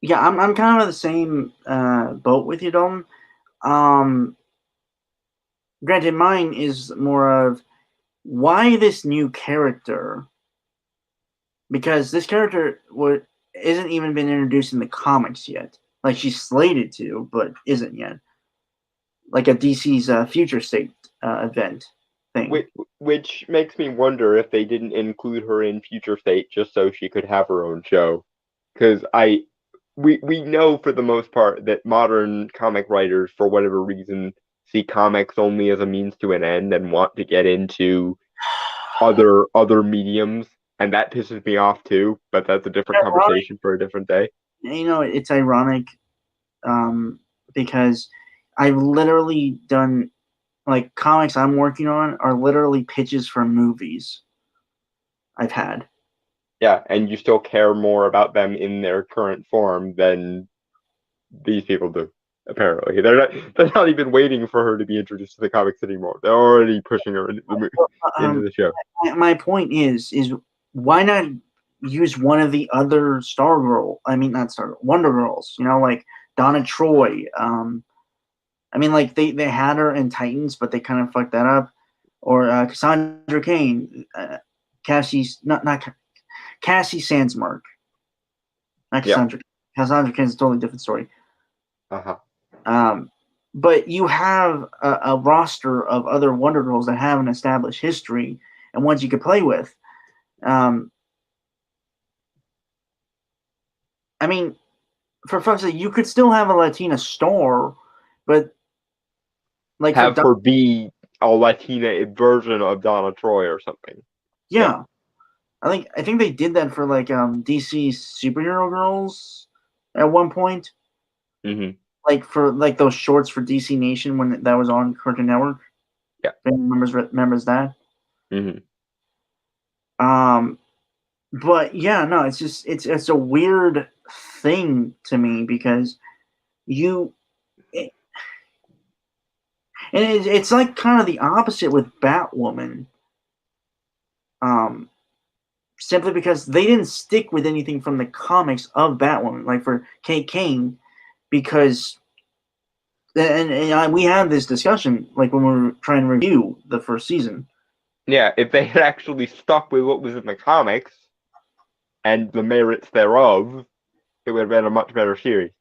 Yeah, I'm kind of in the same boat with you, Dalton. Granted, mine is more of why this new character, because this character isn't even been introduced in the comics yet. Like, she's slated to, but isn't yet. Like a DC's Future State event thing. Which makes me wonder if they didn't include her in Future State just so she could have her own show. Because we know for the most part that modern comic writers, for whatever reason, see comics only as a means to an end and want to get into other mediums, and that pisses me off too. But that's a different conversation for a different day. It's ironic because I've literally done, like, comics I'm working on are literally pitches for movies I've had. Yeah, and you still care more about them in their current form than these people do. Apparently, they're not even waiting for her to be introduced to the comics anymore. They're already pushing her into the show. My point is why not use one of the other Wonder Girls? Like Donna Troy. Like they had her in Titans, but they kind of fucked that up. Or Cassandra Cain, Cassie Sandsmark. Not Cassandra. Yeah. Cassandra Cain is a totally different story. But you have a roster of other Wonder Girls that have an established history and ones you could play with. For fuck's sake, you could still have a Latina star, but like have her be a Latina version of Donna Troy or something. Yeah. I think they did that for like DC Superhero Girls at one point. Mm-hmm. Like for like those shorts for DC Nation when that was on Cartoon Network. Yeah. Remembers that. Mm-hmm. But yeah, no, it's just it's a weird thing to me because it's like kind of the opposite with Batwoman. Simply because they didn't stick with anything from the comics of Batwoman, like for Kate Kane, because and we had this discussion like when we were trying to review the first season. Yeah, if they had actually stuck with what was in the comics and the merits thereof, it would have been a much better series.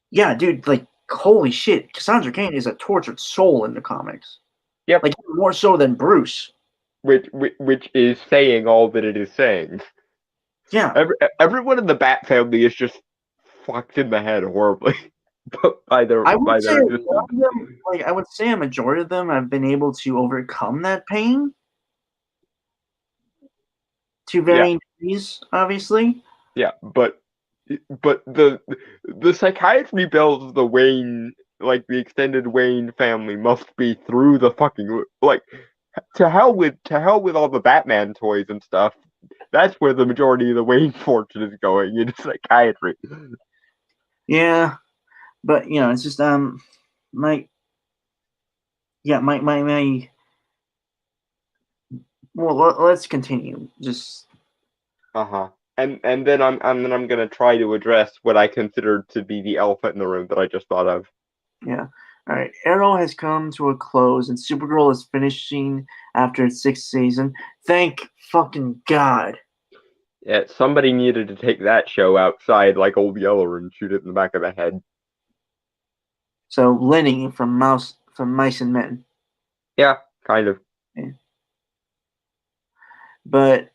Yeah, dude, like holy shit, Cassandra Cain is a tortured soul in the comics. Yep, like more so than Bruce. Which is saying all that it is saying. Yeah. Everyone in the Bat family is just fucked in the head horribly. I would say a majority of them have been able to overcome that pain to varying degrees, obviously. Yeah, but the psychiatry bills of the Wayne, like the extended Wayne family, must be through the fucking like. To hell with all the Batman toys and stuff. That's where the majority of the Wayne fortune is going, in psychiatry. Yeah, but it's just my. Well, let's continue. Just. And then I'm gonna try to address what I consider to be the elephant in the room that I just thought of. Yeah. All right, Arrow has come to a close, and Supergirl is finishing after its 6th season. Thank fucking God. Yeah, somebody needed to take that show outside like Old Yeller and shoot it in the back of the head. So Lenny from Mice and Men. Yeah, kind of. Yeah. But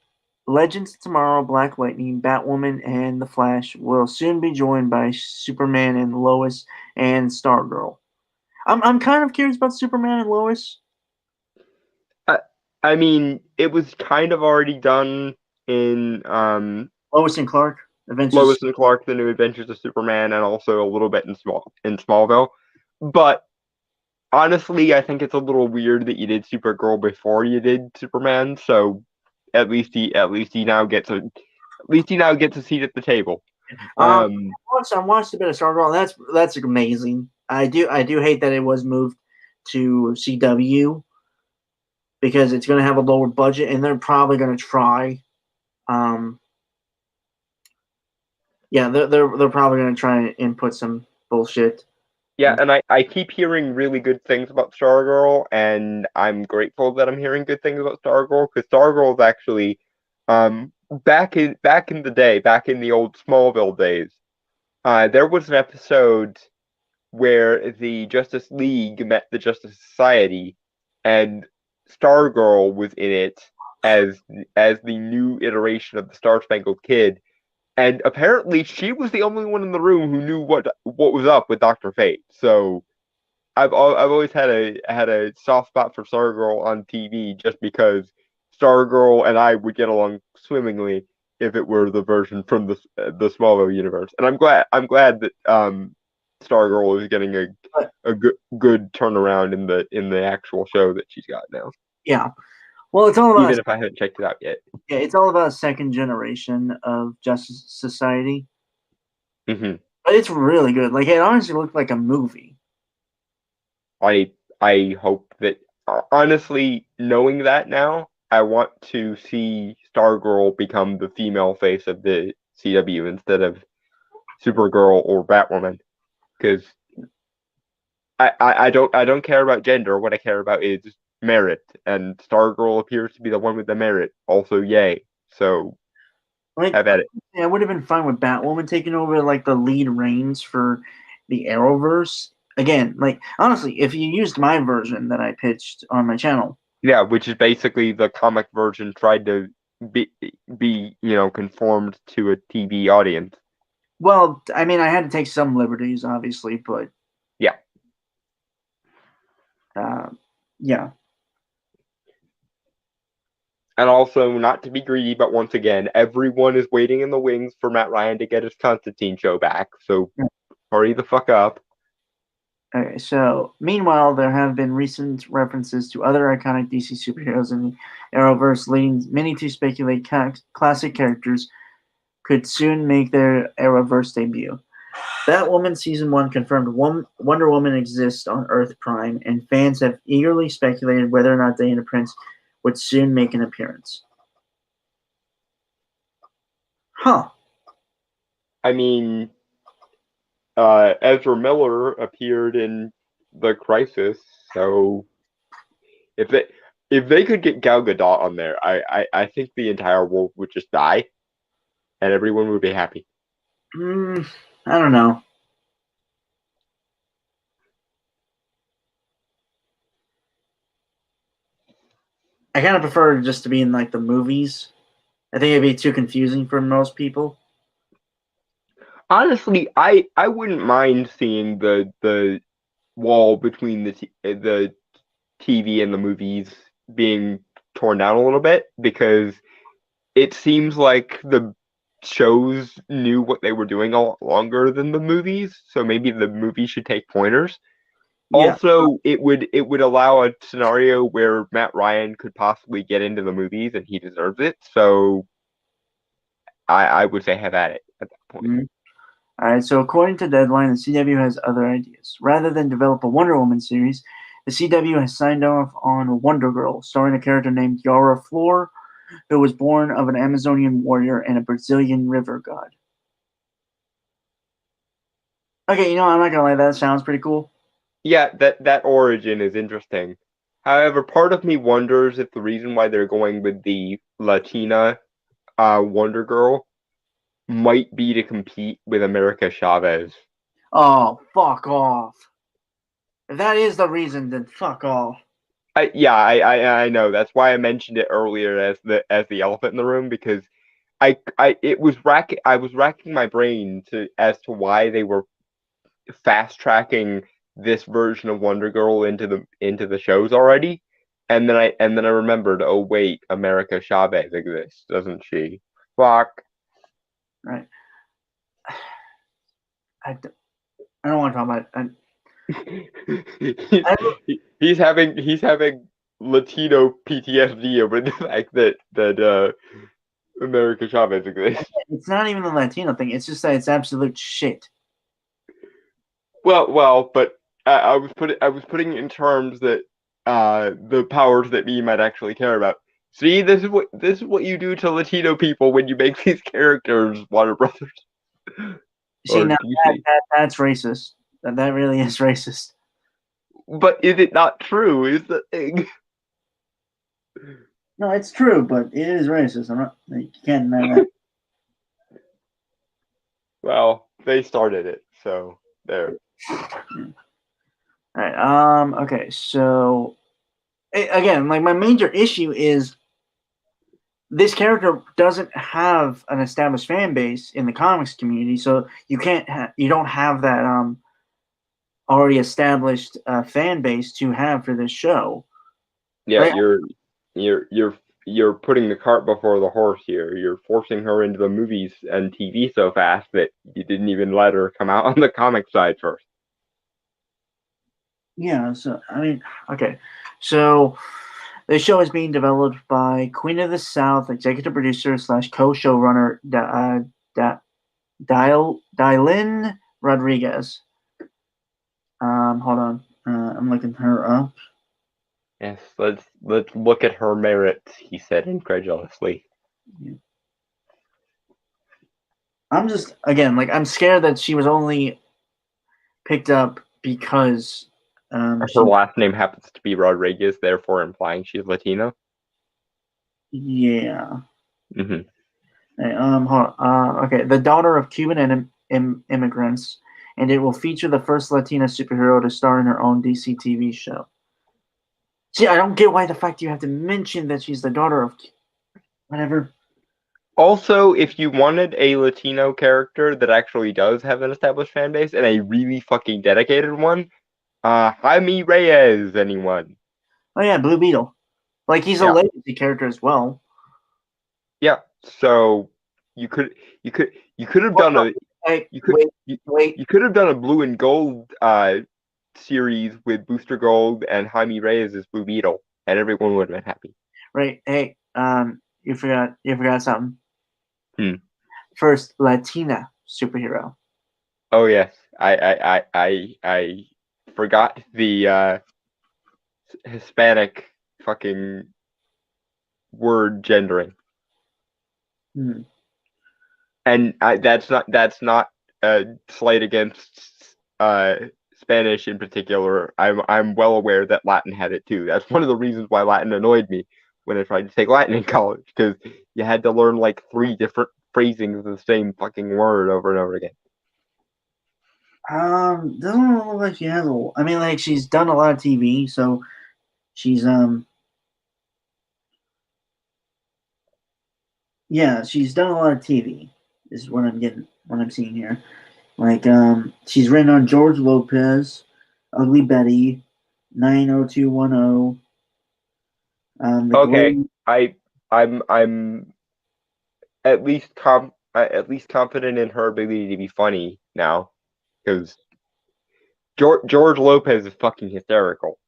Legends of Tomorrow, Black Lightning, Batwoman, and The Flash will soon be joined by Superman and Lois and Stargirl. I'm kind of curious about Superman and Lois. I mean, it was kind of already done in Lois and Clark Adventures. Lois and Clark: The New Adventures of Superman, and also a little bit in Smallville. But honestly, I think it's a little weird that you did Supergirl before you did Superman. So at least he now gets a seat at the table. I watched a bit of Stargirl. That's amazing. I do hate that it was moved to CW because it's going to have a lower budget, and they're probably going to try. They're probably going to try and input some bullshit. Yeah, and I keep hearing really good things about Stargirl, and I'm grateful that I'm hearing good things about Stargirl, because Stargirl is actually back in the day, back in the old Smallville days, there was an episode where the Justice League met the Justice Society, and Stargirl was in it as the new iteration of the Star Spangled Kid, and apparently she was the only one in the room who knew what was up with Dr. Fate. So I've always had a soft spot for Stargirl on TV, just because Stargirl and I would get along swimmingly if it were the version from the Smallville universe. And I'm glad that Stargirl is getting a good turnaround in the actual show that she's got now. Yeah. Well, it's all about, even if I haven't checked it out yet. Yeah, it's all about a second generation of Justice Society. Mm-hmm. But it's really good. Like, it honestly looked like a movie. I hope that, honestly, knowing that now, I want to see Stargirl become the female face of the CW instead of Supergirl or Batwoman, because I don't care about gender. What I care about is merit, and Stargirl appears to be the one with the merit. Also, yay! So, have at it. Yeah, it would have been fine with Batwoman taking over like the lead reins for the Arrowverse. Again, like, honestly, if you used my version that I pitched on my channel. Yeah, which is basically the comic version tried to be conformed to a TV audience. Well, I mean, I had to take some liberties, obviously, but yeah. Yeah. And also, not to be greedy, but once again, everyone is waiting in the wings for Matt Ryan to get his Constantine show back. So, hurry the fuck up. Okay, so meanwhile, there have been recent references to other iconic DC superheroes in the Arrowverse, leading many to speculate classic characters could soon make their Arrowverse debut. Batwoman Season 1 confirmed Wonder Woman exists on Earth Prime, and fans have eagerly speculated whether or not Diana Prince would soon make an appearance. Huh. I mean, Ezra Miller appeared in The Crisis, so if they could get Gal Gadot on there, I think the entire world would just die, and everyone would be happy. I don't know. I kind of prefer just to be in like the movies. I think it'd be too confusing for most people. Honestly, I wouldn't mind seeing the wall between the TV and the movies being torn down a little bit, because it seems like the shows knew what they were doing a lot longer than the movies, so maybe the movies should take pointers. Yeah. Also, it would allow a scenario where Matt Ryan could possibly get into the movies, and he deserves it. So I would say have at it at that point. Mm-hmm. All right, so according to Deadline, the CW has other ideas. Rather than develop a Wonder Woman series, the CW has signed off on Wonder Girl, starring a character named Yara Flor, who was born of an Amazonian warrior and a Brazilian river god. Okay, I'm not gonna lie, that sounds pretty cool. Yeah, that origin is interesting. However, part of me wonders if the reason why they're going with the Latina Wonder Girl might be to compete with America Chavez. Oh, fuck off. If that is the reason, then fuck off. I know. That's why I mentioned it earlier as the elephant in the room, because I was racking my brain as to why they were fast tracking this version of Wonder Girl into the shows already, and then I remembered, oh wait, America Chavez exists, doesn't she? Fuck. Right. I don't want to talk about it. he's having Latino PTSD over the fact that America Chavez exists. It's not even the Latino thing. It's just that it's absolute shit. Well, but I was putting it in terms that the powers that be might actually care about. See, this is what you do to Latino people when you make these characters Warner Brothers. See, now that's racist. That really is racist. But is it not true? Is the thing? No, it's true, but it is racist. You can't deny that. Well, they started it, so there. All right. Okay. So, again, like my major issue is this character doesn't have an established fan base in the comics community, so you don't have that already established fan base to have for this show. Yeah, right? you're putting the cart before the horse here. You're forcing her into the movies and TV so fast that you didn't even let her come out on the comic side first. Yeah, so I mean, okay, so the show is being developed by Queen of the South executive producer / co-showrunner Dylan Rodriguez. Hold on, I'm looking her up. Yes, let's look at her merits, he said incredulously. Yeah. I'm just I'm scared that she was only picked up because her last name happens to be Rodriguez, therefore implying she's Latino. Yeah. Mm-hmm. Hey, hold on. Okay, the daughter of Cuban immigrants, and it will feature the first Latina superhero to star in her own DC TV show. See, I don't get why the fact you have to mention that she's the daughter of whatever. Also, if you wanted a Latino character that actually does have an established fan base and a really fucking dedicated one, Jaime Reyes, anyone? Oh yeah, Blue Beetle. Like he's a legacy character as well. Yeah, so you could have done a Blue and Gold series with Booster Gold and Jaime Reyes as Blue Beetle, and everyone would have been happy. Right. Hey, you forgot something. First Latina superhero. Oh yes, I forgot the Hispanic fucking word gendering. And that's not a slight against Spanish in particular. I'm well aware that Latin had it too. That's one of the reasons why Latin annoyed me when I tried to take Latin in college, because you had to learn like 3 different phrasings of the same fucking word over and over again. Doesn't look like she has I mean, like she's done a lot of TV, so she's yeah, she's done a lot of TV. Is what I'm seeing here. Like she's written on George Lopez, Ugly Betty, 90210. Okay, I'm at least confident in her ability to be funny now, because George Lopez is fucking hysterical.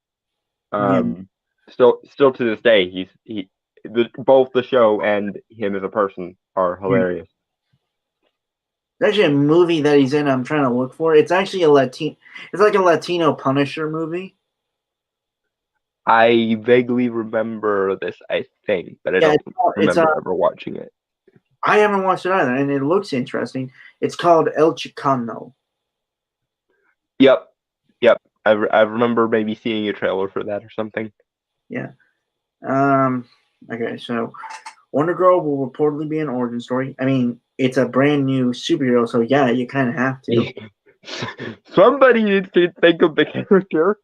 Still to this day, both the show and him as a person are hilarious. There's actually a movie that he's in. I'm trying to look for. It's actually It's like a Latino Punisher movie. I vaguely remember this, I think, but I don't remember ever watching it. I haven't watched it either, and it looks interesting. It's called El Chicano. Yep. I remember maybe seeing a trailer for that or something. Yeah. Okay, so Wonder Girl will reportedly be an origin story. I mean, it's a brand new superhero, so yeah, you kind of have to. Somebody needs to think of the character.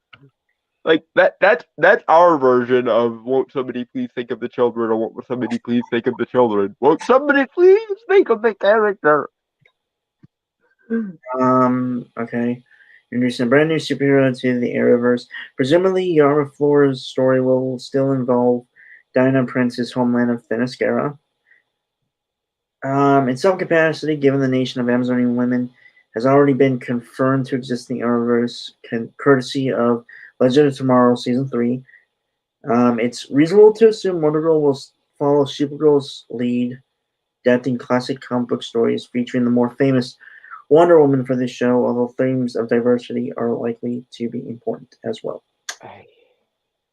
Like that's our version of won't somebody please think of the children, or won't somebody please think of the children? Won't somebody please think of the character? Okay. Introducing a brand new superhero to the Arrowverse. Presumably, Yara Flor's story will still involve Diana Prince's homeland of Themyscira. In some capacity, given the nation of Amazonian women has already been confirmed to exist in the Arrowverse, courtesy of Legend of Tomorrow Season 3. It's reasonable to assume Wonder Girl will follow Supergirl's lead, adapting classic comic book stories featuring the more famous Wonder Woman for this show, although themes of diversity are likely to be important as well.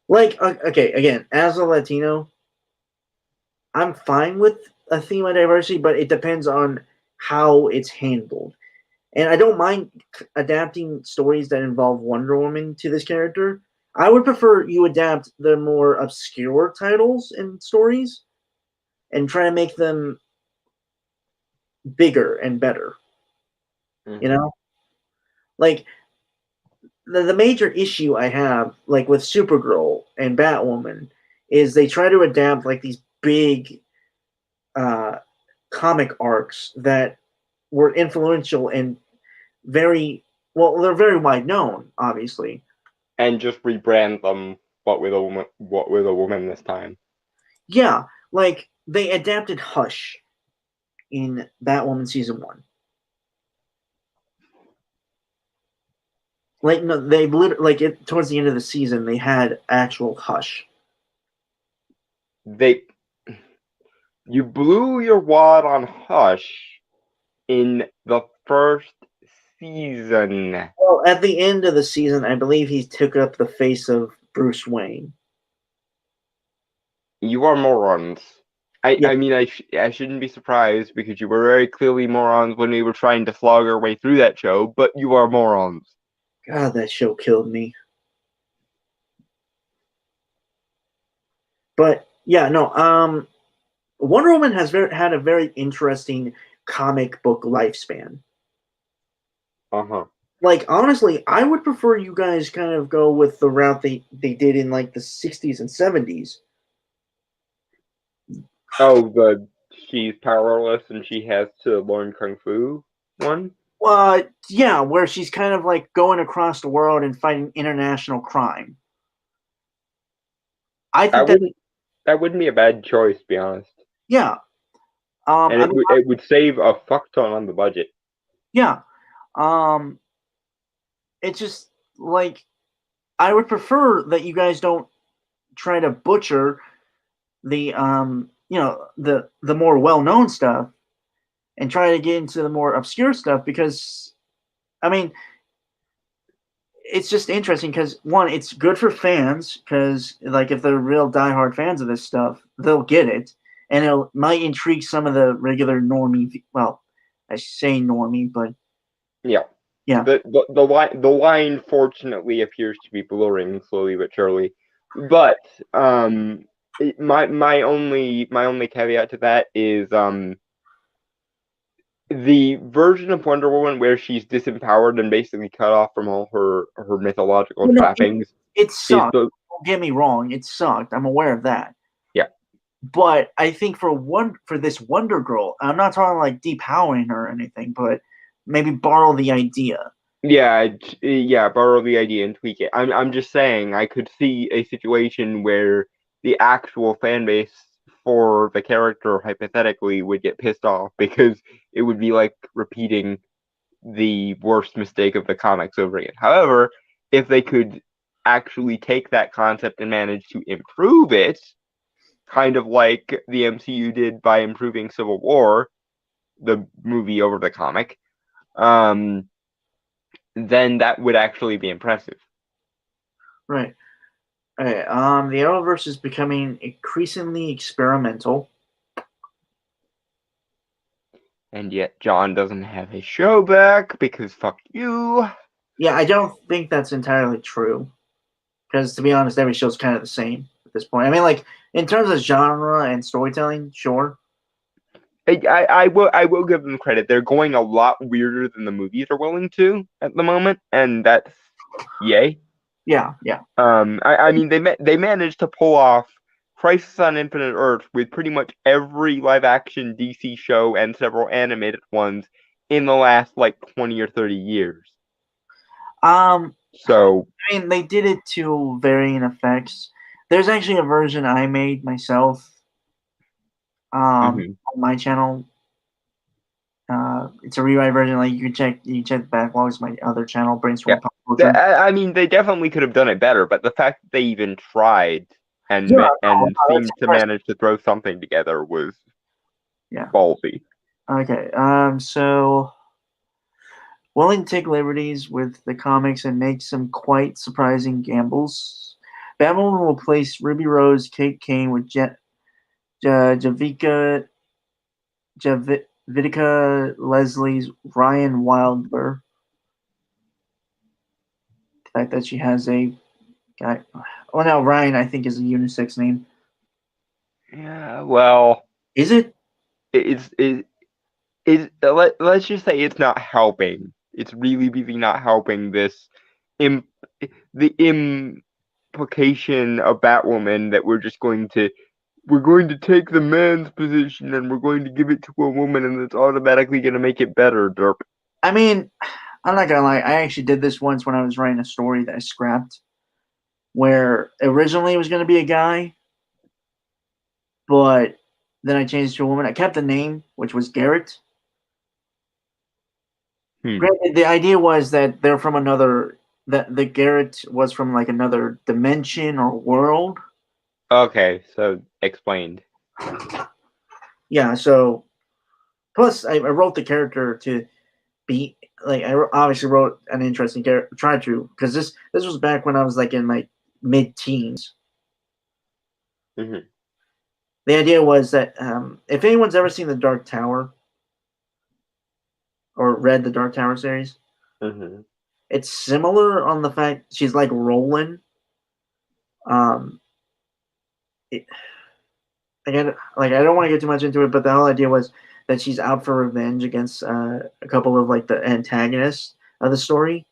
Like, okay, again, as a Latino, I'm fine with a theme of diversity, but it depends on how it's handled. And I don't mind adapting stories that involve Wonder Woman to this character. I would prefer you adapt the more obscure titles and stories and try to make them bigger and better. Mhm. You know? Like, the major issue I have, like, with Supergirl and Batwoman is they try to adapt, like, these big comic arcs that were influential and very, well, they're very wide known, obviously. And just rebrand them, but with a woman this time. Yeah, like, they adapted Hush in Batwoman Season 1. Like, no, they literally, towards the end of the season, they had actual Hush. You blew your wad on Hush in the first season. Well, at the end of the season, I believe he took up the face of Bruce Wayne. You are morons. Yeah. I mean, I shouldn't be surprised because you were very clearly morons when we were trying to slog our way through that show, but you are morons. God, that show killed me. But yeah, no. Wonder Woman has had a very interesting comic book lifespan. Like, honestly, I would prefer you guys kind of go with the route they did in, like, the 60s and 70s. Oh, she's powerless and she has to learn kung fu one? Yeah, where she's kind of like going across the world and fighting international crime. I think that wouldn't be a bad choice, to be honest. Yeah. And it would save a fuck ton on the budget. Yeah. It's just like, I would prefer that you guys don't try to butcher the the more well-known stuff and try to get into the more obscure stuff, because I mean, it's just interesting because, one, it's good for fans because, like, if they're real diehard fans of this stuff, they'll get it, and it might intrigue some of the regular normie. Well, I say normie, but yeah. The line fortunately appears to be blurring slowly but surely. But my only caveat to that is the version of Wonder Woman where she's disempowered and basically cut off from all her mythological trappings. It sucked. Don't get me wrong, it sucked. I'm aware of that. Yeah. But I think for this Wonder Girl, I'm not talking like depowering her or anything, but maybe borrow the idea. Yeah, borrow the idea and tweak it. I'm just saying I could see a situation where the actual fan base for the character hypothetically would get pissed off because it would be like repeating the worst mistake of the comics over again. However, if they could actually take that concept and manage to improve it, kind of like the MCU did by improving Civil War, the movie over the comic, then that would actually be impressive. Right. Okay, the Arrowverse is becoming increasingly experimental. And yet John doesn't have his show back because fuck you. Yeah, I don't think that's entirely true. Because, to be honest, every show's kind of the same at this point. I mean, like, in terms of genre and storytelling, sure. I will give them credit. They're going a lot weirder than the movies are willing to at the moment, and that's yay. Yeah. I mean, they managed to pull off Crisis on Infinite Earth with pretty much every live-action DC show and several animated ones in the last like 20 or 30 years. So I mean, they did it to varying effects. There's actually a version I made myself on my channel. It's a rewrite version. Like you can check the backlogs. My other channel, Brainstorm Pop Culture. I mean, they definitely could have done it better, but the fact that they even tried and seemed to manage to throw something together was ballsy. Okay, so willing to take liberties with the comics and make some quite surprising gambles. Batwoman will place Ruby Rose, Kate Kane with Javicia Leslie's Ryan Wilder. The fact that she has a guy. Oh no, Ryan I think is a unisex name. Yeah, well, is it? Let's just say it's not helping. It's really not helping this. The implication of Batwoman that we're going to take the man's position and we're going to give it to a woman and it's automatically going to make it better, derp. I mean, I'm not gonna lie. I actually did this once when I was writing a story that I scrapped, where originally it was going to be a guy, but then I changed it to a woman. I kept the name, which was Garrett. Granted, the idea was that they're from another. That the Garrett was from like another dimension or world. Okay, so explained. Yeah. So, plus I wrote the character to be like I obviously wrote an interesting character. Tried to because this was back when I was like in my mid-teens. Mm-hmm. The idea was that if anyone's ever seen The Dark Tower or read the Dark Tower series, it's similar on the fact she's like Roland. I don't want to get too much into it, but the whole idea was that she's out for revenge against a couple of like the antagonists of the story.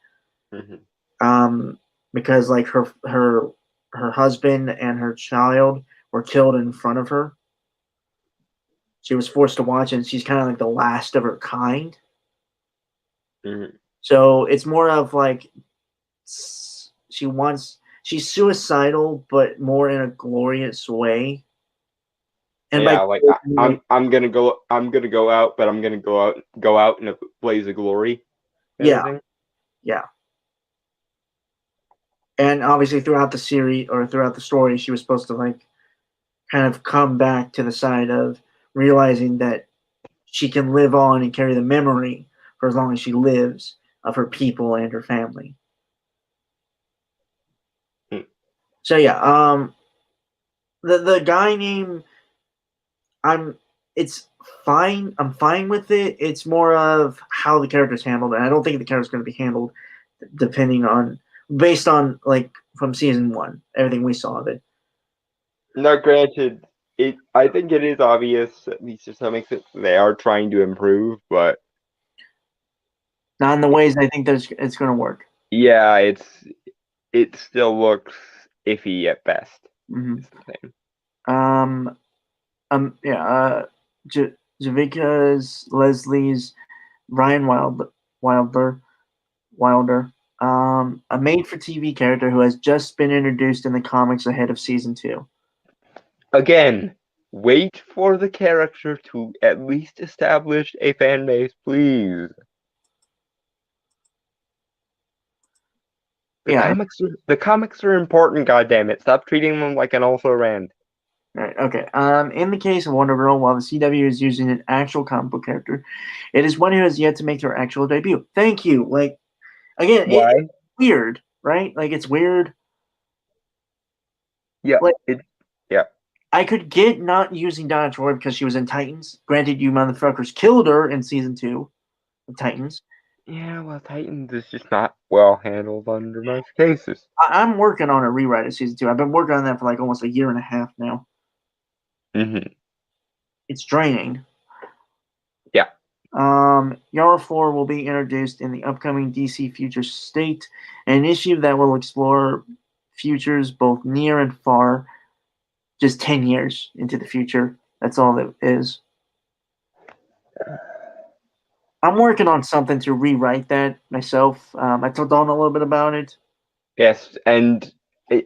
Because like her husband and her child were killed in front of her. She was forced to watch it, and she's kind of like the last of her kind. So it's more of like she's suicidal, but more in a glorious way. And yeah, like I'm gonna go out, but I'm gonna go out in a blaze of glory. Yeah. And obviously throughout the series or throughout the story, she was supposed to like kind of come back to the side of realizing that she can live on and carry the memory for as long as she lives of her people and her family. So yeah, the guy name, it's fine. I'm fine with it. It's more of how the character's handled, and I don't think the character's going to be handled based on like from season 1, everything we saw of it. Now, granted, I think it is obvious, at least to some extent, they are trying to improve, but not in the ways I think it's going to work. Yeah, it still looks iffy at best. It's the same. Javicia Leslie's Ryan Wilder, a made-for-TV character who has just been introduced in the comics ahead of season 2. Again, wait for the character to at least establish a fan base, please. The comics are important, goddammit. Stop treating them like an also-ran. Right, okay. In the case of Wonder Girl, while the CW is using an actual comic book character, it is one who has yet to make their actual debut. Thank you. Like, again, it's weird, right? Like, it's weird. Yeah. Like, yeah. I could get not using Donna Troy because she was in Titans. Granted, you motherfuckers killed her in season 2 of Titans. Yeah, well, Titans is just not well handled under most cases. I'm working on a rewrite of season 2. I've been working on that for like almost a year and a half now. Mm-hmm. It's draining. Yeah. Yara 4 will be introduced in the upcoming DC Future State, an initiative that will explore futures both near and far, just 10 years into the future. That's all it is. I'm working on something to rewrite that myself. I told Don a little bit about it. Yes, and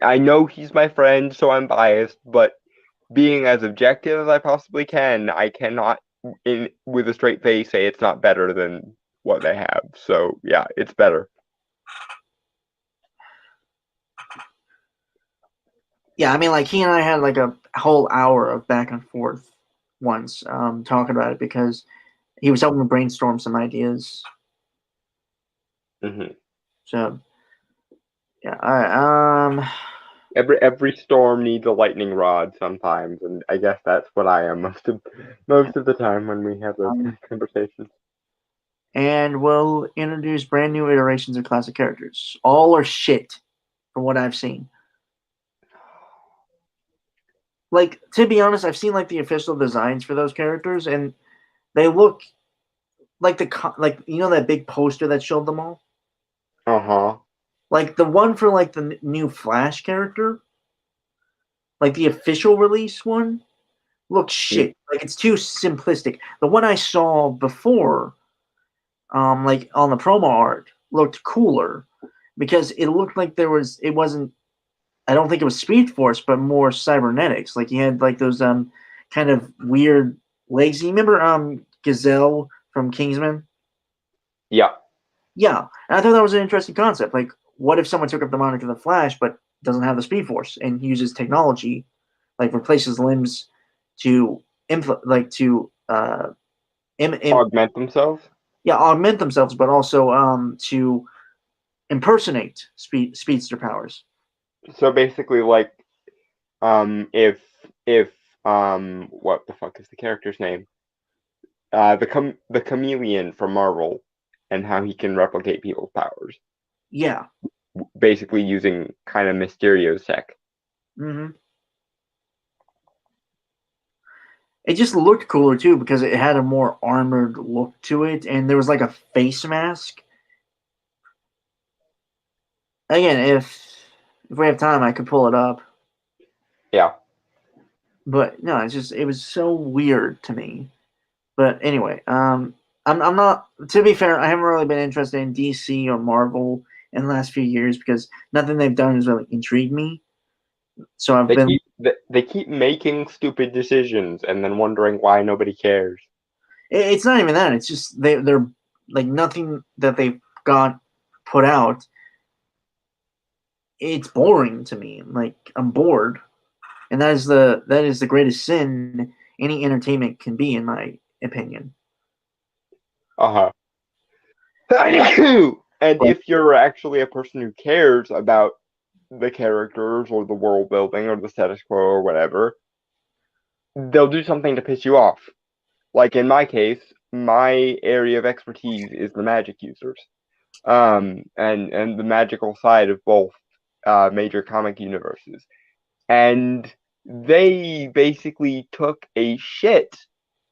I know he's my friend, so I'm biased, but being as objective as I possibly can, I cannot, with a straight face, say it's not better than what they have. So, yeah, it's better. Yeah, I mean, like, he and I had like a whole hour of back and forth once talking about it because he was helping me brainstorm some ideas. Mm-hmm. So, yeah, all right. Every storm needs a lightning rod sometimes, and I guess that's what I am most of the time when we have those conversations. And we'll introduce brand new iterations of classic characters. All are shit, from what I've seen. Like, to be honest, I've seen like the official designs for those characters, and they look like that big poster that showed them all. Like the one for like the new Flash character, like the official release one, looks shit. Like it's too simplistic. The one I saw before, like on the promo art, looked cooler because it looked like it wasn't. I don't think it was Speed Force, but more cybernetics. Like he had like those kind of weird legs. You remember Gazelle from Kingsman? Yeah. Yeah, and I thought that was an interesting concept. Like, what if someone took up the moniker the Flash, but doesn't have the Speed Force and uses technology, like replaces limbs to Augment themselves? Yeah, augment themselves, but also to impersonate speedster powers. So basically, like, if what the fuck is the character's name? The chameleon from Marvel, and how he can replicate people's powers. Yeah. Basically using kind of Mysterio's tech. Mm-hmm. It just looked cooler too because it had a more armored look to it, and there was like a face mask. Again, if we have time, I could pull it up. Yeah. But no, it was so weird to me. But anyway, I'm not. To be fair, I haven't really been interested in DC or Marvel in the last few years because nothing they've done has really intrigued me. So they keep making stupid decisions and then wondering why nobody cares. It's not even that. It's just they're like nothing that they've got put out. It's boring to me. Like I'm bored, and that is the greatest sin any entertainment can be, in my opinion. And if you're actually a person who cares about the characters or the world building or the status quo or whatever, they'll do something to piss you off. Like in my case, my area of expertise is the magic users, and the magical side of both major comic universes, and they basically took a shit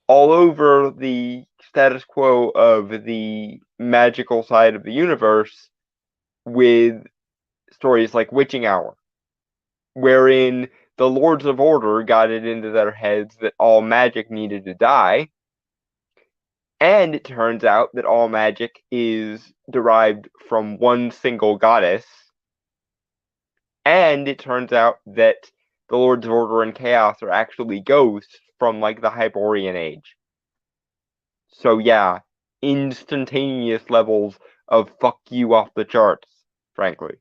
all over the status quo of the magical side of the universe with stories like Witching Hour, wherein the Lords of Order got it into their heads that all magic needed to die, and it turns out that all magic is derived from one single goddess, and it turns out that the Lords of Order and Chaos are actually ghosts from like the Hyborian Age. So yeah, instantaneous levels of fuck you off the charts, frankly,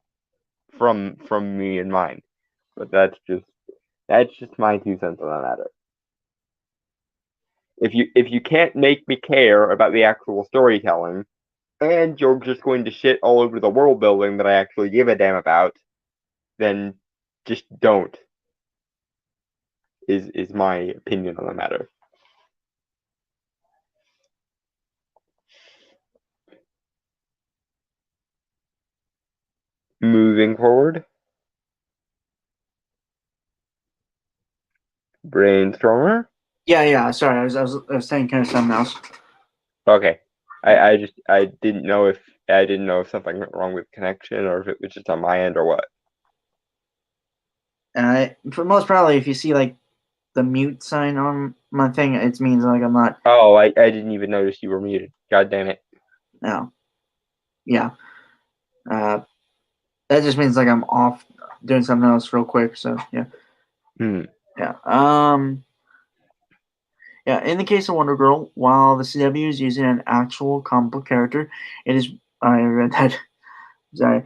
from me and mine. But that's just my 2 cents on the matter. If you can't make me care about the actual storytelling, and you're just going to shit all over the world building that I actually give a damn about, then just don't. Is my opinion on the matter. Moving forward. Brainstormer? Yeah. Sorry, I was saying kind of something else. Okay. I didn't know if something went wrong with connection or if it was just on my end or what. For most probably, if you see like the mute sign on my thing, it means like I'm not. Oh, I didn't even notice you were muted. God damn it. No. Yeah. That just means like I'm off doing something else real quick. So yeah. Yeah. Yeah. In the case of Wonder Girl, while the CW is using an actual comic book character, it is. I read that. Sorry.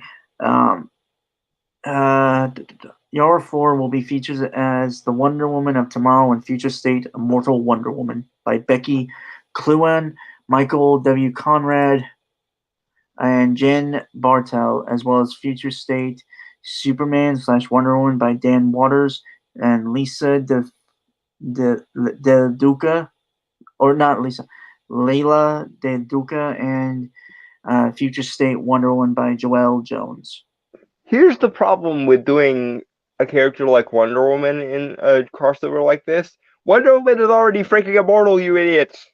Yara 4 will be featured as the Wonder Woman of tomorrow in Future State Immortal Wonder Woman by Becky Cloonan, Michael W. Conrad, and Jen Bartel, as well as Future State Superman / Wonder Woman by Dan Waters and Lisa De Duca, or not Lisa, Layla De Duca, and Future State Wonder Woman by Joelle Jones. Here's the problem with doing a character like Wonder Woman in a crossover like this. Wonder Woman is already freaking immortal, you idiots!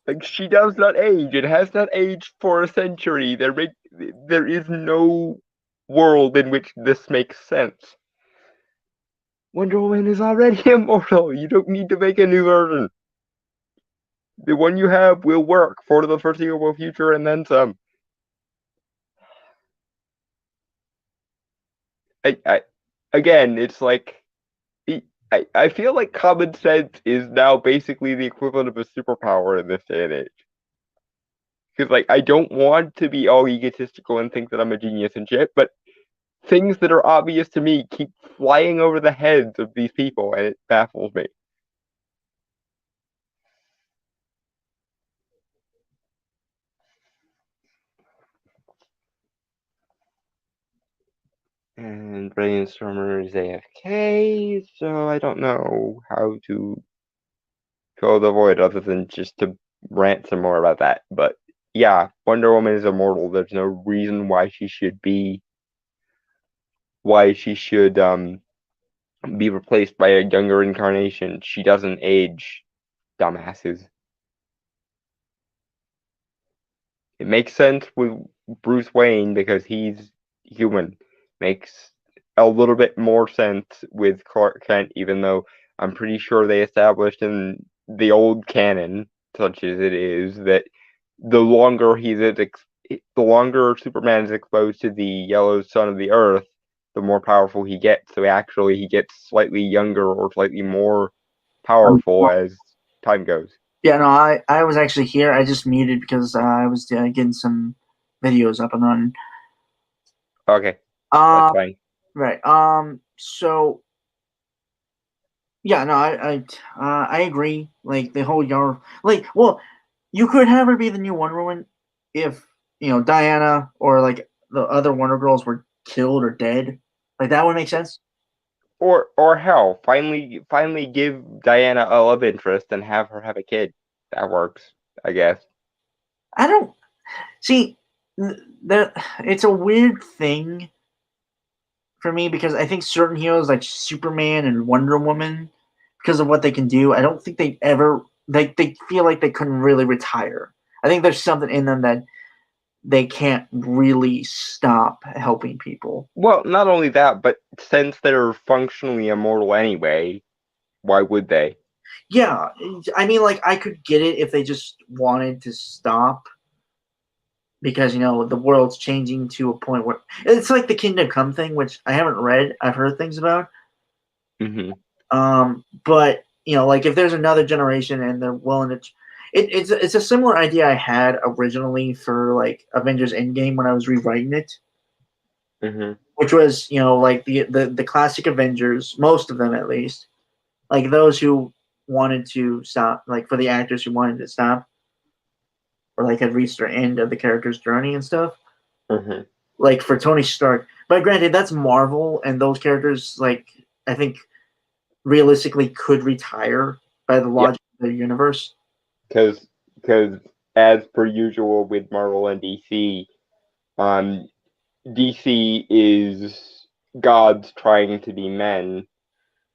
Like, she does not age. It has not aged for a century. There is no world in which this makes sense. Wonder Woman is already immortal. You don't need to make a new version. The one you have will work for the foreseeable future and then some. Again, it's like, I feel like common sense is now basically the equivalent of a superpower in this day and age. Because, like, I don't want to be all egotistical and think that I'm a genius and shit, but things that are obvious to me keep flying over the heads of these people, and it baffles me. And Brainstormer is AFK, so I don't know how to fill the void other than just to rant some more about that. But yeah, Wonder Woman is immortal. There's no reason why she should be replaced by a younger incarnation. She doesn't age, dumbasses. It makes sense with Bruce Wayne because he's human. Makes a little bit more sense with Clark Kent, even though I'm pretty sure they established in the old canon, such as it is, that the longer Superman is exposed to the yellow sun of the Earth, the more powerful he gets. So actually, he gets slightly younger or slightly more powerful as time goes. Yeah, no, I was actually here. I just muted because I was getting some videos up and running. Okay, that's fine. Right. So yeah, no, I agree. Like the whole Yara, well, you could have her be the new Wonder Woman if Diana or like the other Wonder Girls were killed or dead. Like that would make sense. Or hell, finally give Diana a love interest and have her have a kid. That works, I guess. I don't see that. It's a weird thing for me because I think certain heroes like Superman and Wonder Woman, because of what they can do, I don't think they ever they feel like they couldn't really retire. I think there's something in them that they can't really stop helping people. Well, not only that, but since they're functionally immortal anyway, why would they? Yeah, I mean, like, I could get it if they just wanted to stop because, the world's changing to a point where it's like the Kingdom Come thing, which I haven't read. I've heard things about. Mm-hmm. But, like, if there's another generation and they're willing to... It's a similar idea I had originally for, like, Avengers Endgame when I was rewriting it. Mm-hmm. Which was, like, the classic Avengers, most of them at least, like, those who wanted to stop, like, for the actors who wanted to stop, or, like, had reached their end of the character's journey and stuff. Mm-hmm. Like, for Tony Stark. But granted, that's Marvel, and those characters, like, I think realistically could retire by the logic of the universe. Because as per usual with Marvel and DC, DC is gods trying to be men.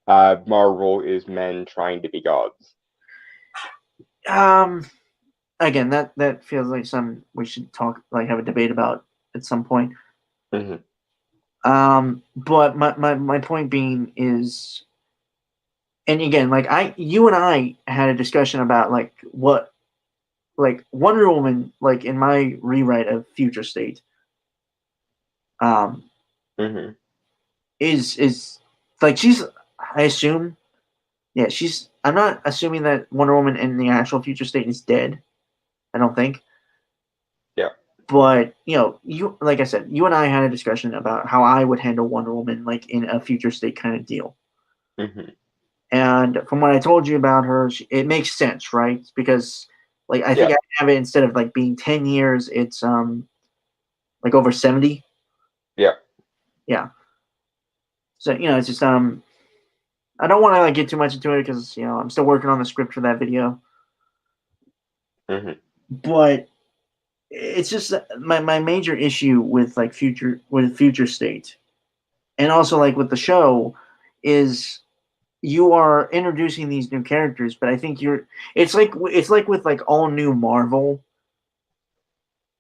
Marvel is men trying to be gods. Again, that feels like something we should have a debate about at some point. Mhm. But my point being is, and again, you and I had a discussion about what Wonder Woman, in my rewrite of Future State, Mhm. is she's, I assume, yeah, I'm not assuming that Wonder Woman in the actual Future State is dead. I don't think. Yeah. But you, like I said, you and I had a discussion about how I would handle Wonder Woman in a Future State kind of deal. Mhm. And from what I told you about her, it makes sense, right? Because I think Yeah. I have it, instead of being 10 years, it's over 70. Yeah. Yeah. So it's just I don't want to get too much into it, because I'm still working on the script for that video. Mhm. But it's just my major issue with Future State, and also with the show, is you are introducing these new characters, but I think it's like with all new Marvel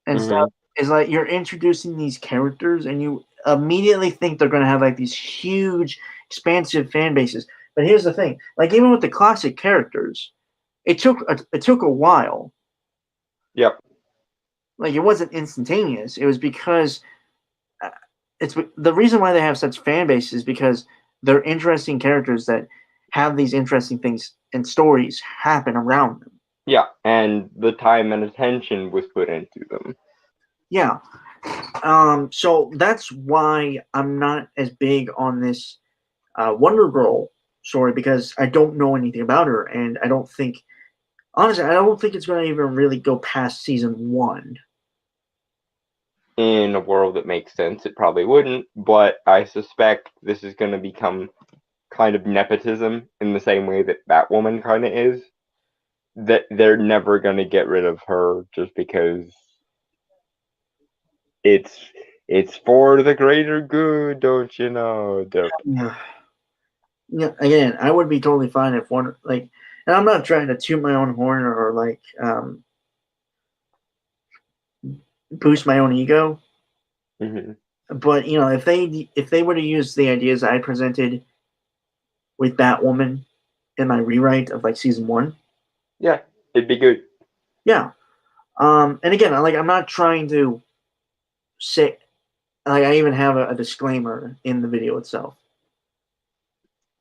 and stuff. Mhm. Is you're introducing these characters, and you immediately think they're going to have these huge, expansive fan bases. But here's the thing: even with the classic characters, it took a while. Yep. It wasn't instantaneous. It was because it's the reason why they have such fan bases is because they're interesting characters that have these interesting things and stories happen around them. Yeah, and the time and attention was put into them. Yeah. So that's why I'm not as big on this Wonder Girl story, because I don't know anything about her, and I don't think it's going to even really go past season 1. In a world that makes sense, it probably wouldn't, but I suspect this is going to become kind of nepotism in the same way that Batwoman kind of is. That they're never going to get rid of her just because it's for the greater good, don't you know? Yeah. Again, I would be totally fine if one and I'm not trying to toot my own horn or boost my own ego. Mhm. But if they were to use the ideas I presented with Batwoman in my rewrite of season 1, Yeah, it'd be good. yeah. And again, I'm not trying to say, I even have a disclaimer in the video itself.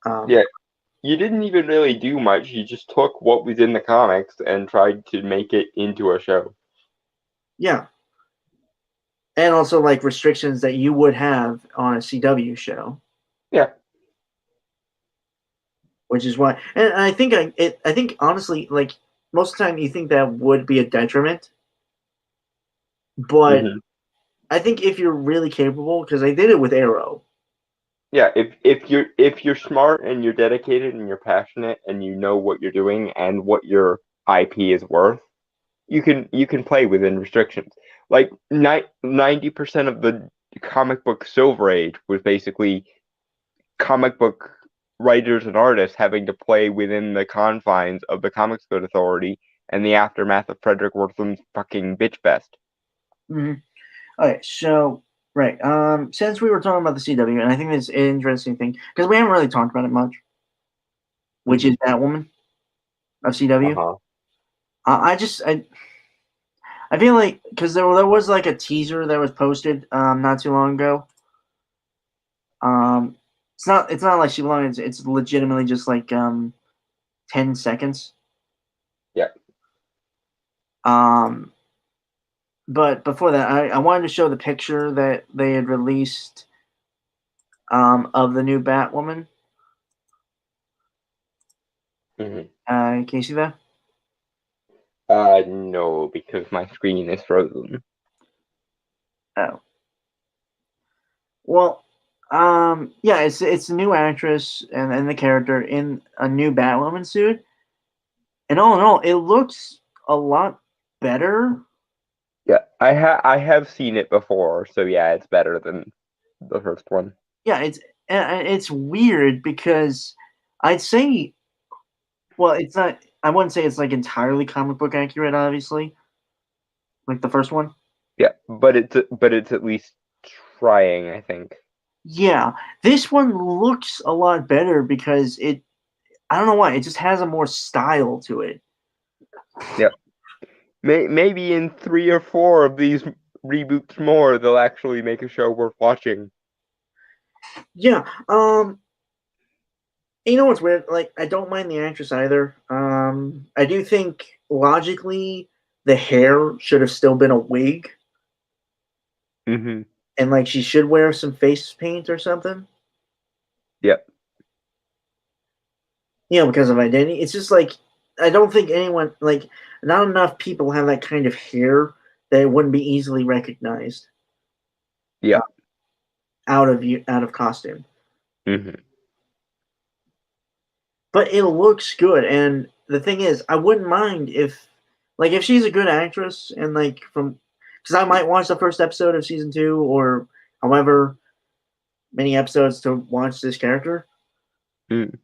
Yeah, you didn't even really do much. You just took what was in the comics and tried to make it into a show. Yeah. And also restrictions that you would have on a CW show. Yeah. Which is why, and I think I think honestly, most of the time, you think that would be a detriment, but Mhm. I think if you're really capable, because they did it with Arrow. Yeah, if you're smart and you're dedicated and you're passionate and you know what you're doing and what your IP is worth, you can play within restrictions. 90% of the comic book Silver Age was basically comic book writers and artists having to play within the confines of the Comics Code Authority and the aftermath of Frederick Wertham's fucking bitch fest. Mm-hmm. Okay, so right, since we were talking about the CW, and I think it's an interesting thing because we haven't really talked about it much, which is Batwoman of CW. Uh-huh. I feel like, because there was a teaser that was posted not too long ago. It's not like she belongs. It's legitimately just 10 seconds. Yeah. But before that, I wanted to show the picture that they had released of the new Batwoman. Mm-hmm. Can you see that? No, because my screen is frozen. Oh. Well, yeah, it's a new actress and the character in a new Batwoman suit. And all in all, it looks a lot better. Yeah, I have seen it before, so yeah, it's better than the first one. Yeah, it's weird because I'd say, well, it's not. I wouldn't say it's like entirely comic book accurate, obviously, like the first one. Yeah, but it's at least trying, I think. Yeah, this one looks a lot better because I don't know why, it just has a more style to it. Yep. Maybe in 3 or 4 of these reboots more, they'll actually make a show worth watching. Yeah. You know what's weird? Like, I don't mind the actress either. I do think logically the hair should have still been a wig, Mm-hmm. and like she should wear some face paint or something. Yep. You know, because of identity. It's just like I don't think anyone like not enough people have that kind of hair that it wouldn't be easily recognized. Yeah. Out of costume. Mm-hmm. But it looks good, and the thing is, I wouldn't mind if she's a good actress, and like because I might watch the first episode of season 2 or however many episodes to watch this character. Mm.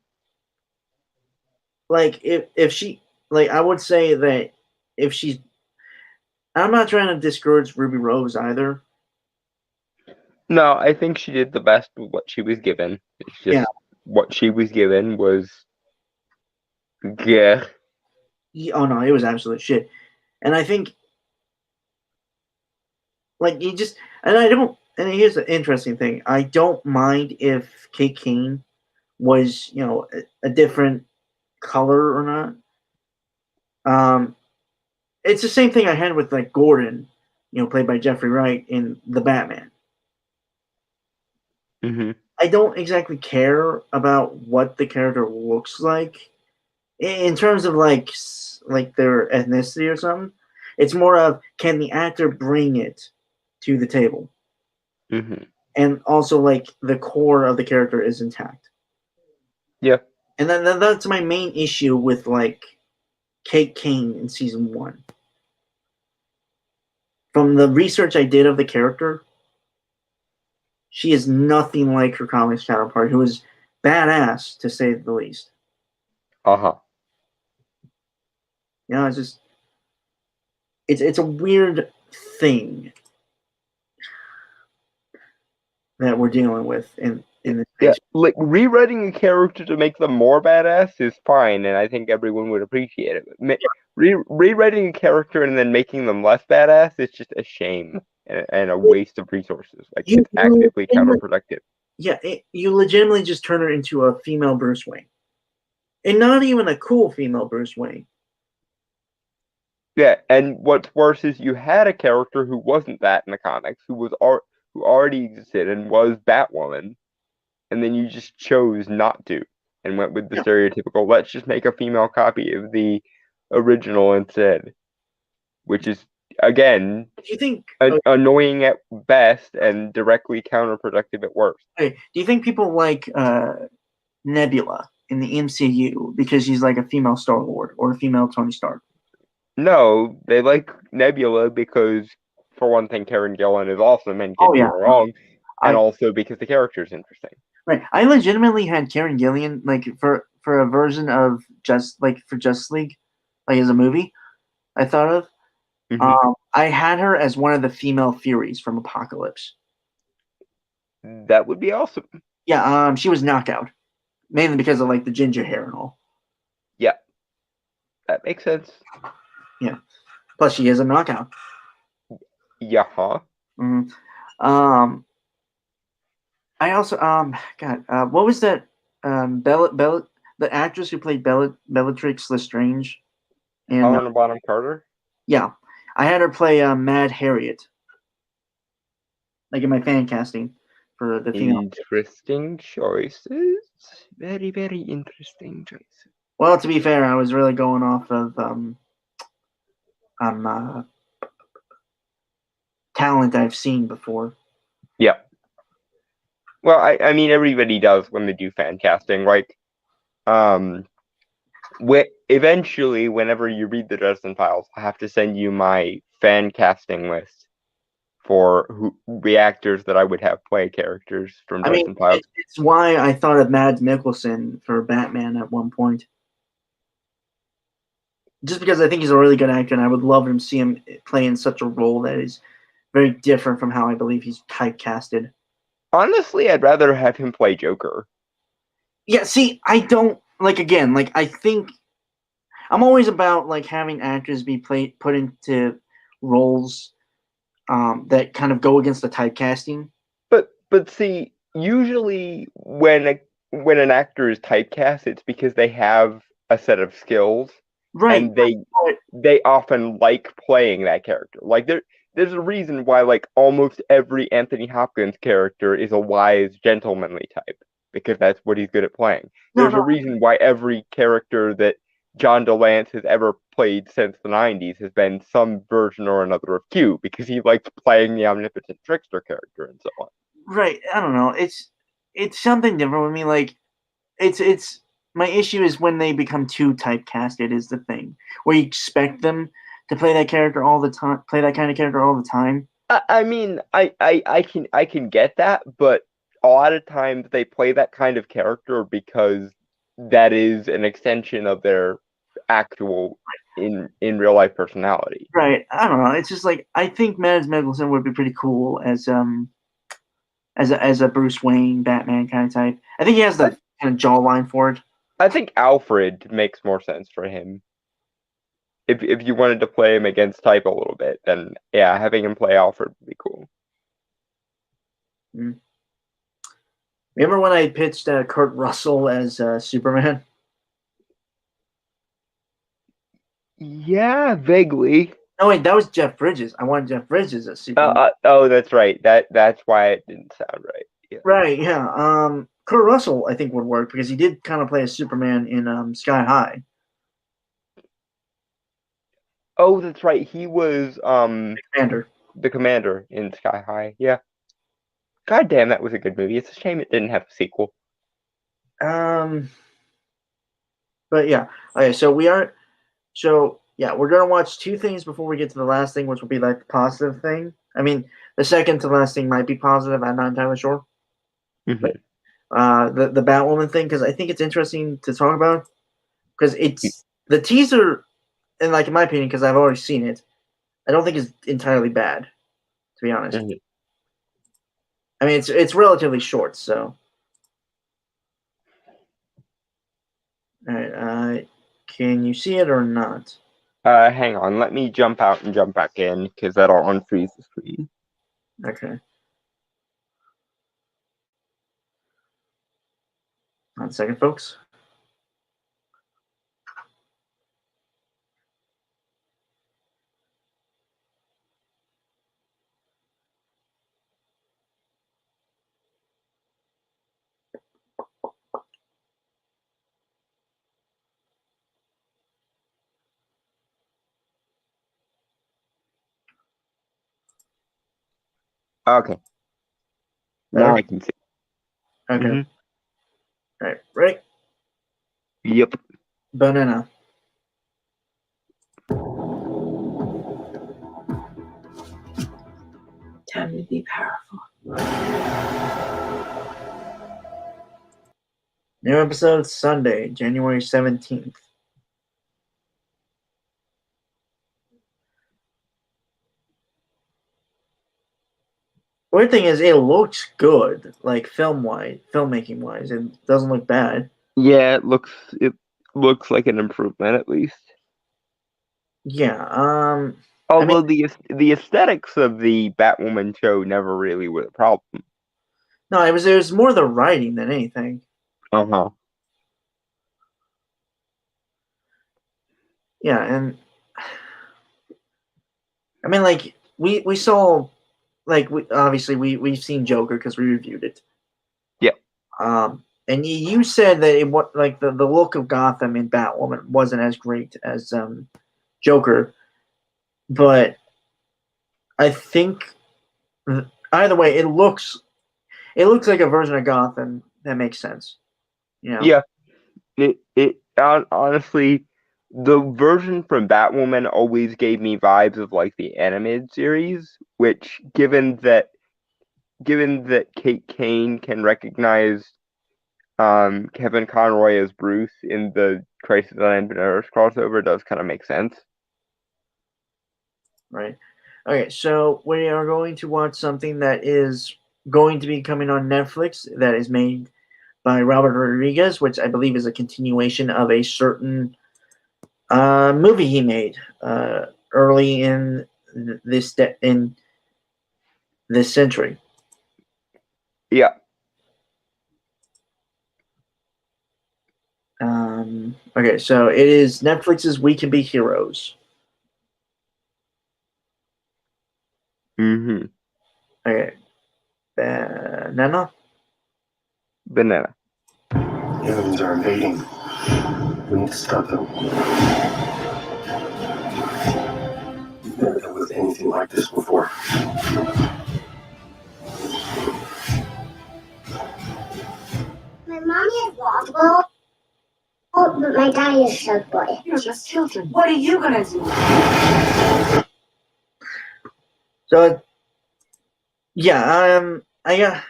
Like if she I would say that if she's, I'm not trying to discourage Ruby Rose either. No, I think she did the best with what she was given. It's just what she was given was yeah. Oh no, it was absolute shit. And I think like you just and here's the interesting thing. I don't mind if Kate Kane was, a different color or not. It's the same thing I had with like Gordon, played by Jeffrey Wright in The Batman. Mm-hmm. I don't exactly care about what the character looks like in terms of like their ethnicity or something. It's more of, can the actor bring it to the table? Mm-hmm. And also like the core of the character is intact. Yeah. And then that's my main issue with like Kate Kane in season 1. From the research I did of the character, she is nothing like her comics counterpart, who is badass to say the least. Uh-huh. It's just it's a weird thing that we're dealing with in this yeah, like rewriting a character to make them more badass is fine, and I think everyone would appreciate it. Rewriting a character and then making them less badass is just a shame and a waste of resources. Like, it's actively counterproductive. Yeah, you legitimately just turn her into a female Bruce Wayne, and not even a cool female Bruce Wayne. Yeah, and what's worse is you had a character who wasn't that in the comics, who already existed and was Batwoman, and then you just chose not to and went with the stereotypical, let's just make a female copy of the original instead, which is, again, do you think annoying at best and directly counterproductive at worst. Do you think people like Nebula in the MCU because she's like a female Star-Lord or a female Tony Stark? No, they like Nebula because, for one thing, Karen Gillan is awesome and can do no wrong, and also because the character is interesting. Right, I legitimately had Karen Gillan like for a version of Justice League, like as a movie. I thought of. Mm-hmm. I had her as one of the female Furies from Apocalypse. That would be awesome. Yeah, she was Knockout, mainly because of like the ginger hair and all. Yeah, that makes sense. Yeah, plus she is a Knockout. Yeah. Mm-hmm. I also what was that Bella the actress who played Bellatrix Lestrange in Helena Bonham Carter? Yeah. I had her play Mad Harriet. Like in my fan casting for the female. Interesting choices. Very, very interesting choices. Well, to be fair, I was really going off of talent I've seen before. Yeah. Well, I mean, everybody does when they do fan casting. Like, eventually, whenever you read the Dresden Files, I have to send you my fan casting list for the actors that I would have play characters from Dresden Files. It's why I thought of Mads Mikkelsen for Batman at one point. just because I think he's a really good actor, and I would love to see him play in such a role that is very different from how I believe he's typecasted. Honestly, I'd rather have him play Joker. Yeah, see, I don't like again. Like I think I'm always about like having actors be put into roles that kind of go against the typecasting. But see, usually when an actor is typecast, it's because they have a set of skills, Right. and they often like playing that character. Like there's a reason why like almost every Anthony Hopkins character is a wise, gentlemanly type, because that's what he's good at playing. There's a reason why every character that John DeLance has ever played since the 90s has been some version or another of Q, because he likes playing the omnipotent trickster character and so on. Right. I don't know. It's something different with me. Like it's my issue is when they become too typecasted is the thing where you expect them to play that character all the time, play that kind of character all the time. I mean, I can get that, but a lot of times they play that kind of character because that is an extension of their actual in real life personality. Right. I don't know. It's just like I think Mads Mikkelsen would be pretty cool as a Bruce Wayne Batman kind of type. I think he has the kind of jawline for it. I think Alfred makes more sense for him. If you wanted to play him against type a little bit, then yeah, having him play Alfred would be cool. Remember when I pitched Kurt Russell as Superman? Yeah, vaguely. No, wait, that was Jeff Bridges. I wanted Jeff Bridges as Superman. Oh, that's right. That's why it didn't sound right. Yeah. Right, yeah. Kurt Russell, I think, would work because he did kind of play as Superman in Sky High. Oh, that's right. He was the commander in Sky High. Yeah. God damn, that was a good movie. It's a shame it didn't have a sequel. But yeah. Okay, we're gonna watch two things before we get to the last thing, which will be like the positive thing. I mean, the second to last thing might be positive. I'm not entirely sure. Mm-hmm. But, the Batwoman thing, because I think it's interesting to talk about, because it's the teaser, and like in my opinion, because I've already seen it, I don't think it's entirely bad, to be honest. Mm-hmm. I mean, it's relatively short, so. All right. Can you see it or not? Hang on. Let me jump out and jump back in, because that'll unfreeze the screen. Okay. 1 second, folks. Okay. Now I can see. Okay. Mm-hmm. All right. Ready? Yep. Banana. Time to be powerful. New episode Sunday, January 17th. Weird thing is, it looks good, like filmmaking wise. It doesn't look bad. Yeah, it looks like an improvement at least. Yeah. Although the aesthetics of the Batwoman show never really were a problem. No, it was more the writing than anything. Uh-huh. Yeah, and I mean, like we saw, like we've seen Joker because we reviewed it. Yeah. And you said that the look of Gotham in Batwoman wasn't as great as Joker, but I think either way, it looks like a version of Gotham that makes sense. You know? Yeah. It honestly, the version from Batwoman always gave me vibes of like the animated series, which given that Kate Kane can recognize Kevin Conroy as Bruce in the Crisis on Infinite Earths crossover does kind of make sense. Right. Okay, so we are going to watch something that is going to be coming on Netflix that is made by Robert Rodriguez, which I believe is a continuation of a certain movie he made early in this century. Yeah. Okay, so it is Netflix's We Can Be Heroes. Mm-hmm. Okay. Banana? Banana. Aliens are invading. We need to stop them. We've never dealt with anything like this before. My mommy is Roswell. Oh, but my daddy is Shark Boy. You're just children. What are you gonna do? So, yeah, I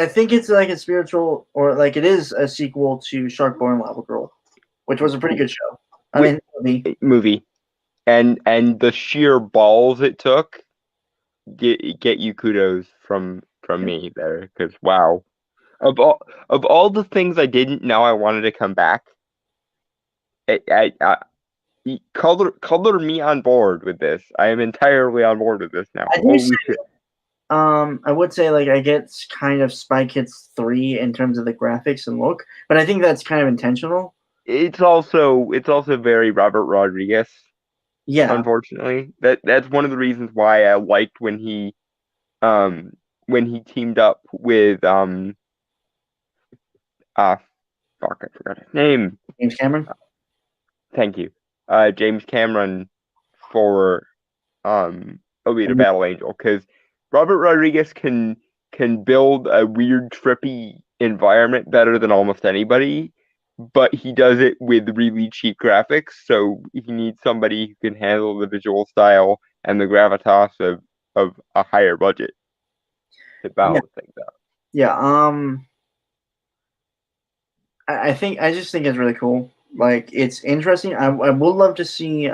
think it's like a spiritual, or like it is a sequel to Shark Boy and Lava Girl, which was a pretty good show. Movie. And the sheer balls it took get you kudos from me there, because wow, of all the things I didn't know I wanted to come back, color me on board with this. I am entirely on board with this now. I would say like I get kind of Spy Kids 3 in terms of the graphics and look, but I think that's kind of intentional. It's also very Robert Rodriguez. Yeah. Unfortunately, that's one of the reasons why I liked when he teamed up with I forgot his name. James Cameron. Thank you, James Cameron, for Alita Battle Angel, because Robert Rodriguez can build a weird, trippy environment better than almost anybody, but he does it with really cheap graphics, so he needs somebody who can handle the visual style and the gravitas of a higher budget to balance things out. Yeah, I just think it's really cool. Like, it's interesting. I would love to see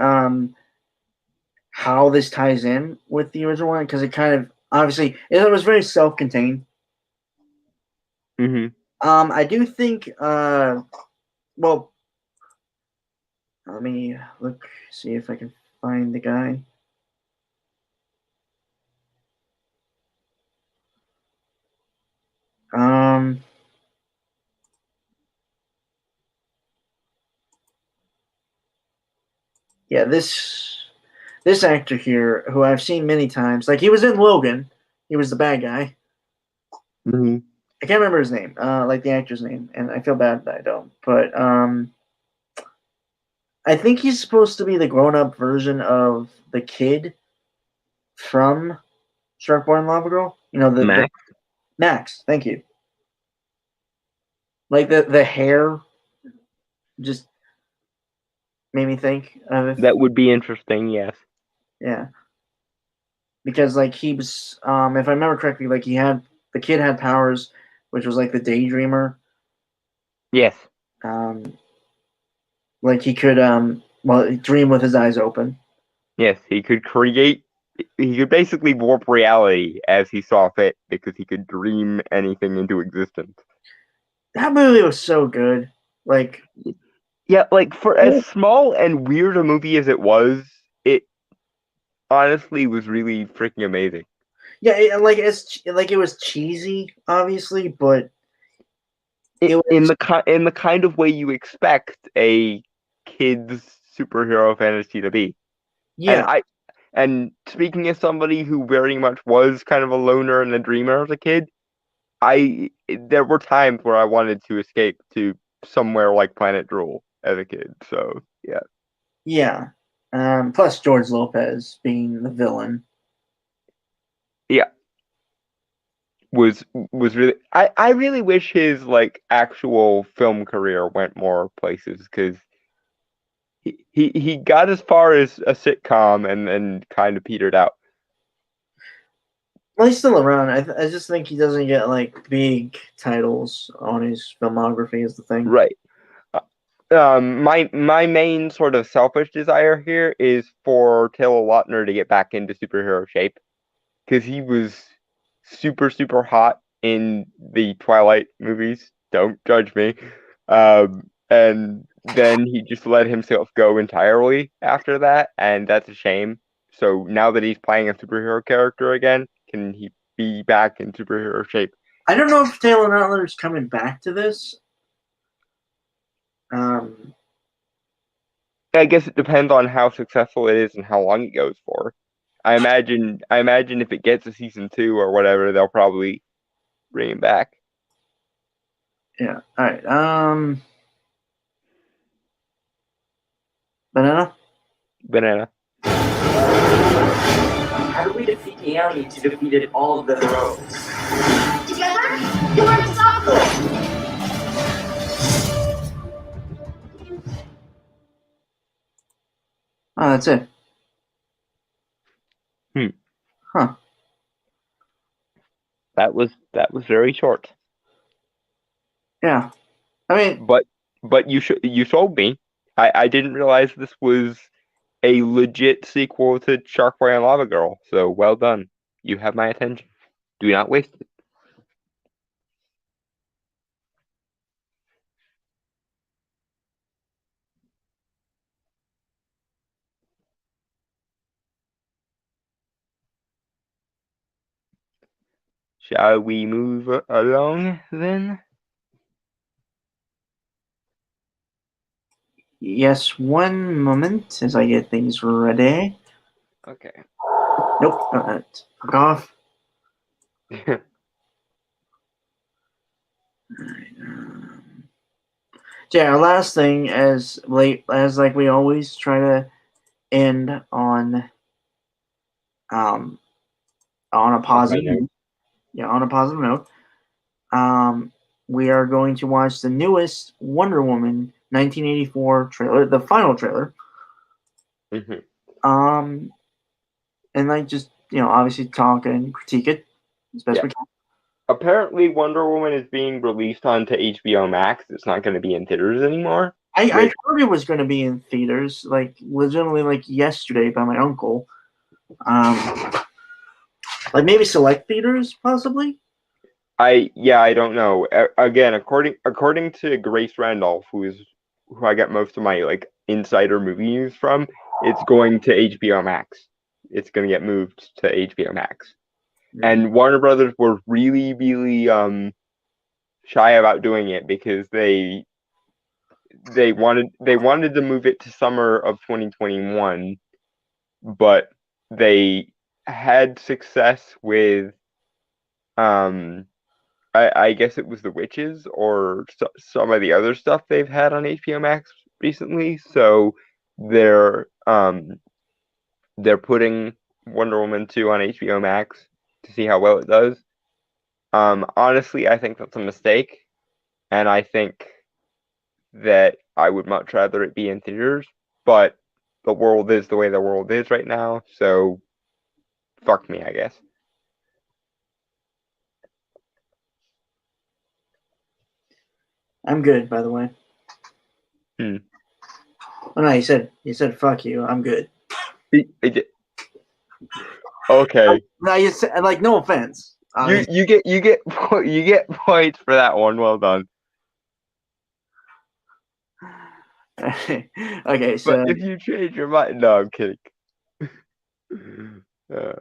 how this ties in with the original one, because it kind of obviously it was very self-contained. Mm-hmm. I do think well, let me see if I can find the guy. Yeah, this actor here, who I've seen many times, like he was in Logan, he was the bad guy. Mm-hmm. I can't remember his name, like the actor's name, and I feel bad that I don't. But I think he's supposed to be the grown-up version of the kid from Shark Boy and Lava Girl. You know, the Max. Thank you. Like the hair, just made me think of it. That would be interesting. Yes. Yeah. Because like he was, if I remember correctly, like the kid had powers, which was like the Daydreamer. Yes. Like he could dream with his eyes open. Yes, he could basically warp reality as he saw fit, because he could dream anything into existence. That movie was so good. Like, yeah, like for as small and weird a movie as it was, it honestly was really freaking amazing. Yeah, it was cheesy, obviously, but in the kind of way you expect a kid's superhero fantasy to be. Yeah. And speaking as somebody who very much was kind of a loner and a dreamer as a kid, there were times where I wanted to escape to somewhere like Planet Drool as a kid. So yeah. Yeah. Plus George Lopez being the villain. Yeah. Was really I really wish his like actual film career went more places, because he got as far as a sitcom and kind of petered out. Well, he's still around. I just think he doesn't get like big titles on his filmography is the thing. Right. My main sort of selfish desire here is for Taylor Lautner to get back into superhero shape, because he was super hot in the Twilight movies. Don't judge me. And then he just let himself go entirely after that, and that's a shame. So now that he's playing a superhero character again, can he be back in superhero shape? I don't know if Taylor Lautner is coming back to this. I guess it depends on how successful it is and how long it goes for. I imagine if it gets to season 2 or whatever, they'll probably bring him back. Yeah. All right. Banana. How do we defeat the aliens who defeated all of the heroes? Together, you're unstoppable. Oh, that's it. Huh. That was very short. Yeah. I mean, but you sold me. I didn't realize this was a legit sequel to Shark Boy and Lava Girl. So well done. You have my attention. Do not waste it. Shall we move along then? yes, one moment as I get things ready. Okay. Nope, not that. Fuck off. Yeah, our last thing, as like we always try to end on a positive note. Yeah, on a positive note. We are going to watch the newest Wonder Woman 1984 trailer, the final trailer. Mm-hmm. And like just obviously talk and critique it as best we can. Apparently, Wonder Woman is being released onto HBO Max. It's not going to be in theaters anymore. I heard it was going to be in theaters, like legitimately, like yesterday by my uncle. Like maybe select theaters, possibly. I don't know. Again, according to Grace Randolph, who I get most of my like insider movie news from, it's going to HBO Max. It's going to get moved to HBO Max. And Warner Brothers were really shy about doing it because they wanted to move it to summer of 2021, but they had success with I guess it was The Witches or some of the other stuff they've had on HBO Max recently. So they're putting Wonder Woman 2 on HBO Max to see how well it does. Honestly, I think that's a mistake, and I think that I would much rather it be in theaters, but the world is the way the world is right now, so fuck me, I guess. I'm good, by the way. Oh no, you said fuck you. I'm good. Okay. No, you said like no offense. You get points for that one. Well done. Okay, so but if you change your mind, no, I'm kidding. All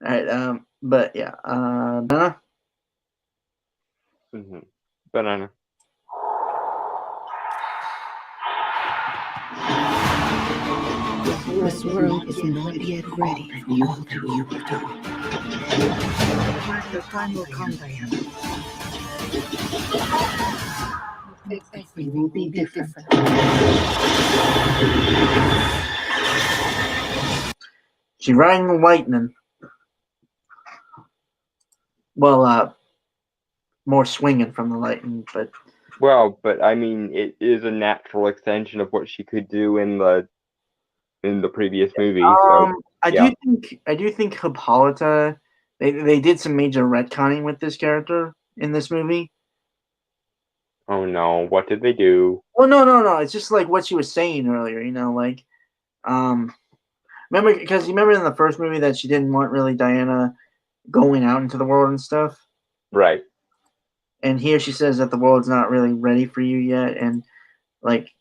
right. But yeah. Banana. Banana. This world is not yet ready for all that you will do. The time will come, Diana. Everything will be different. She's riding the lightning. Well, more swinging from the lightning, but. Well, but I mean, it is a natural extension of what she could do in the previous movie. So, I do think Hippolyta They did some major retconning with this character in this movie. Oh no, what did they do? Well, no. It's just like what she was saying earlier. Remember, because you remember in the first movie that she didn't want really Diana going out into the world and stuff. Right. And here she says that the world's not really ready for you yet, and like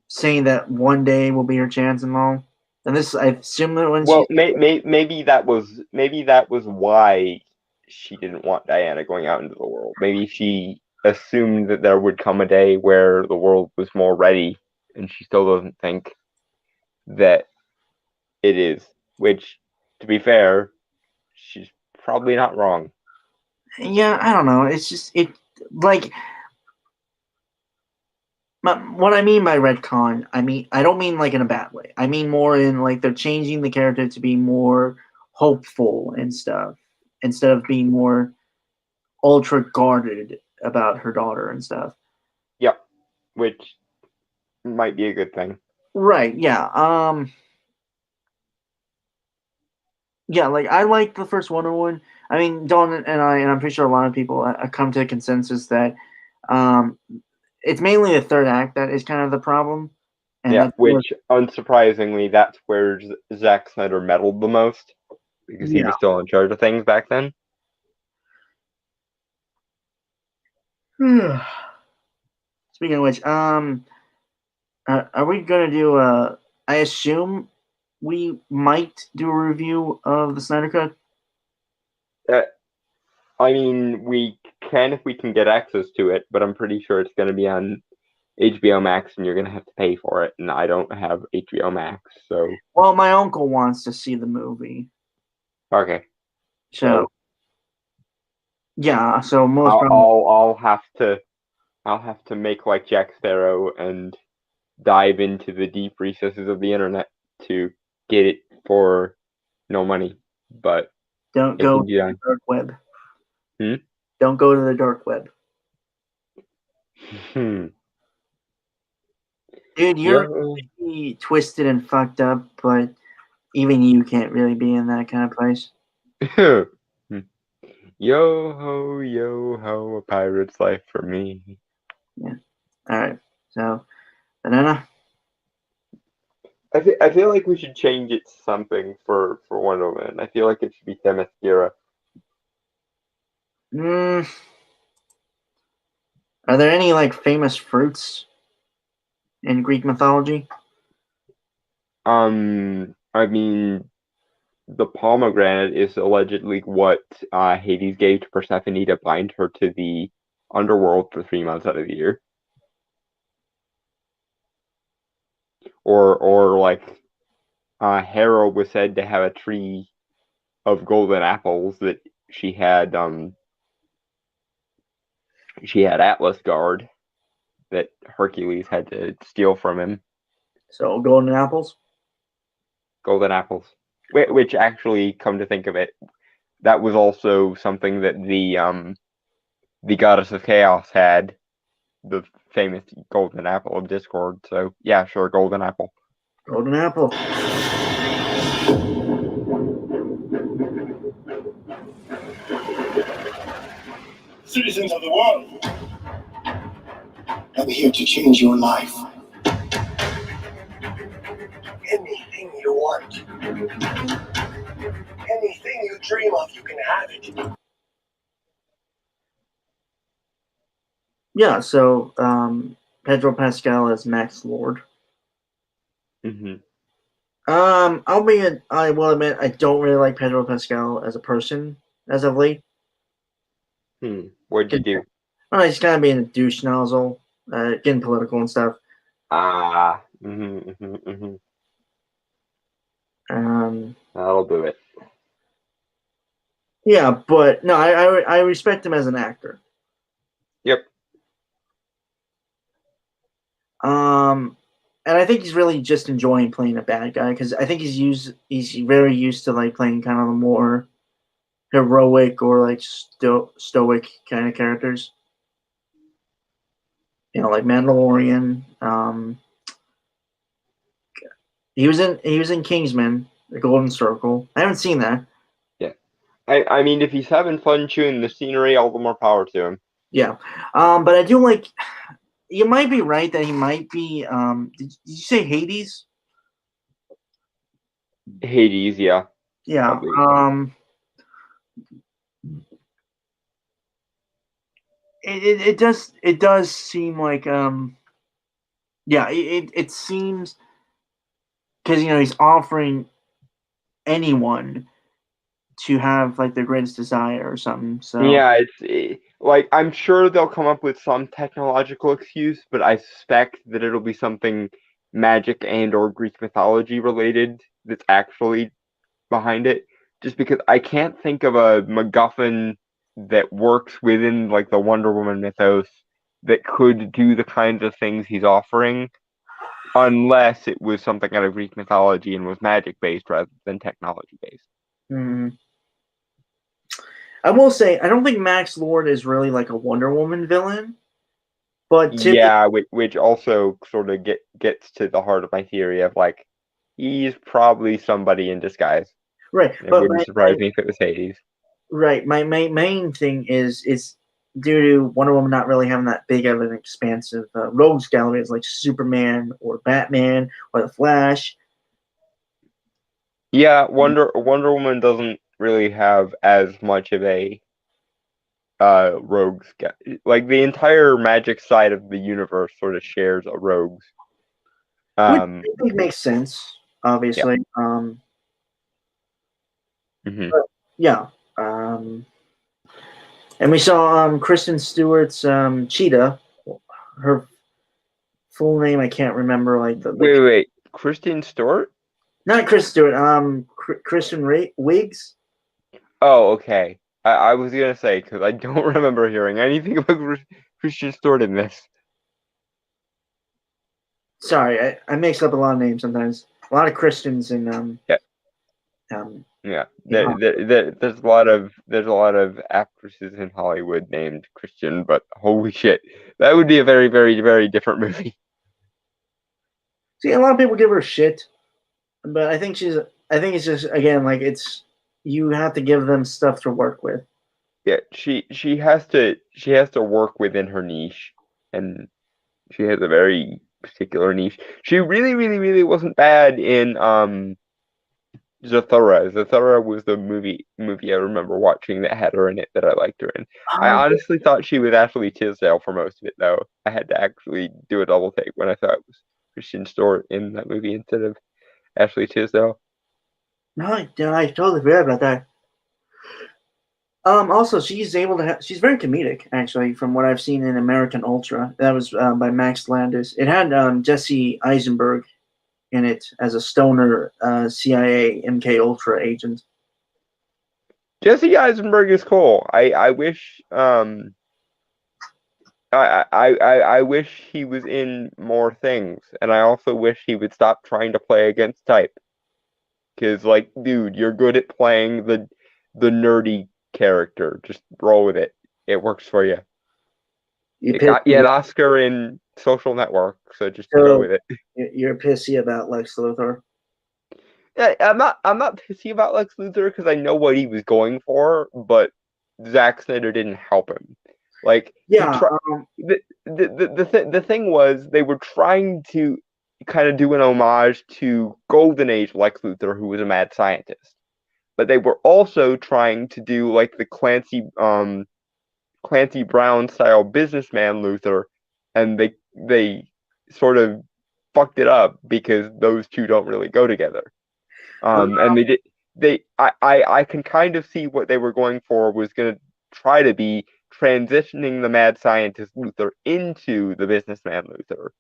saying that one day will be her chance and all. And this, I assume that when maybe that was why she didn't want Diana going out into the world. Maybe she assumed that there would come a day where the world was more ready, and she still doesn't think that it is. Which, to be fair, she's probably not wrong. Yeah, I don't know. It's just like what I mean by retcon. I don't mean like in a bad way. I mean more in like they're changing the character to be more hopeful and stuff instead of being more ultra guarded about her daughter and stuff. Yep, which might be a good thing. Right. Yeah. Yeah. Like I like the first Wonder Woman. I mean, Dawn and I'm pretty sure a lot of people come to a consensus that it's mainly the third act that is kind of the problem. And yeah, which, unsurprisingly, that's where Zack Snyder meddled the most, because he was still in charge of things back then. Speaking of which, are we going to do I assume we might do a review of the Snyder Cut? I mean, we can if we can get access to it, but I'm pretty sure it's going to be on HBO Max, and you're going to have to pay for it, and I don't have HBO Max, so... Well, my uncle wants to see the movie. Okay. So yeah, so most probably... I'll have to make like Jack Sparrow and dive into the deep recesses of the internet to get it for no money, but... Don't go to the dark web. Don't go to the dark web. Dude, you're really twisted and fucked up, but even you can't really be in that kind of place. Yo ho, a pirate's life for me. Yeah. All right. So, Banana. I feel like we should change it to something for Wonder Woman. I feel like it should be Themyscira. Are there any like famous fruits in Greek mythology? I mean, the pomegranate is allegedly what Hades gave to Persephone to bind her to the underworld for 3 months out of the year. Or like Hera was said to have a tree of golden apples that she had Atlas guard that Hercules had to steal from him. So golden apples? Golden apples. Which actually, come to think of it, that was also something that the goddess of chaos had, the famous golden apple of discord. So yeah, sure, golden apple. Golden apple. Citizens of the world, I'm here to change your life. Anything you want, anything you dream of, you can have it. Yeah, so Pedro Pascal as Max Lord. I will admit I don't really like Pedro Pascal as a person as of late. What'd you do? Well, he's kind of being a douche nozzle, getting political and stuff. That'll do it. Yeah, but no, I respect him as an actor. Yep. And I think he's really just enjoying playing a bad guy because I think he's very used to like playing kind of the more heroic or like stoic kind of characters. You know, like Mandalorian. He was in Kingsman, The Golden Circle. I haven't seen that. Yeah, I mean, if he's having fun chewing the scenery, all the more power to him. Yeah. But I do like. You might be right that he might be. Did you say Hades? Hades, yeah. Yeah. Probably. It does seem like yeah, it seems because he's offering anyone to have like their greatest desire or something. So Yeah, like I'm sure they'll come up with some technological excuse, but I suspect that it'll be something magic and or Greek mythology related that's actually behind it. Just because I can't think of a MacGuffin that works within like the Wonder Woman mythos that could do the kinds of things he's offering, unless it was something out of Greek mythology and was magic based rather than technology based. mhm. I will say I don't think Max Lord is really like a Wonder Woman villain, but Yeah, which also sort of gets to the heart of my theory of like he's probably somebody in disguise. right. It But wouldn't surprise me if it was Hades. right, my main thing is due to Wonder Woman not really having that big of an expansive rogues gallery as like Superman or Batman or the Flash. Yeah, Wonder Woman doesn't really have as much of a rogues like the entire magic side of the universe sort of shares a rogues. Which I think makes sense, obviously. Yeah. But yeah. And we saw Kristen Stewart's Cheetah. Her full name I can't remember. Like wait, Kristen Stewart? Not Kristen Stewart. Kristen Wiggs. Oh, okay. I was gonna say because I don't remember hearing anything about Kristen Stewart in this. Sorry, I mix up a lot of names sometimes. A lot of Christians in yeah. There's a lot of actresses in Hollywood named Christian, but holy shit, that would be a very, very, very different movie. See, a lot of people give her shit, but I think it's just again like you have to give them stuff to work with. Yeah, she has to work within her niche, and she has a very particular niche. She really, really, really wasn't bad in Zathura. Zathura was the movie I remember watching that had her in it that I liked her in. I honestly thought she was Ashley Tisdale for most of it, though. I had to actually do a double take when I thought it was Kristen Stewart in that movie instead of Ashley Tisdale. No, I totally forgot about that. Also, she's able to. She's very comedic, actually, from what I've seen in American Ultra. That was by Max Landis. It had Jesse Eisenberg in it as a stoner CIA MK Ultra agent. Jesse Eisenberg is cool. I wish I wish he was in more things, and I also wish he would stop trying to play against type. Because, like, dude, you're good at playing the nerdy character. Just roll with it. It works for you. You got an Oscar in Social Network, so just go with it. You're pissy about Lex Luthor. Yeah, I'm not pissy about Lex Luthor because I know what he was going for, but Zack Snyder didn't help him. Like, yeah, the thing was they were trying to kind of do an homage to Golden Age Lex Luthor, who was a mad scientist, but they were also trying to do like the Clancy Brown style businessman Luthor, and they sort of fucked it up because those two don't really go together. And I can kind of see what they were going for was going to try to be transitioning the mad scientist Luthor into the businessman Luthor.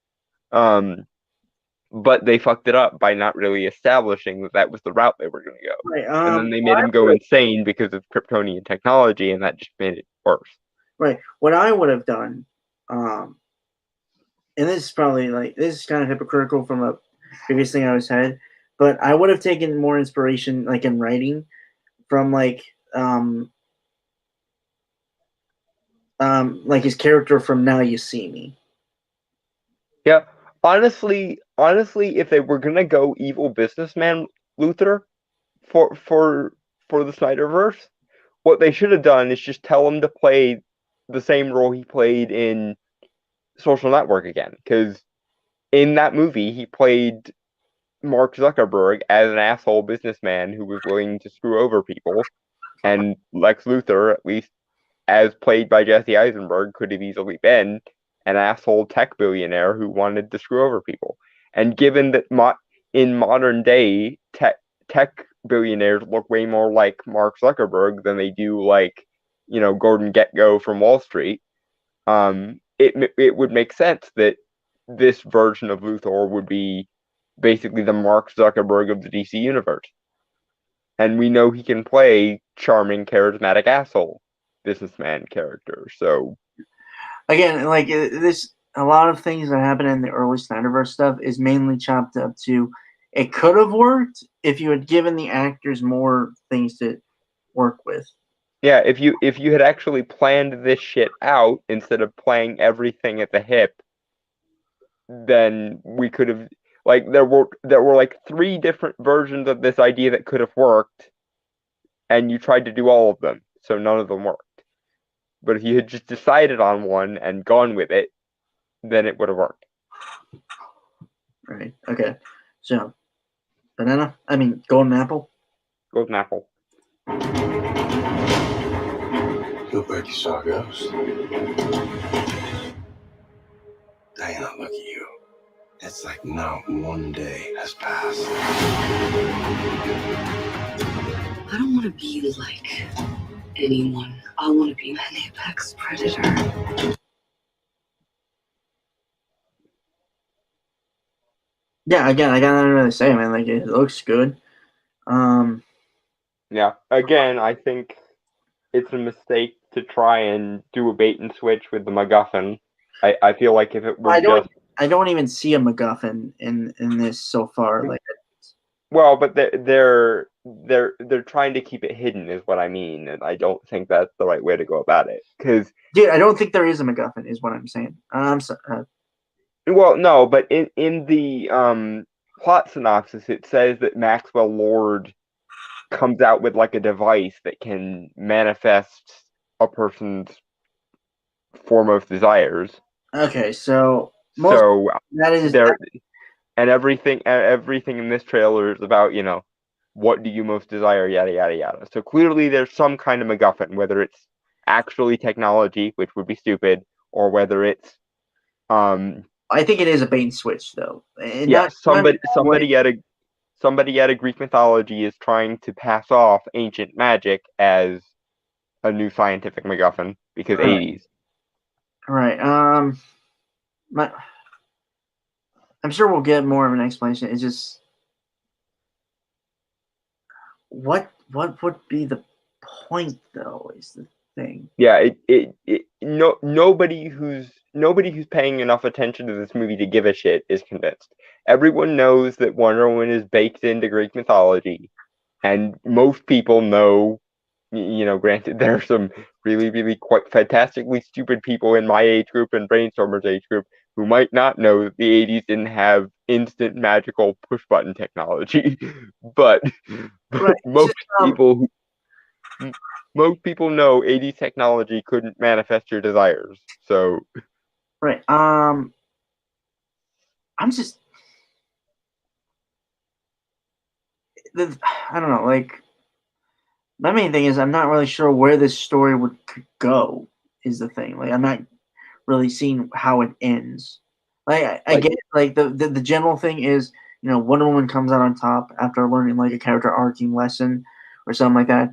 But they fucked it up by not really establishing that was the route they were going to go. Right, and then they made him go insane because of Kryptonian technology, and that just made it worse. Right. What I would have done, and this is probably this is kind of hypocritical from a previous thing I was said, but I would have taken more inspiration, like in writing, from like his character from Now You See Me. Yeah. Honestly, if they were gonna go evil businessman Luthor for the Snyderverse, what they should have done is just tell him to play the same role he played in Social Network again, because in that movie he played Mark Zuckerberg as an asshole businessman who was willing to screw over people, and Lex Luthor, at least as played by Jesse Eisenberg, could have easily been an asshole tech billionaire who wanted to screw over people. And given that in modern day, tech billionaires look way more like Mark Zuckerberg than they do like, Gordon Gekko from Wall Street, it would make sense that this version of Luthor would be basically the Mark Zuckerberg of the DC universe. And we know he can play charming, charismatic asshole businessman character. So again, like this, a lot of things that happen in the early Snyderverse stuff is mainly chopped up to it could have worked if you had given the actors more things to work with. Yeah, if you had actually planned this shit out instead of playing everything at the hip, then we could have, like, there were like 3 different versions of this idea that could have worked, and you tried to do all of them, so none of them worked. But if you had just decided on one and gone with it, then it would have worked. Right. Okay. So, golden apple. Golden apple. Look like you saw a ghost. Diana, look at you. It's like not one day has passed. I don't want to be like anyone. I want to be an apex predator. Yeah, again, I got nothing really to say, man. Like, it looks good. Yeah. Again, I think it's a mistake to try and do a bait and switch with the MacGuffin. I feel like if it were I don't even see a MacGuffin in this so far. Like, well, but they're trying to keep it hidden, is what I mean, and I don't think that's the right way to go about it. Because, dude, I don't think there is a MacGuffin, is what I'm saying. Well, no, but in the plot synopsis, it says that Maxwell Lord comes out with like a device that can manifest a person's foremost desires. Okay, so that is there, and everything in this trailer is about, what do you most desire, yada yada yada. So clearly, there's some kind of MacGuffin, whether it's actually technology, which would be stupid, or whether it's I think it is a bait and switch, though. Somebody at a Greek mythology is trying to pass off ancient magic as a new scientific MacGuffin because 80s. Right. I'm sure we'll get more of an explanation. It's just what would be the point, though, is the thing. Yeah, nobody who's paying enough attention to this movie to give a shit is convinced. Everyone knows that Wonder Woman is baked into Greek mythology, and most people know, granted there are some really, really quite fantastically stupid people in my age group and Brainstormer's age group who might not know that the 80s didn't have instant magical push button technology, but most people know 80s technology couldn't manifest your desires. So right. I'm just I don't know, like, my main thing is I'm not really sure where this story would go, is the thing. Like, I'm not really seeing how it ends. Like, I get it, like the general thing is, Wonder Woman comes out on top after learning like a character arcing lesson or something like that.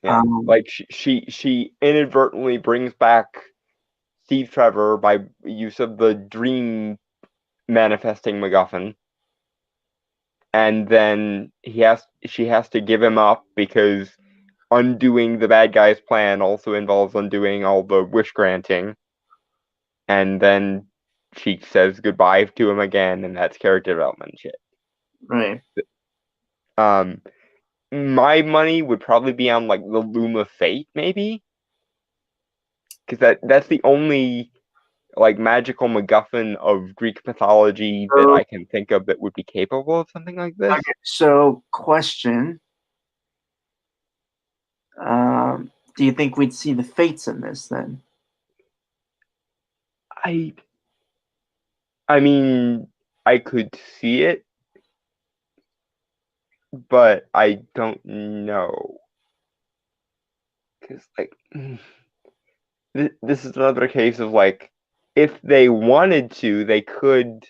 Yeah, like she inadvertently brings back Steve Trevor by use of the dream manifesting MacGuffin, and then she has to give him up because undoing the bad guy's plan also involves undoing all the wish granting, and then she says goodbye to him again, and that's character development shit. Right. My money would probably be on like the Loom of Fate, maybe, because that's the only like magical MacGuffin of Greek mythology that I can think of that would be capable of something like this. Okay, so question. Do you think we'd see the Fates in this then? I mean, I could see it, but I don't know. Because, like, this is another case of, like, if they wanted to, they could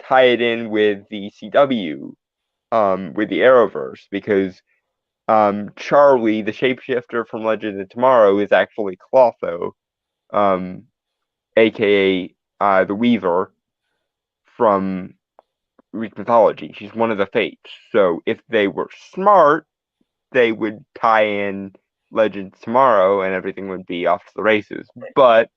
tie it in with the CW, with the Arrowverse, because Charlie, the shapeshifter from Legends of Tomorrow, is actually Clotho, aka the Weaver from Greek mythology. She's one of the Fates. So if they were smart, they would tie in Legends Tomorrow and everything would be off to the races. But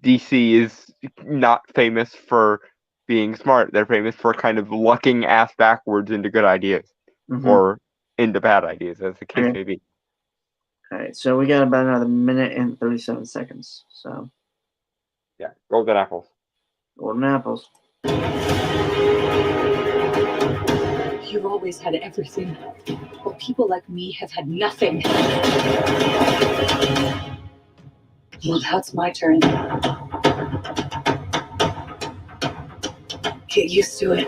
DC is not famous for being smart. They're famous for kind of lucking ass backwards into good ideas, or into bad ideas, as the case may be. All right, so we got about another minute and 37 seconds. So, yeah, golden apples. Golden apples. You've always had everything, but people like me have had nothing. Well, now it's my turn. Get used to it.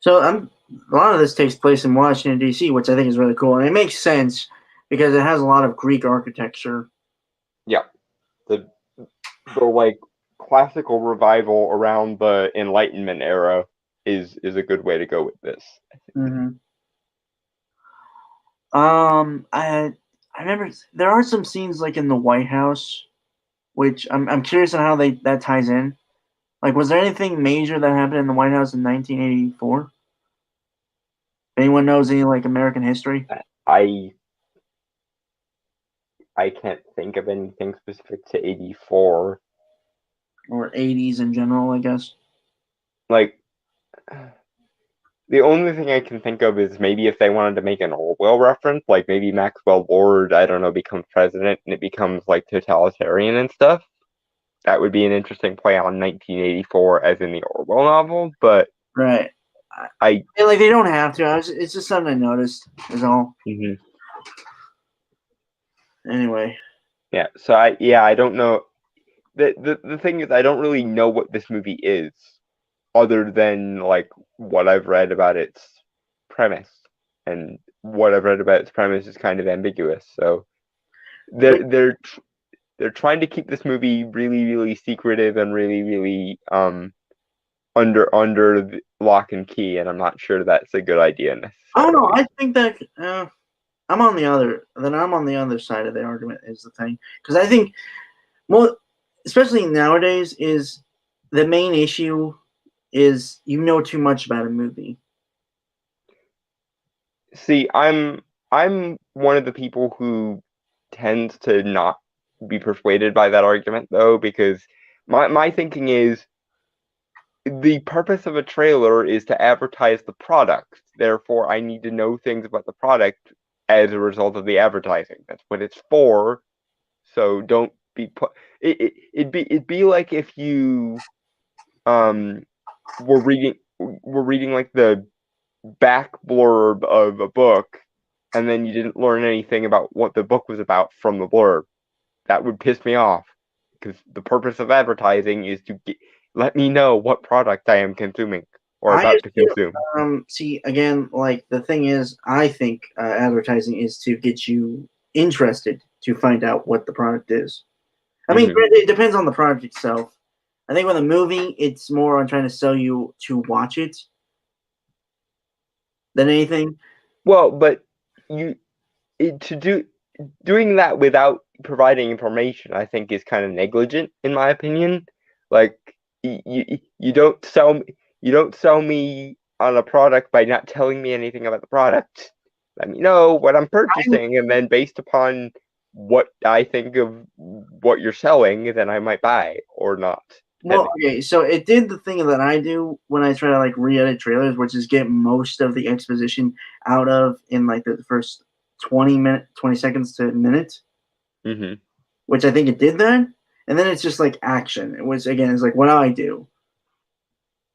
So a lot of this takes place in Washington, D.C., which I think is really cool. And it makes sense because it has a lot of Greek architecture. Yeah. The like classical revival around the Enlightenment era is a good way to go with this. I remember there are some scenes like in the White House, which I'm curious on how that ties in. Like, was there anything major that happened in the White House in 1984? Anyone knows any like American history? I can't think of anything specific to 84. Or 80s in general, I guess. Like, the only thing I can think of is maybe if they wanted to make an Orwell reference, like maybe Maxwell Lord, I don't know, becomes president and it becomes like totalitarian and stuff. That would be an interesting play on 1984 as in the Orwell novel, but right. I like they don't have to. It's just something I noticed is all. Anyway. Yeah, so I don't know. The thing is, I don't really know what this movie is, other than like what I've read about its premise, and what I've read about its premise is kind of ambiguous. So they're trying to keep this movie really, really secretive and really, really under lock and key, and I'm not sure that's a good idea necessarily. Oh no, I think that I'm on the other side of the argument is the thing, because I think especially nowadays, is the main issue is you know too much about a movie. See, I'm one of the people who tends to not be persuaded by that argument, though, because my thinking is the purpose of a trailer is to advertise the product. Therefore, I need to know things about the product as a result of the advertising. That's what it's for. So don't be put. It'd be like if you were reading like the back blurb of a book, and then you didn't learn anything about what the book was about from the blurb. That would piss me off, because the purpose of advertising is to let me know what product I am consuming or about to consume. See, again, like the thing is, I think advertising is to get you interested to find out what the product is. I mean, it depends on the product itself. I think with a movie, it's more on trying to sell you to watch it than anything. Well, but doing that without providing information, I think, is kind of negligent, in my opinion. Like, you don't sell me on a product by not telling me anything about the product. Let me know what I'm purchasing, and then based upon what I think of what you're selling, then I might buy or not. Well, okay, so it did the thing that I do when I try to like re-edit trailers, which is get most of the exposition out of in like the first 20 seconds to a minute. Which I think it did that. And then it's just like action. It was, again, it's like what I do.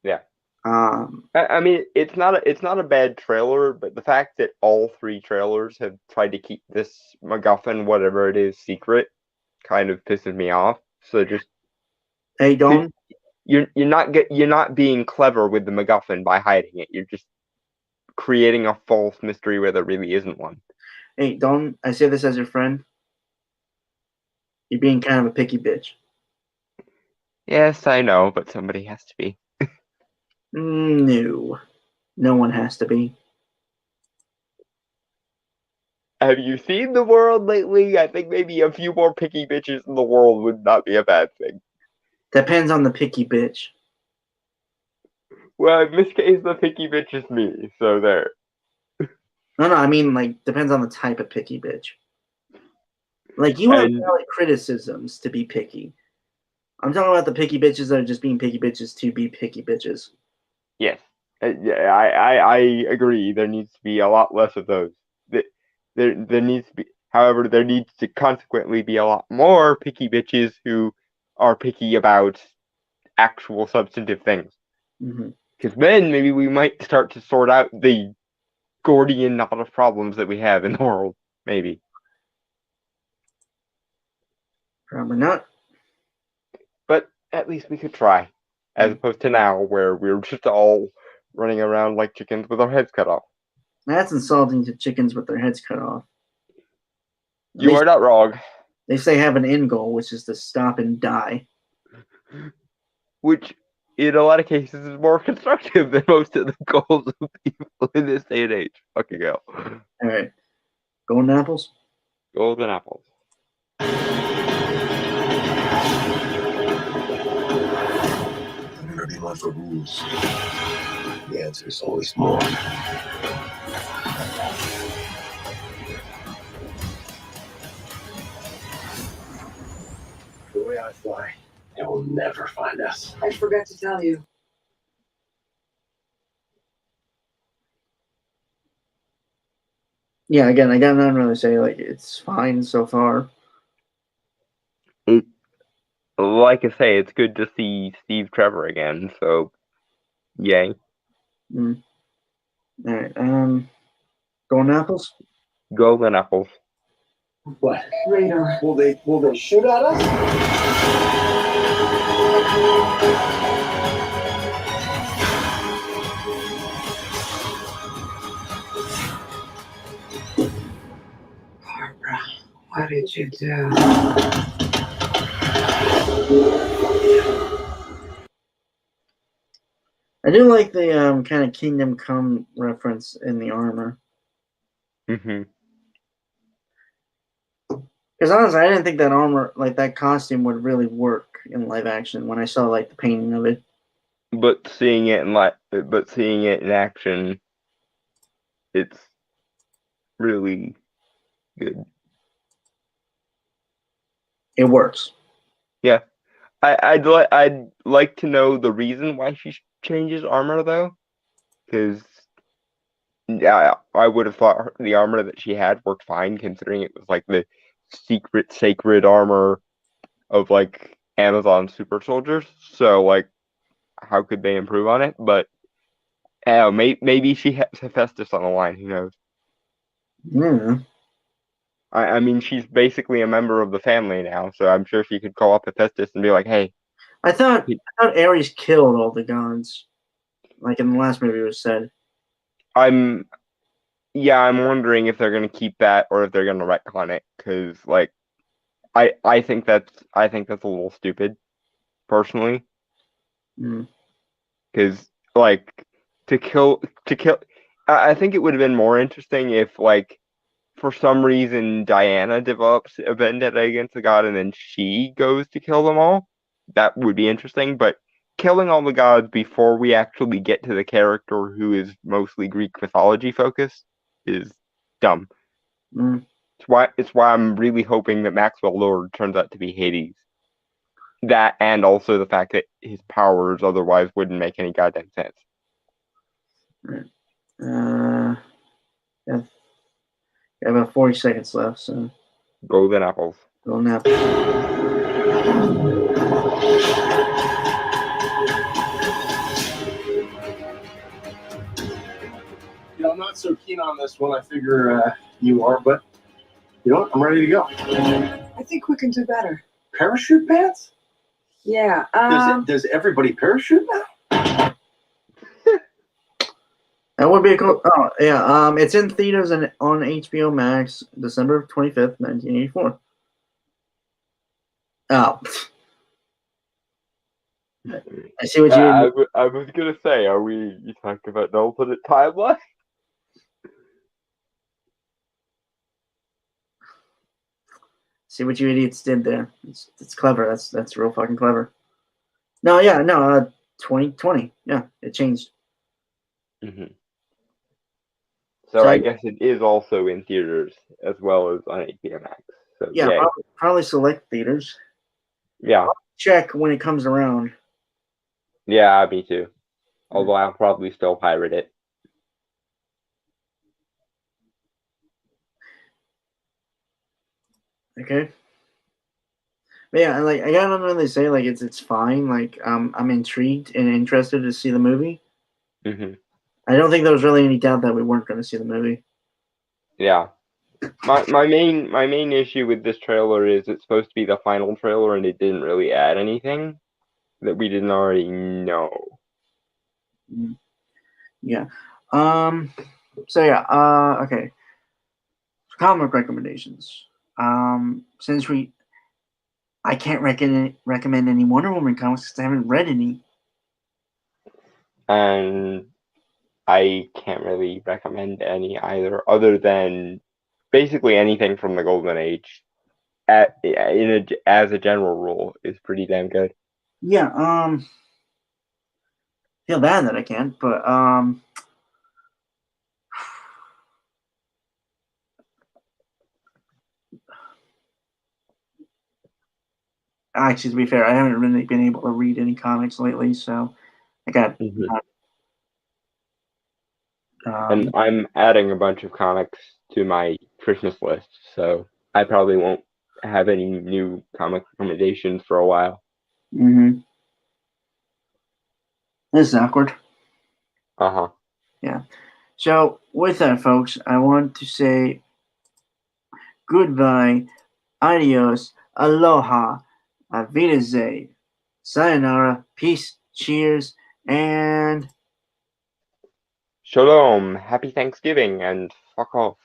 Yeah. I mean, it's not a bad trailer, but the fact that all 3 trailers have tried to keep this MacGuffin, whatever it is, secret, kind of pisses me off. So just Hey, Don. You're not being clever with the MacGuffin by hiding it. You're just creating a false mystery where there really isn't one. Hey, Don. I say this as your friend. You're being kind of a picky bitch. Yes, I know, but somebody has to be. No. No one has to be. Have you seen the world lately? I think maybe a few more picky bitches in the world would not be a bad thing. Depends on the picky bitch. Well, in this case, the picky bitch is me, so there. No, I mean, like, depends on the type of picky bitch. Like, you have valid criticisms to be picky. I'm talking about the picky bitches that are just being picky bitches to be picky bitches. Yes. I agree. There needs to be a lot less of those. There needs to be, however, there needs to consequently be a lot more picky bitches who are picky about actual substantive things. Because then maybe we might start to sort out the Gordian knot of problems that we have in the world. Maybe. Probably not. But at least we could try. As opposed to now, where we're just all running around like chickens with our heads cut off. That's insulting to chickens with their heads cut off. You are not wrong. They say have an end goal, which is to stop and die. Which, in a lot of cases, is more constructive than most of the goals of people in this day and age. Fucking hell. Alright. Golden apples? Golden apples. There be lots of rules. The answer is always more. The way I fly, they will never find us. I forgot to tell you. Yeah, again, I got nothing really to say. Like, it's fine so far. Like I say, it's good to see Steve Trevor again, so yay. Alright, golden apples? Golden apples. What? Radar. Will they shoot at us? Barbara, what did you do? I do like the kind of Kingdom Come reference in the armor. Mm-hmm. Because honestly, I didn't think that armor, like that costume, would really work in live action when I saw like the painting of it. But seeing it in action, it's really good. It works. Yeah, I'd like to know the reason why she changes armor though, because yeah, I would have thought the armor that she had worked fine, considering it was like the secret sacred armor of like Amazon super soldiers. So like, how could they improve on it? But maybe she has Hephaestus on the line. Who knows? Yeah. I mean, she's basically a member of the family now, so I'm sure she could call up Hephaestus and be like, "Hey." I thought Ares killed all the gods, like in the last movie it was said. I'm wondering if they're gonna keep that or if they're gonna retcon it, because like, I think that's a little stupid, personally. Because like to kill, I think it would have been more interesting if like, for some reason Diana develops a vendetta against the god and then she goes to kill them all. That would be interesting, but killing all the gods before we actually get to the character who is mostly Greek mythology focused is dumb. It's why I'm really hoping that Maxwell Lord turns out to be Hades. That, and also the fact that his powers otherwise wouldn't make any goddamn sense. Yeah. I have about 40 seconds left, so. Golden apples. Golden apples. I'm not so keen on this one. I figure you are, but you know what? I'm ready to go. I think we can do better. Parachute pants? Yeah. Does everybody parachute now? That would be a cool. Oh yeah. It's in theaters and on HBO Max, December 25th, 1984. Oh. I see what you. I was gonna say, are you talking about the alternate timeline? See what you idiots did there. It's clever. That's real fucking clever. No, yeah, no. 2020. Yeah, it changed. Mm-hmm. So I guess it is also in theaters as well as on HBO Max. So yeah, probably select theaters. Yeah. I'll check when it comes around. Yeah, me too. Although I'll probably still pirate it. Okay. But yeah, like I gotta really say, like it's fine. Like I'm intrigued and interested to see the movie. Mm-hmm. I don't think there was really any doubt that we weren't going to see the movie. Yeah. My main issue with this trailer is it's supposed to be the final trailer and it didn't really add anything that we didn't already know. Yeah. So yeah. Okay. Comic recommendations. Since I can't recommend any Wonder Woman comics because I haven't read any. And I can't really recommend any either, other than basically anything from the Golden Age. As a general rule, is pretty damn good. Yeah. Feel bad that I can't, but actually, to be fair, I haven't really been able to read any comics lately, so I got. And I'm adding a bunch of comics to my Christmas list, so I probably won't have any new comic recommendations for a while. Mm-hmm. This is awkward. Uh-huh. Yeah. So, with that, folks, I want to say goodbye, adios, aloha, auf Wiedersehen, sayonara, peace, cheers, and Shalom, happy Thanksgiving, and fuck off.